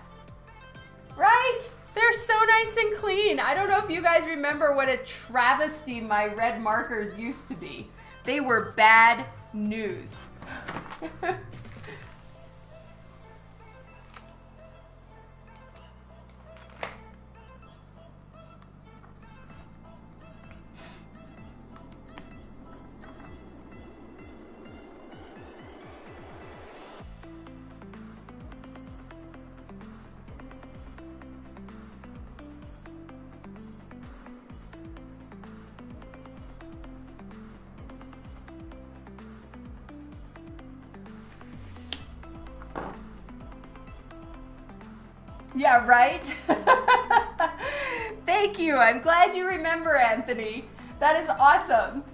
Right? They're so nice and clean. I don't know if you guys remember what a travesty my red markers used to be. They were bad news. Yeah, right? Thank you. I'm glad you remember, Anthony. That is awesome.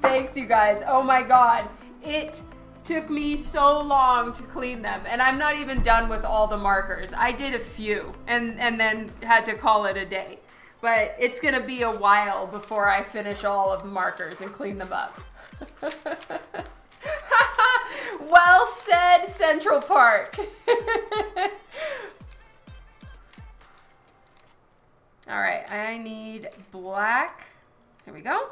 Thanks, you guys. Oh my God. It took me so long to clean them, and I'm not even done with all the markers. I did a few and then had to call it a day. But it's gonna be a while before I finish all of the markers and clean them up. Well said, Central Park. All right, I need black. Here we go.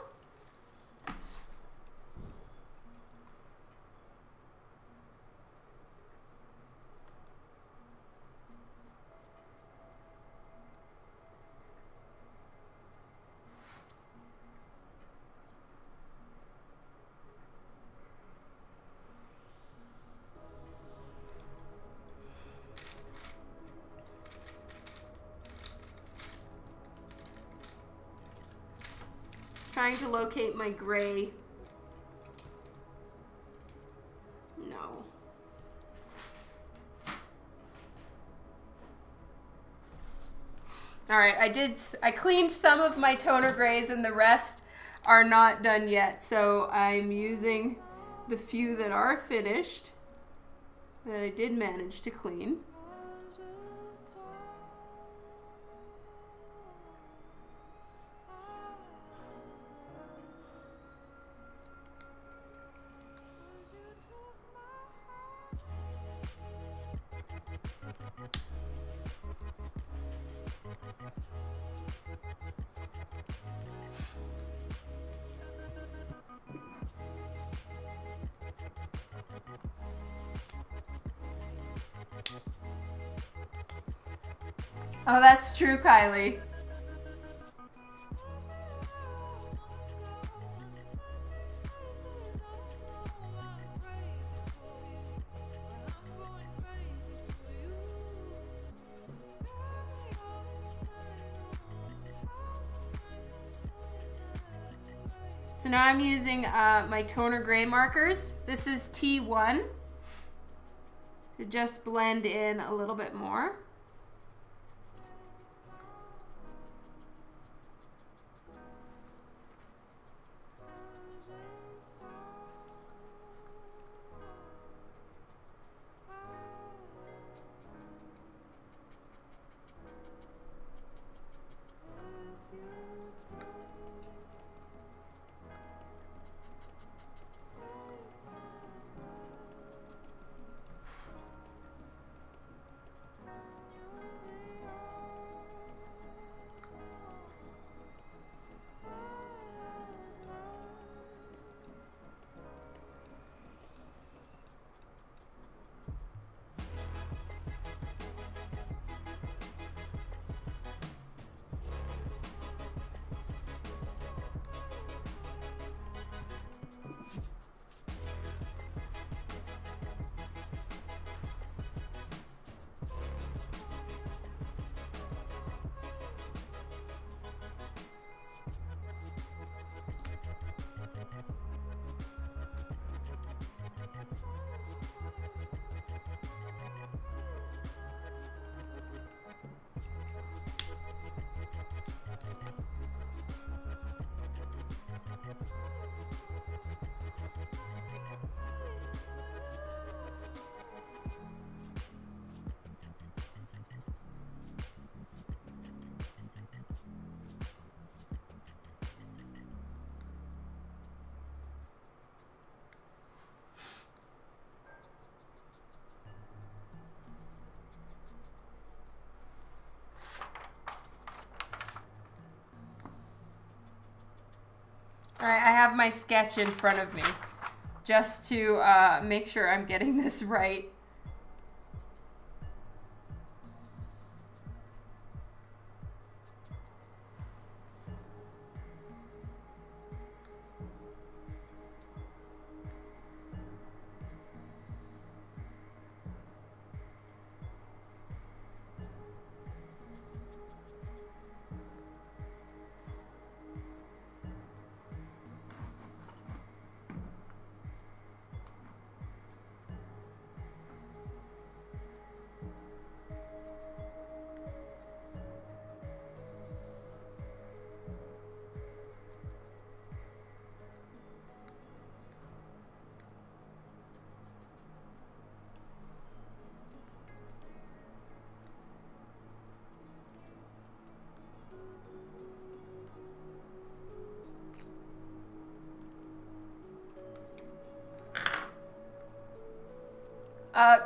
Trying to locate my gray. No. All right, I cleaned some of my toner grays and the rest are not done yet. So I'm using the few that are finished that I did manage to clean. Oh, that's true, Kylie. So now I'm using my toner gray markers. This is T1 to just blend in a little bit more. All right, I have my sketch in front of me just to make sure I'm getting this right.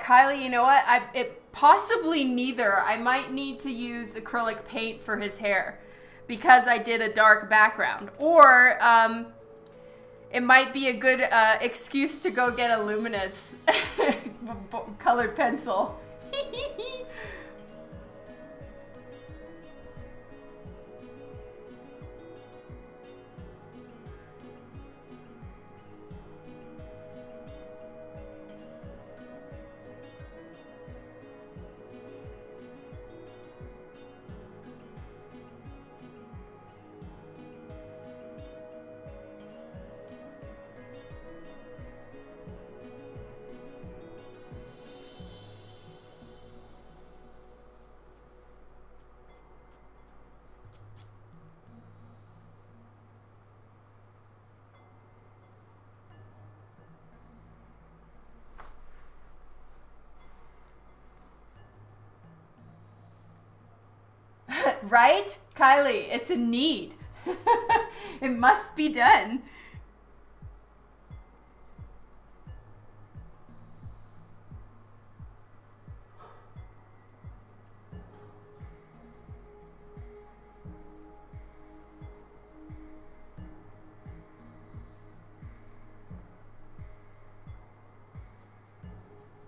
Kylie, you know what? Possibly neither. I might need to use acrylic paint for his hair because I did a dark background. Or it might be a good excuse to go get a luminous colored pencil. Right? Kylie, it's a need. It must be done.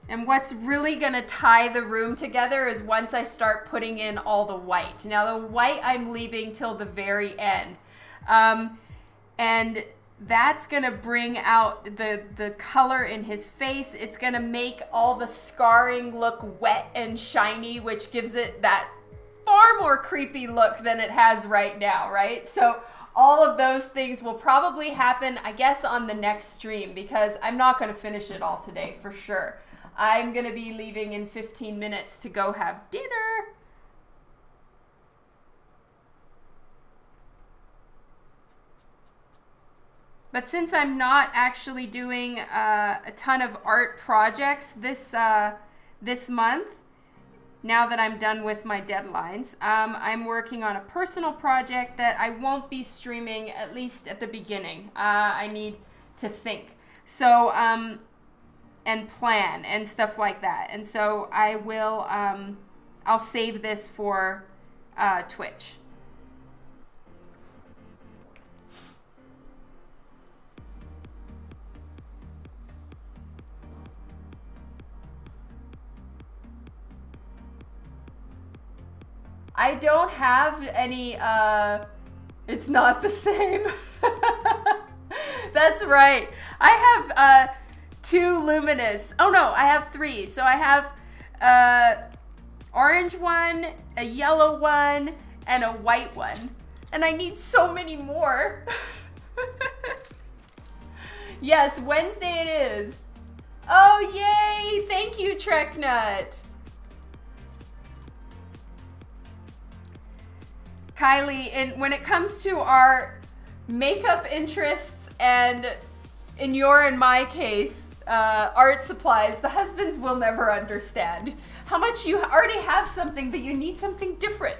And what's really gonna tie the room together is once I start putting in all the white. Now the white I'm leaving till the very end. And that's gonna bring out the color in his face. It's gonna make all the scarring look wet and shiny, which gives it that far more creepy look than it has right now, right? So all of those things will probably happen, I guess, on the next stream, because I'm not going to finish it all today for sure. I'm going to be leaving in 15 minutes to go have dinner. But since I'm not actually doing a ton of art projects this month, now that I'm done with my deadlines, I'm working on a personal project that I won't be streaming, at least at the beginning. I need to think. So, and plan and stuff like that. And so I will, I'll save this for Twitch. I don't have any, it's not the same. That's right. I have 2 luminous. Oh no, I have 3. So I have orange one, a yellow one, and a white one. And I need so many more. Yes, Wednesday it is. Oh, yay! Thank you, Treknut. Kylie, and when it comes to our makeup interests and, in your and my case, art supplies, the husbands will never understand how much you already have something, but you need something different.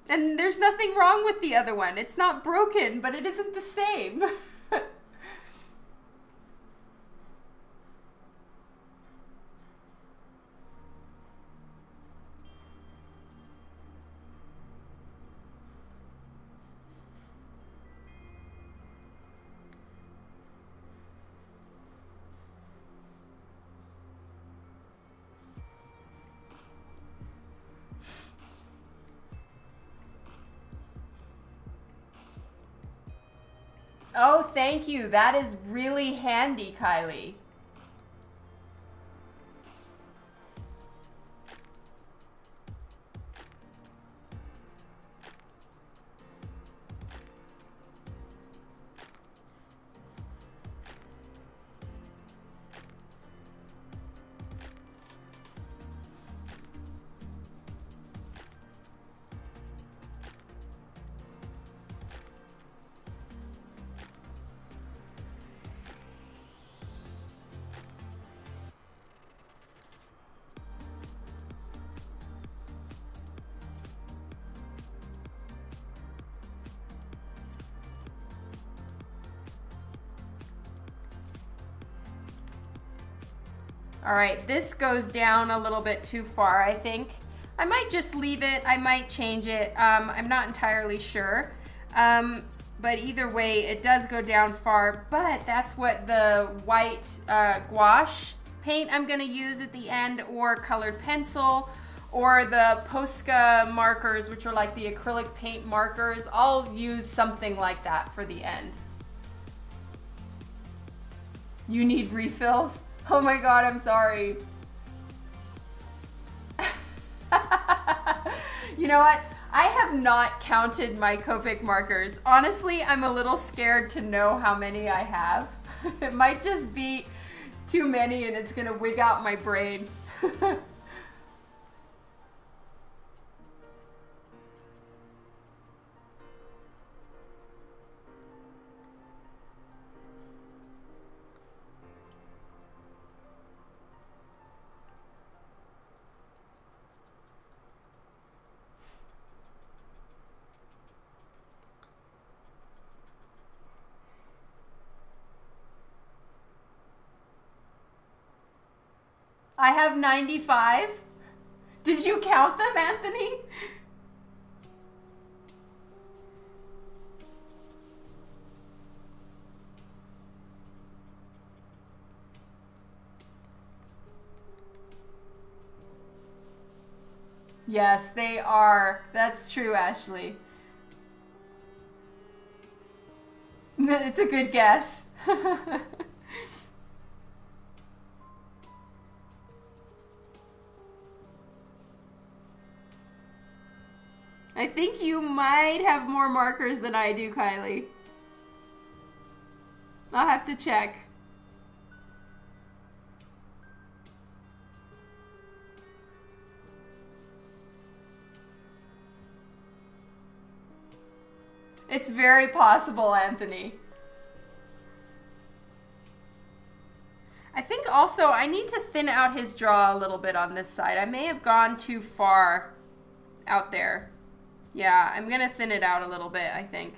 And there's nothing wrong with the other one. It's not broken, but it isn't the same. Oh, thank you. That is really handy, Kylie. All right, this goes down a little bit too far, I think. I might just leave it, I might change it. I'm not entirely sure. But either way, it does go down far, but that's what the white gouache paint I'm gonna use at the end, or colored pencil, or the Posca markers, which are like the acrylic paint markers. I'll use something like that for the end. You need refills? Oh my God, I'm sorry. You know what? I have not counted my Copic markers. Honestly, I'm a little scared to know how many I have. It might just be too many and it's gonna wig out my brain. I have 95. Did you count them, Anthony? Yes, they are. That's true, Ashley. It's a good guess. I think you might have more markers than I do, Kylie. I'll have to check. It's very possible, Anthony. I think also I need to thin out his draw a little bit on this side. I may have gone too far out there. Yeah, I'm gonna thin it out a little bit, I think.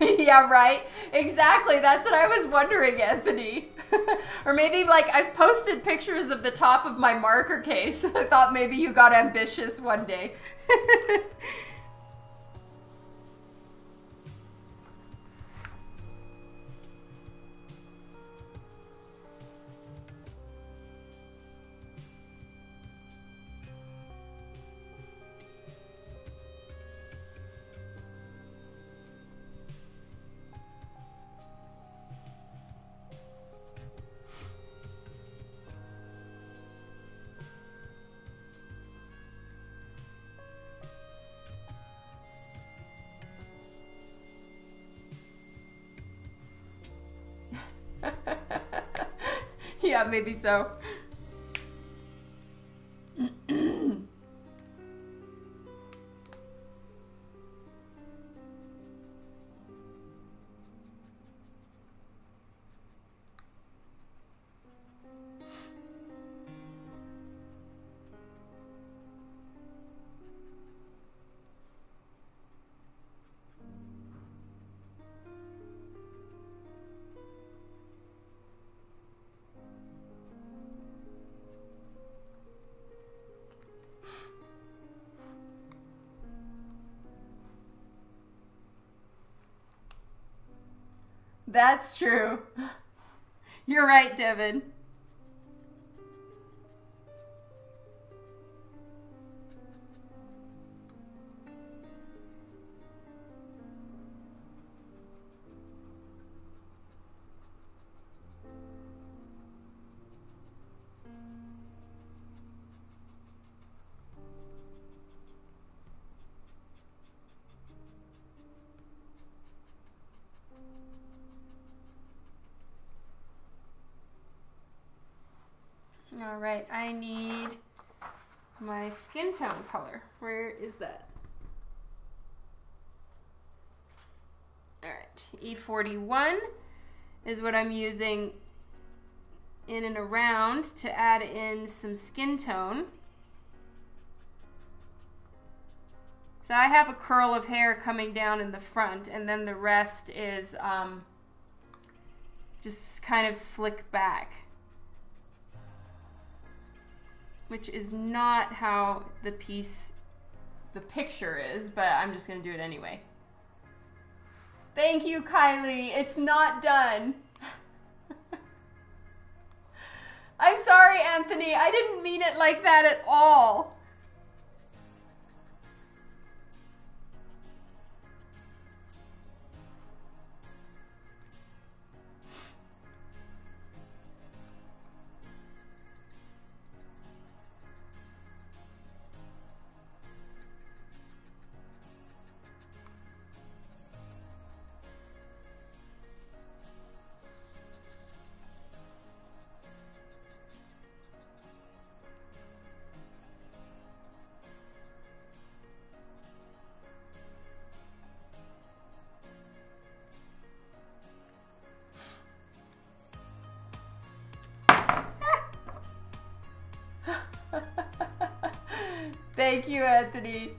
Yeah, right? Exactly. That's what I was wondering, Anthony. Or maybe, like, I've posted pictures of the top of my marker case. I thought maybe you got ambitious one day. Yeah, maybe so. That's true. You're right, Devin. All right, I need my skin tone color. Where is that? All right, E41 is what I'm using in and around to add in some skin tone. So I have a curl of hair coming down in the front, and then the rest is just kind of slick back, which is not how the picture is, but I'm just gonna do it anyway. Thank you, Kylie. It's not done. I'm sorry, Anthony. I didn't mean it like that at all. Thank you, Anthony.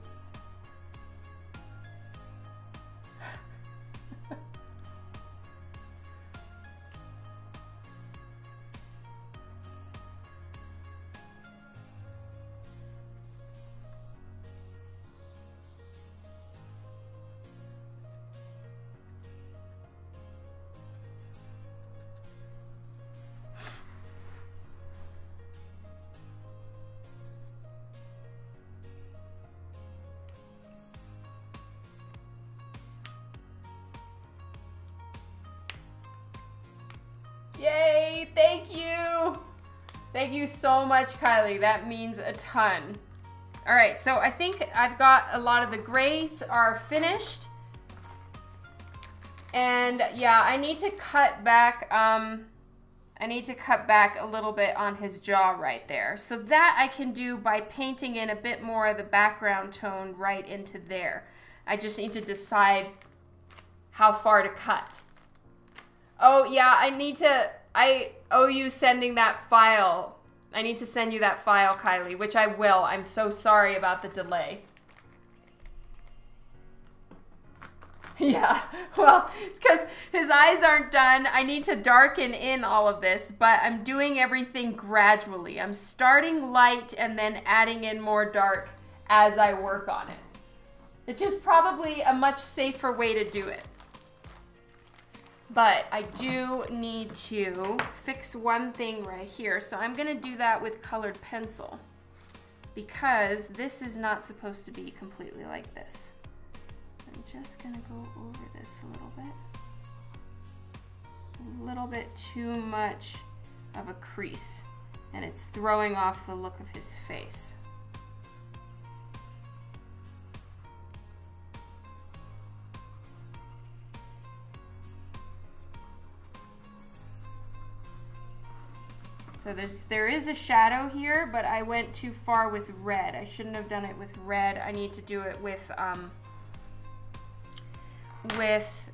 Yay, thank you. Thank you so much, Kylie. That means a ton. All right, so I think I've got a lot of the grays are finished. And yeah, I need to cut back a little bit on his jaw right there. So that I can do by painting in a bit more of the background tone right into there. I just need to decide how far to cut. Oh yeah, I owe you sending that file. I need to send you that file, Kylie, which I will. I'm so sorry about the delay. Yeah, well, it's because his eyes aren't done. I need to darken in all of this, but I'm doing everything gradually. I'm starting light and then adding in more dark as I work on it. It's just probably a much safer way to do it. But I do need to fix one thing right here. So I'm gonna do that with colored pencil because this is not supposed to be completely like this. I'm just gonna go over this a little bit. A little bit too much of a crease, and it's throwing off the look of his face. So there is a shadow here, but I went too far with red. I shouldn't have done it with red. I need to do it with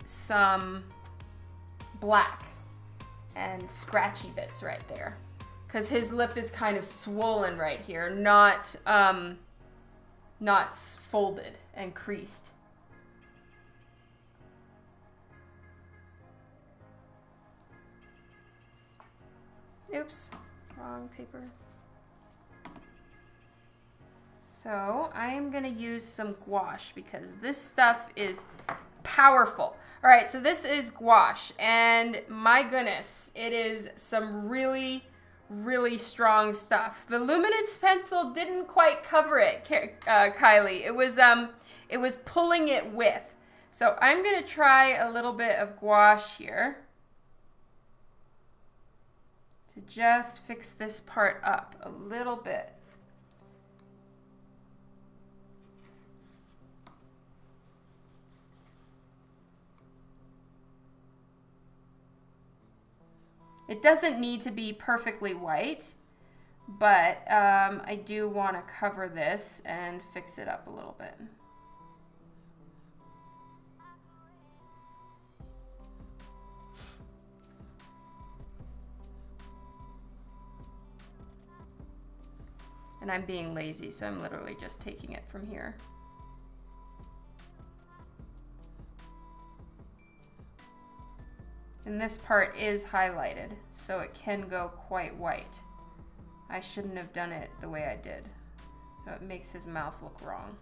some black and scratchy bits right there. Because his lip is kind of swollen right here, not folded and creased. Oops, wrong paper. So I am gonna use some gouache because this stuff is powerful. All right, so this is gouache, and my goodness, it is some really, really strong stuff. The luminance pencil didn't quite cover it, Kylie. It was pulling it with. So I'm gonna try a little bit of gouache here to just fix this part up a little bit. It doesn't need to be perfectly white, but I do want to cover this and fix it up a little bit. And I'm being lazy, so I'm literally just taking it from here. And this part is highlighted, so it can go quite white. I shouldn't have done it the way I did, so it makes his mouth look wrong.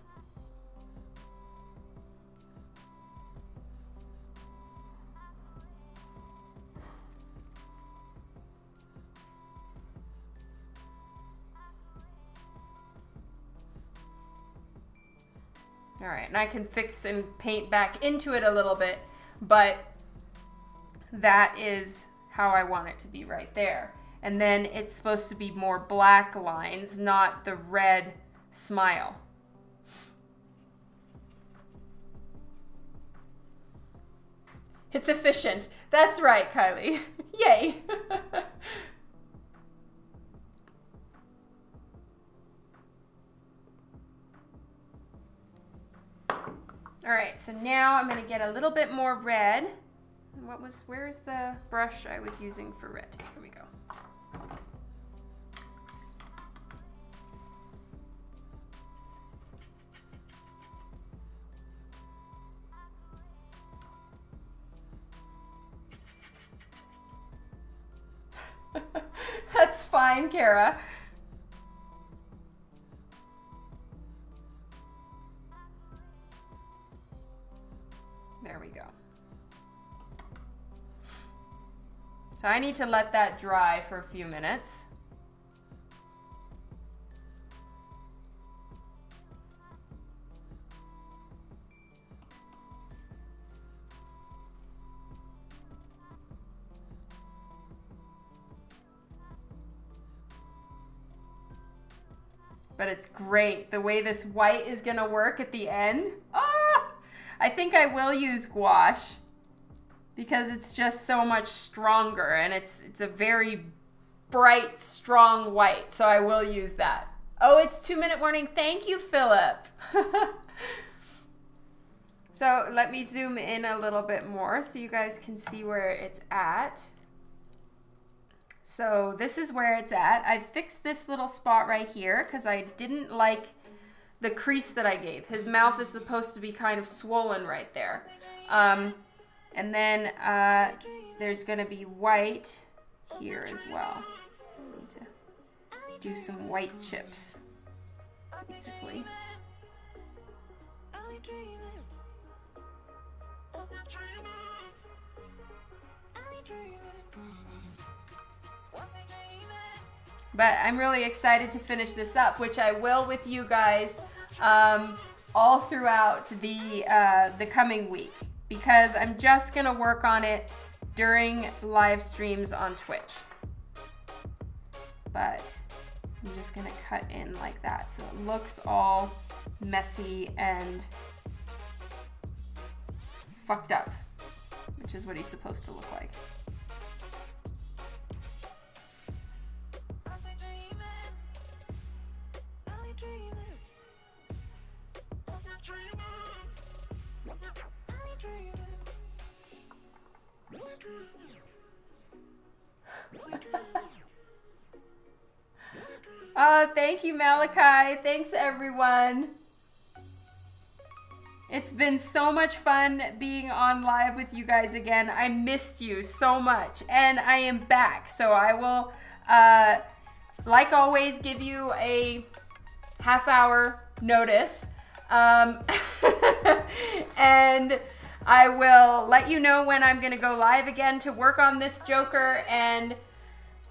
All right, and I can fix and paint back into it a little bit, but that is how I want it to be right there. And then it's supposed to be more black lines, not the red smile. It's efficient. That's right, Kylie. Yay. All right, so now I'm gonna get a little bit more red. Where's the brush I was using for red? Here we go. That's fine, Kara. There we go. So I need to let that dry for a few minutes. but it's great. The way this white is gonna work at the end. Ah! I think I will use gouache because it's just so much stronger, and it's a very bright, strong white, so I will use that. Oh, it's 2-minute warning. Thank you, Philip. So let me zoom in a little bit more so you guys can see where it's at. So this is where it's at. I fixed this little spot right here because I didn't like the crease that I gave. His mouth is supposed to be kind of swollen right there. And then there's gonna be white here as well. I need to do some white chips, basically. But I'm really excited to finish this up, which I will with you guys all throughout the coming week, because I'm just gonna work on it during live streams on Twitch. But I'm just gonna cut in like that so it looks all messy and fucked up, which is what he's supposed to look like. Oh, thank you, Malachi. Thanks, everyone. It's been so much fun being on live with you guys again. I missed you so much, and I am back. So I will, like always, give you a half-hour notice. And I will let you know when I'm going to go live again to work on this Joker, and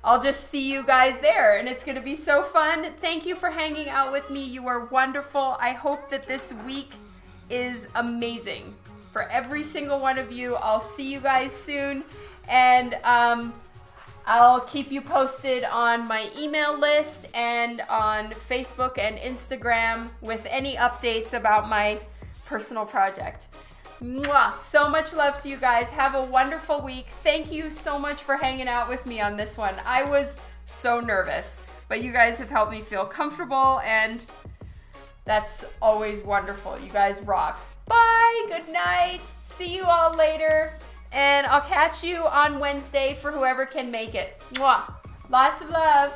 I'll just see you guys there, and it's going to be so fun. Thank you for hanging out with me. You are wonderful. I hope that this week is amazing for every single one of you. I'll see you guys soon, and I'll keep you posted on my email list and on Facebook and Instagram with any updates about my personal project. Mwah! So much love to you guys. Have a wonderful week. Thank you so much for hanging out with me on this one. I was so nervous, but you guys have helped me feel comfortable, and that's always wonderful. You guys rock. Bye, good night. See you all later, and I'll catch you on Wednesday for whoever can make it. Mwah! Lots of love.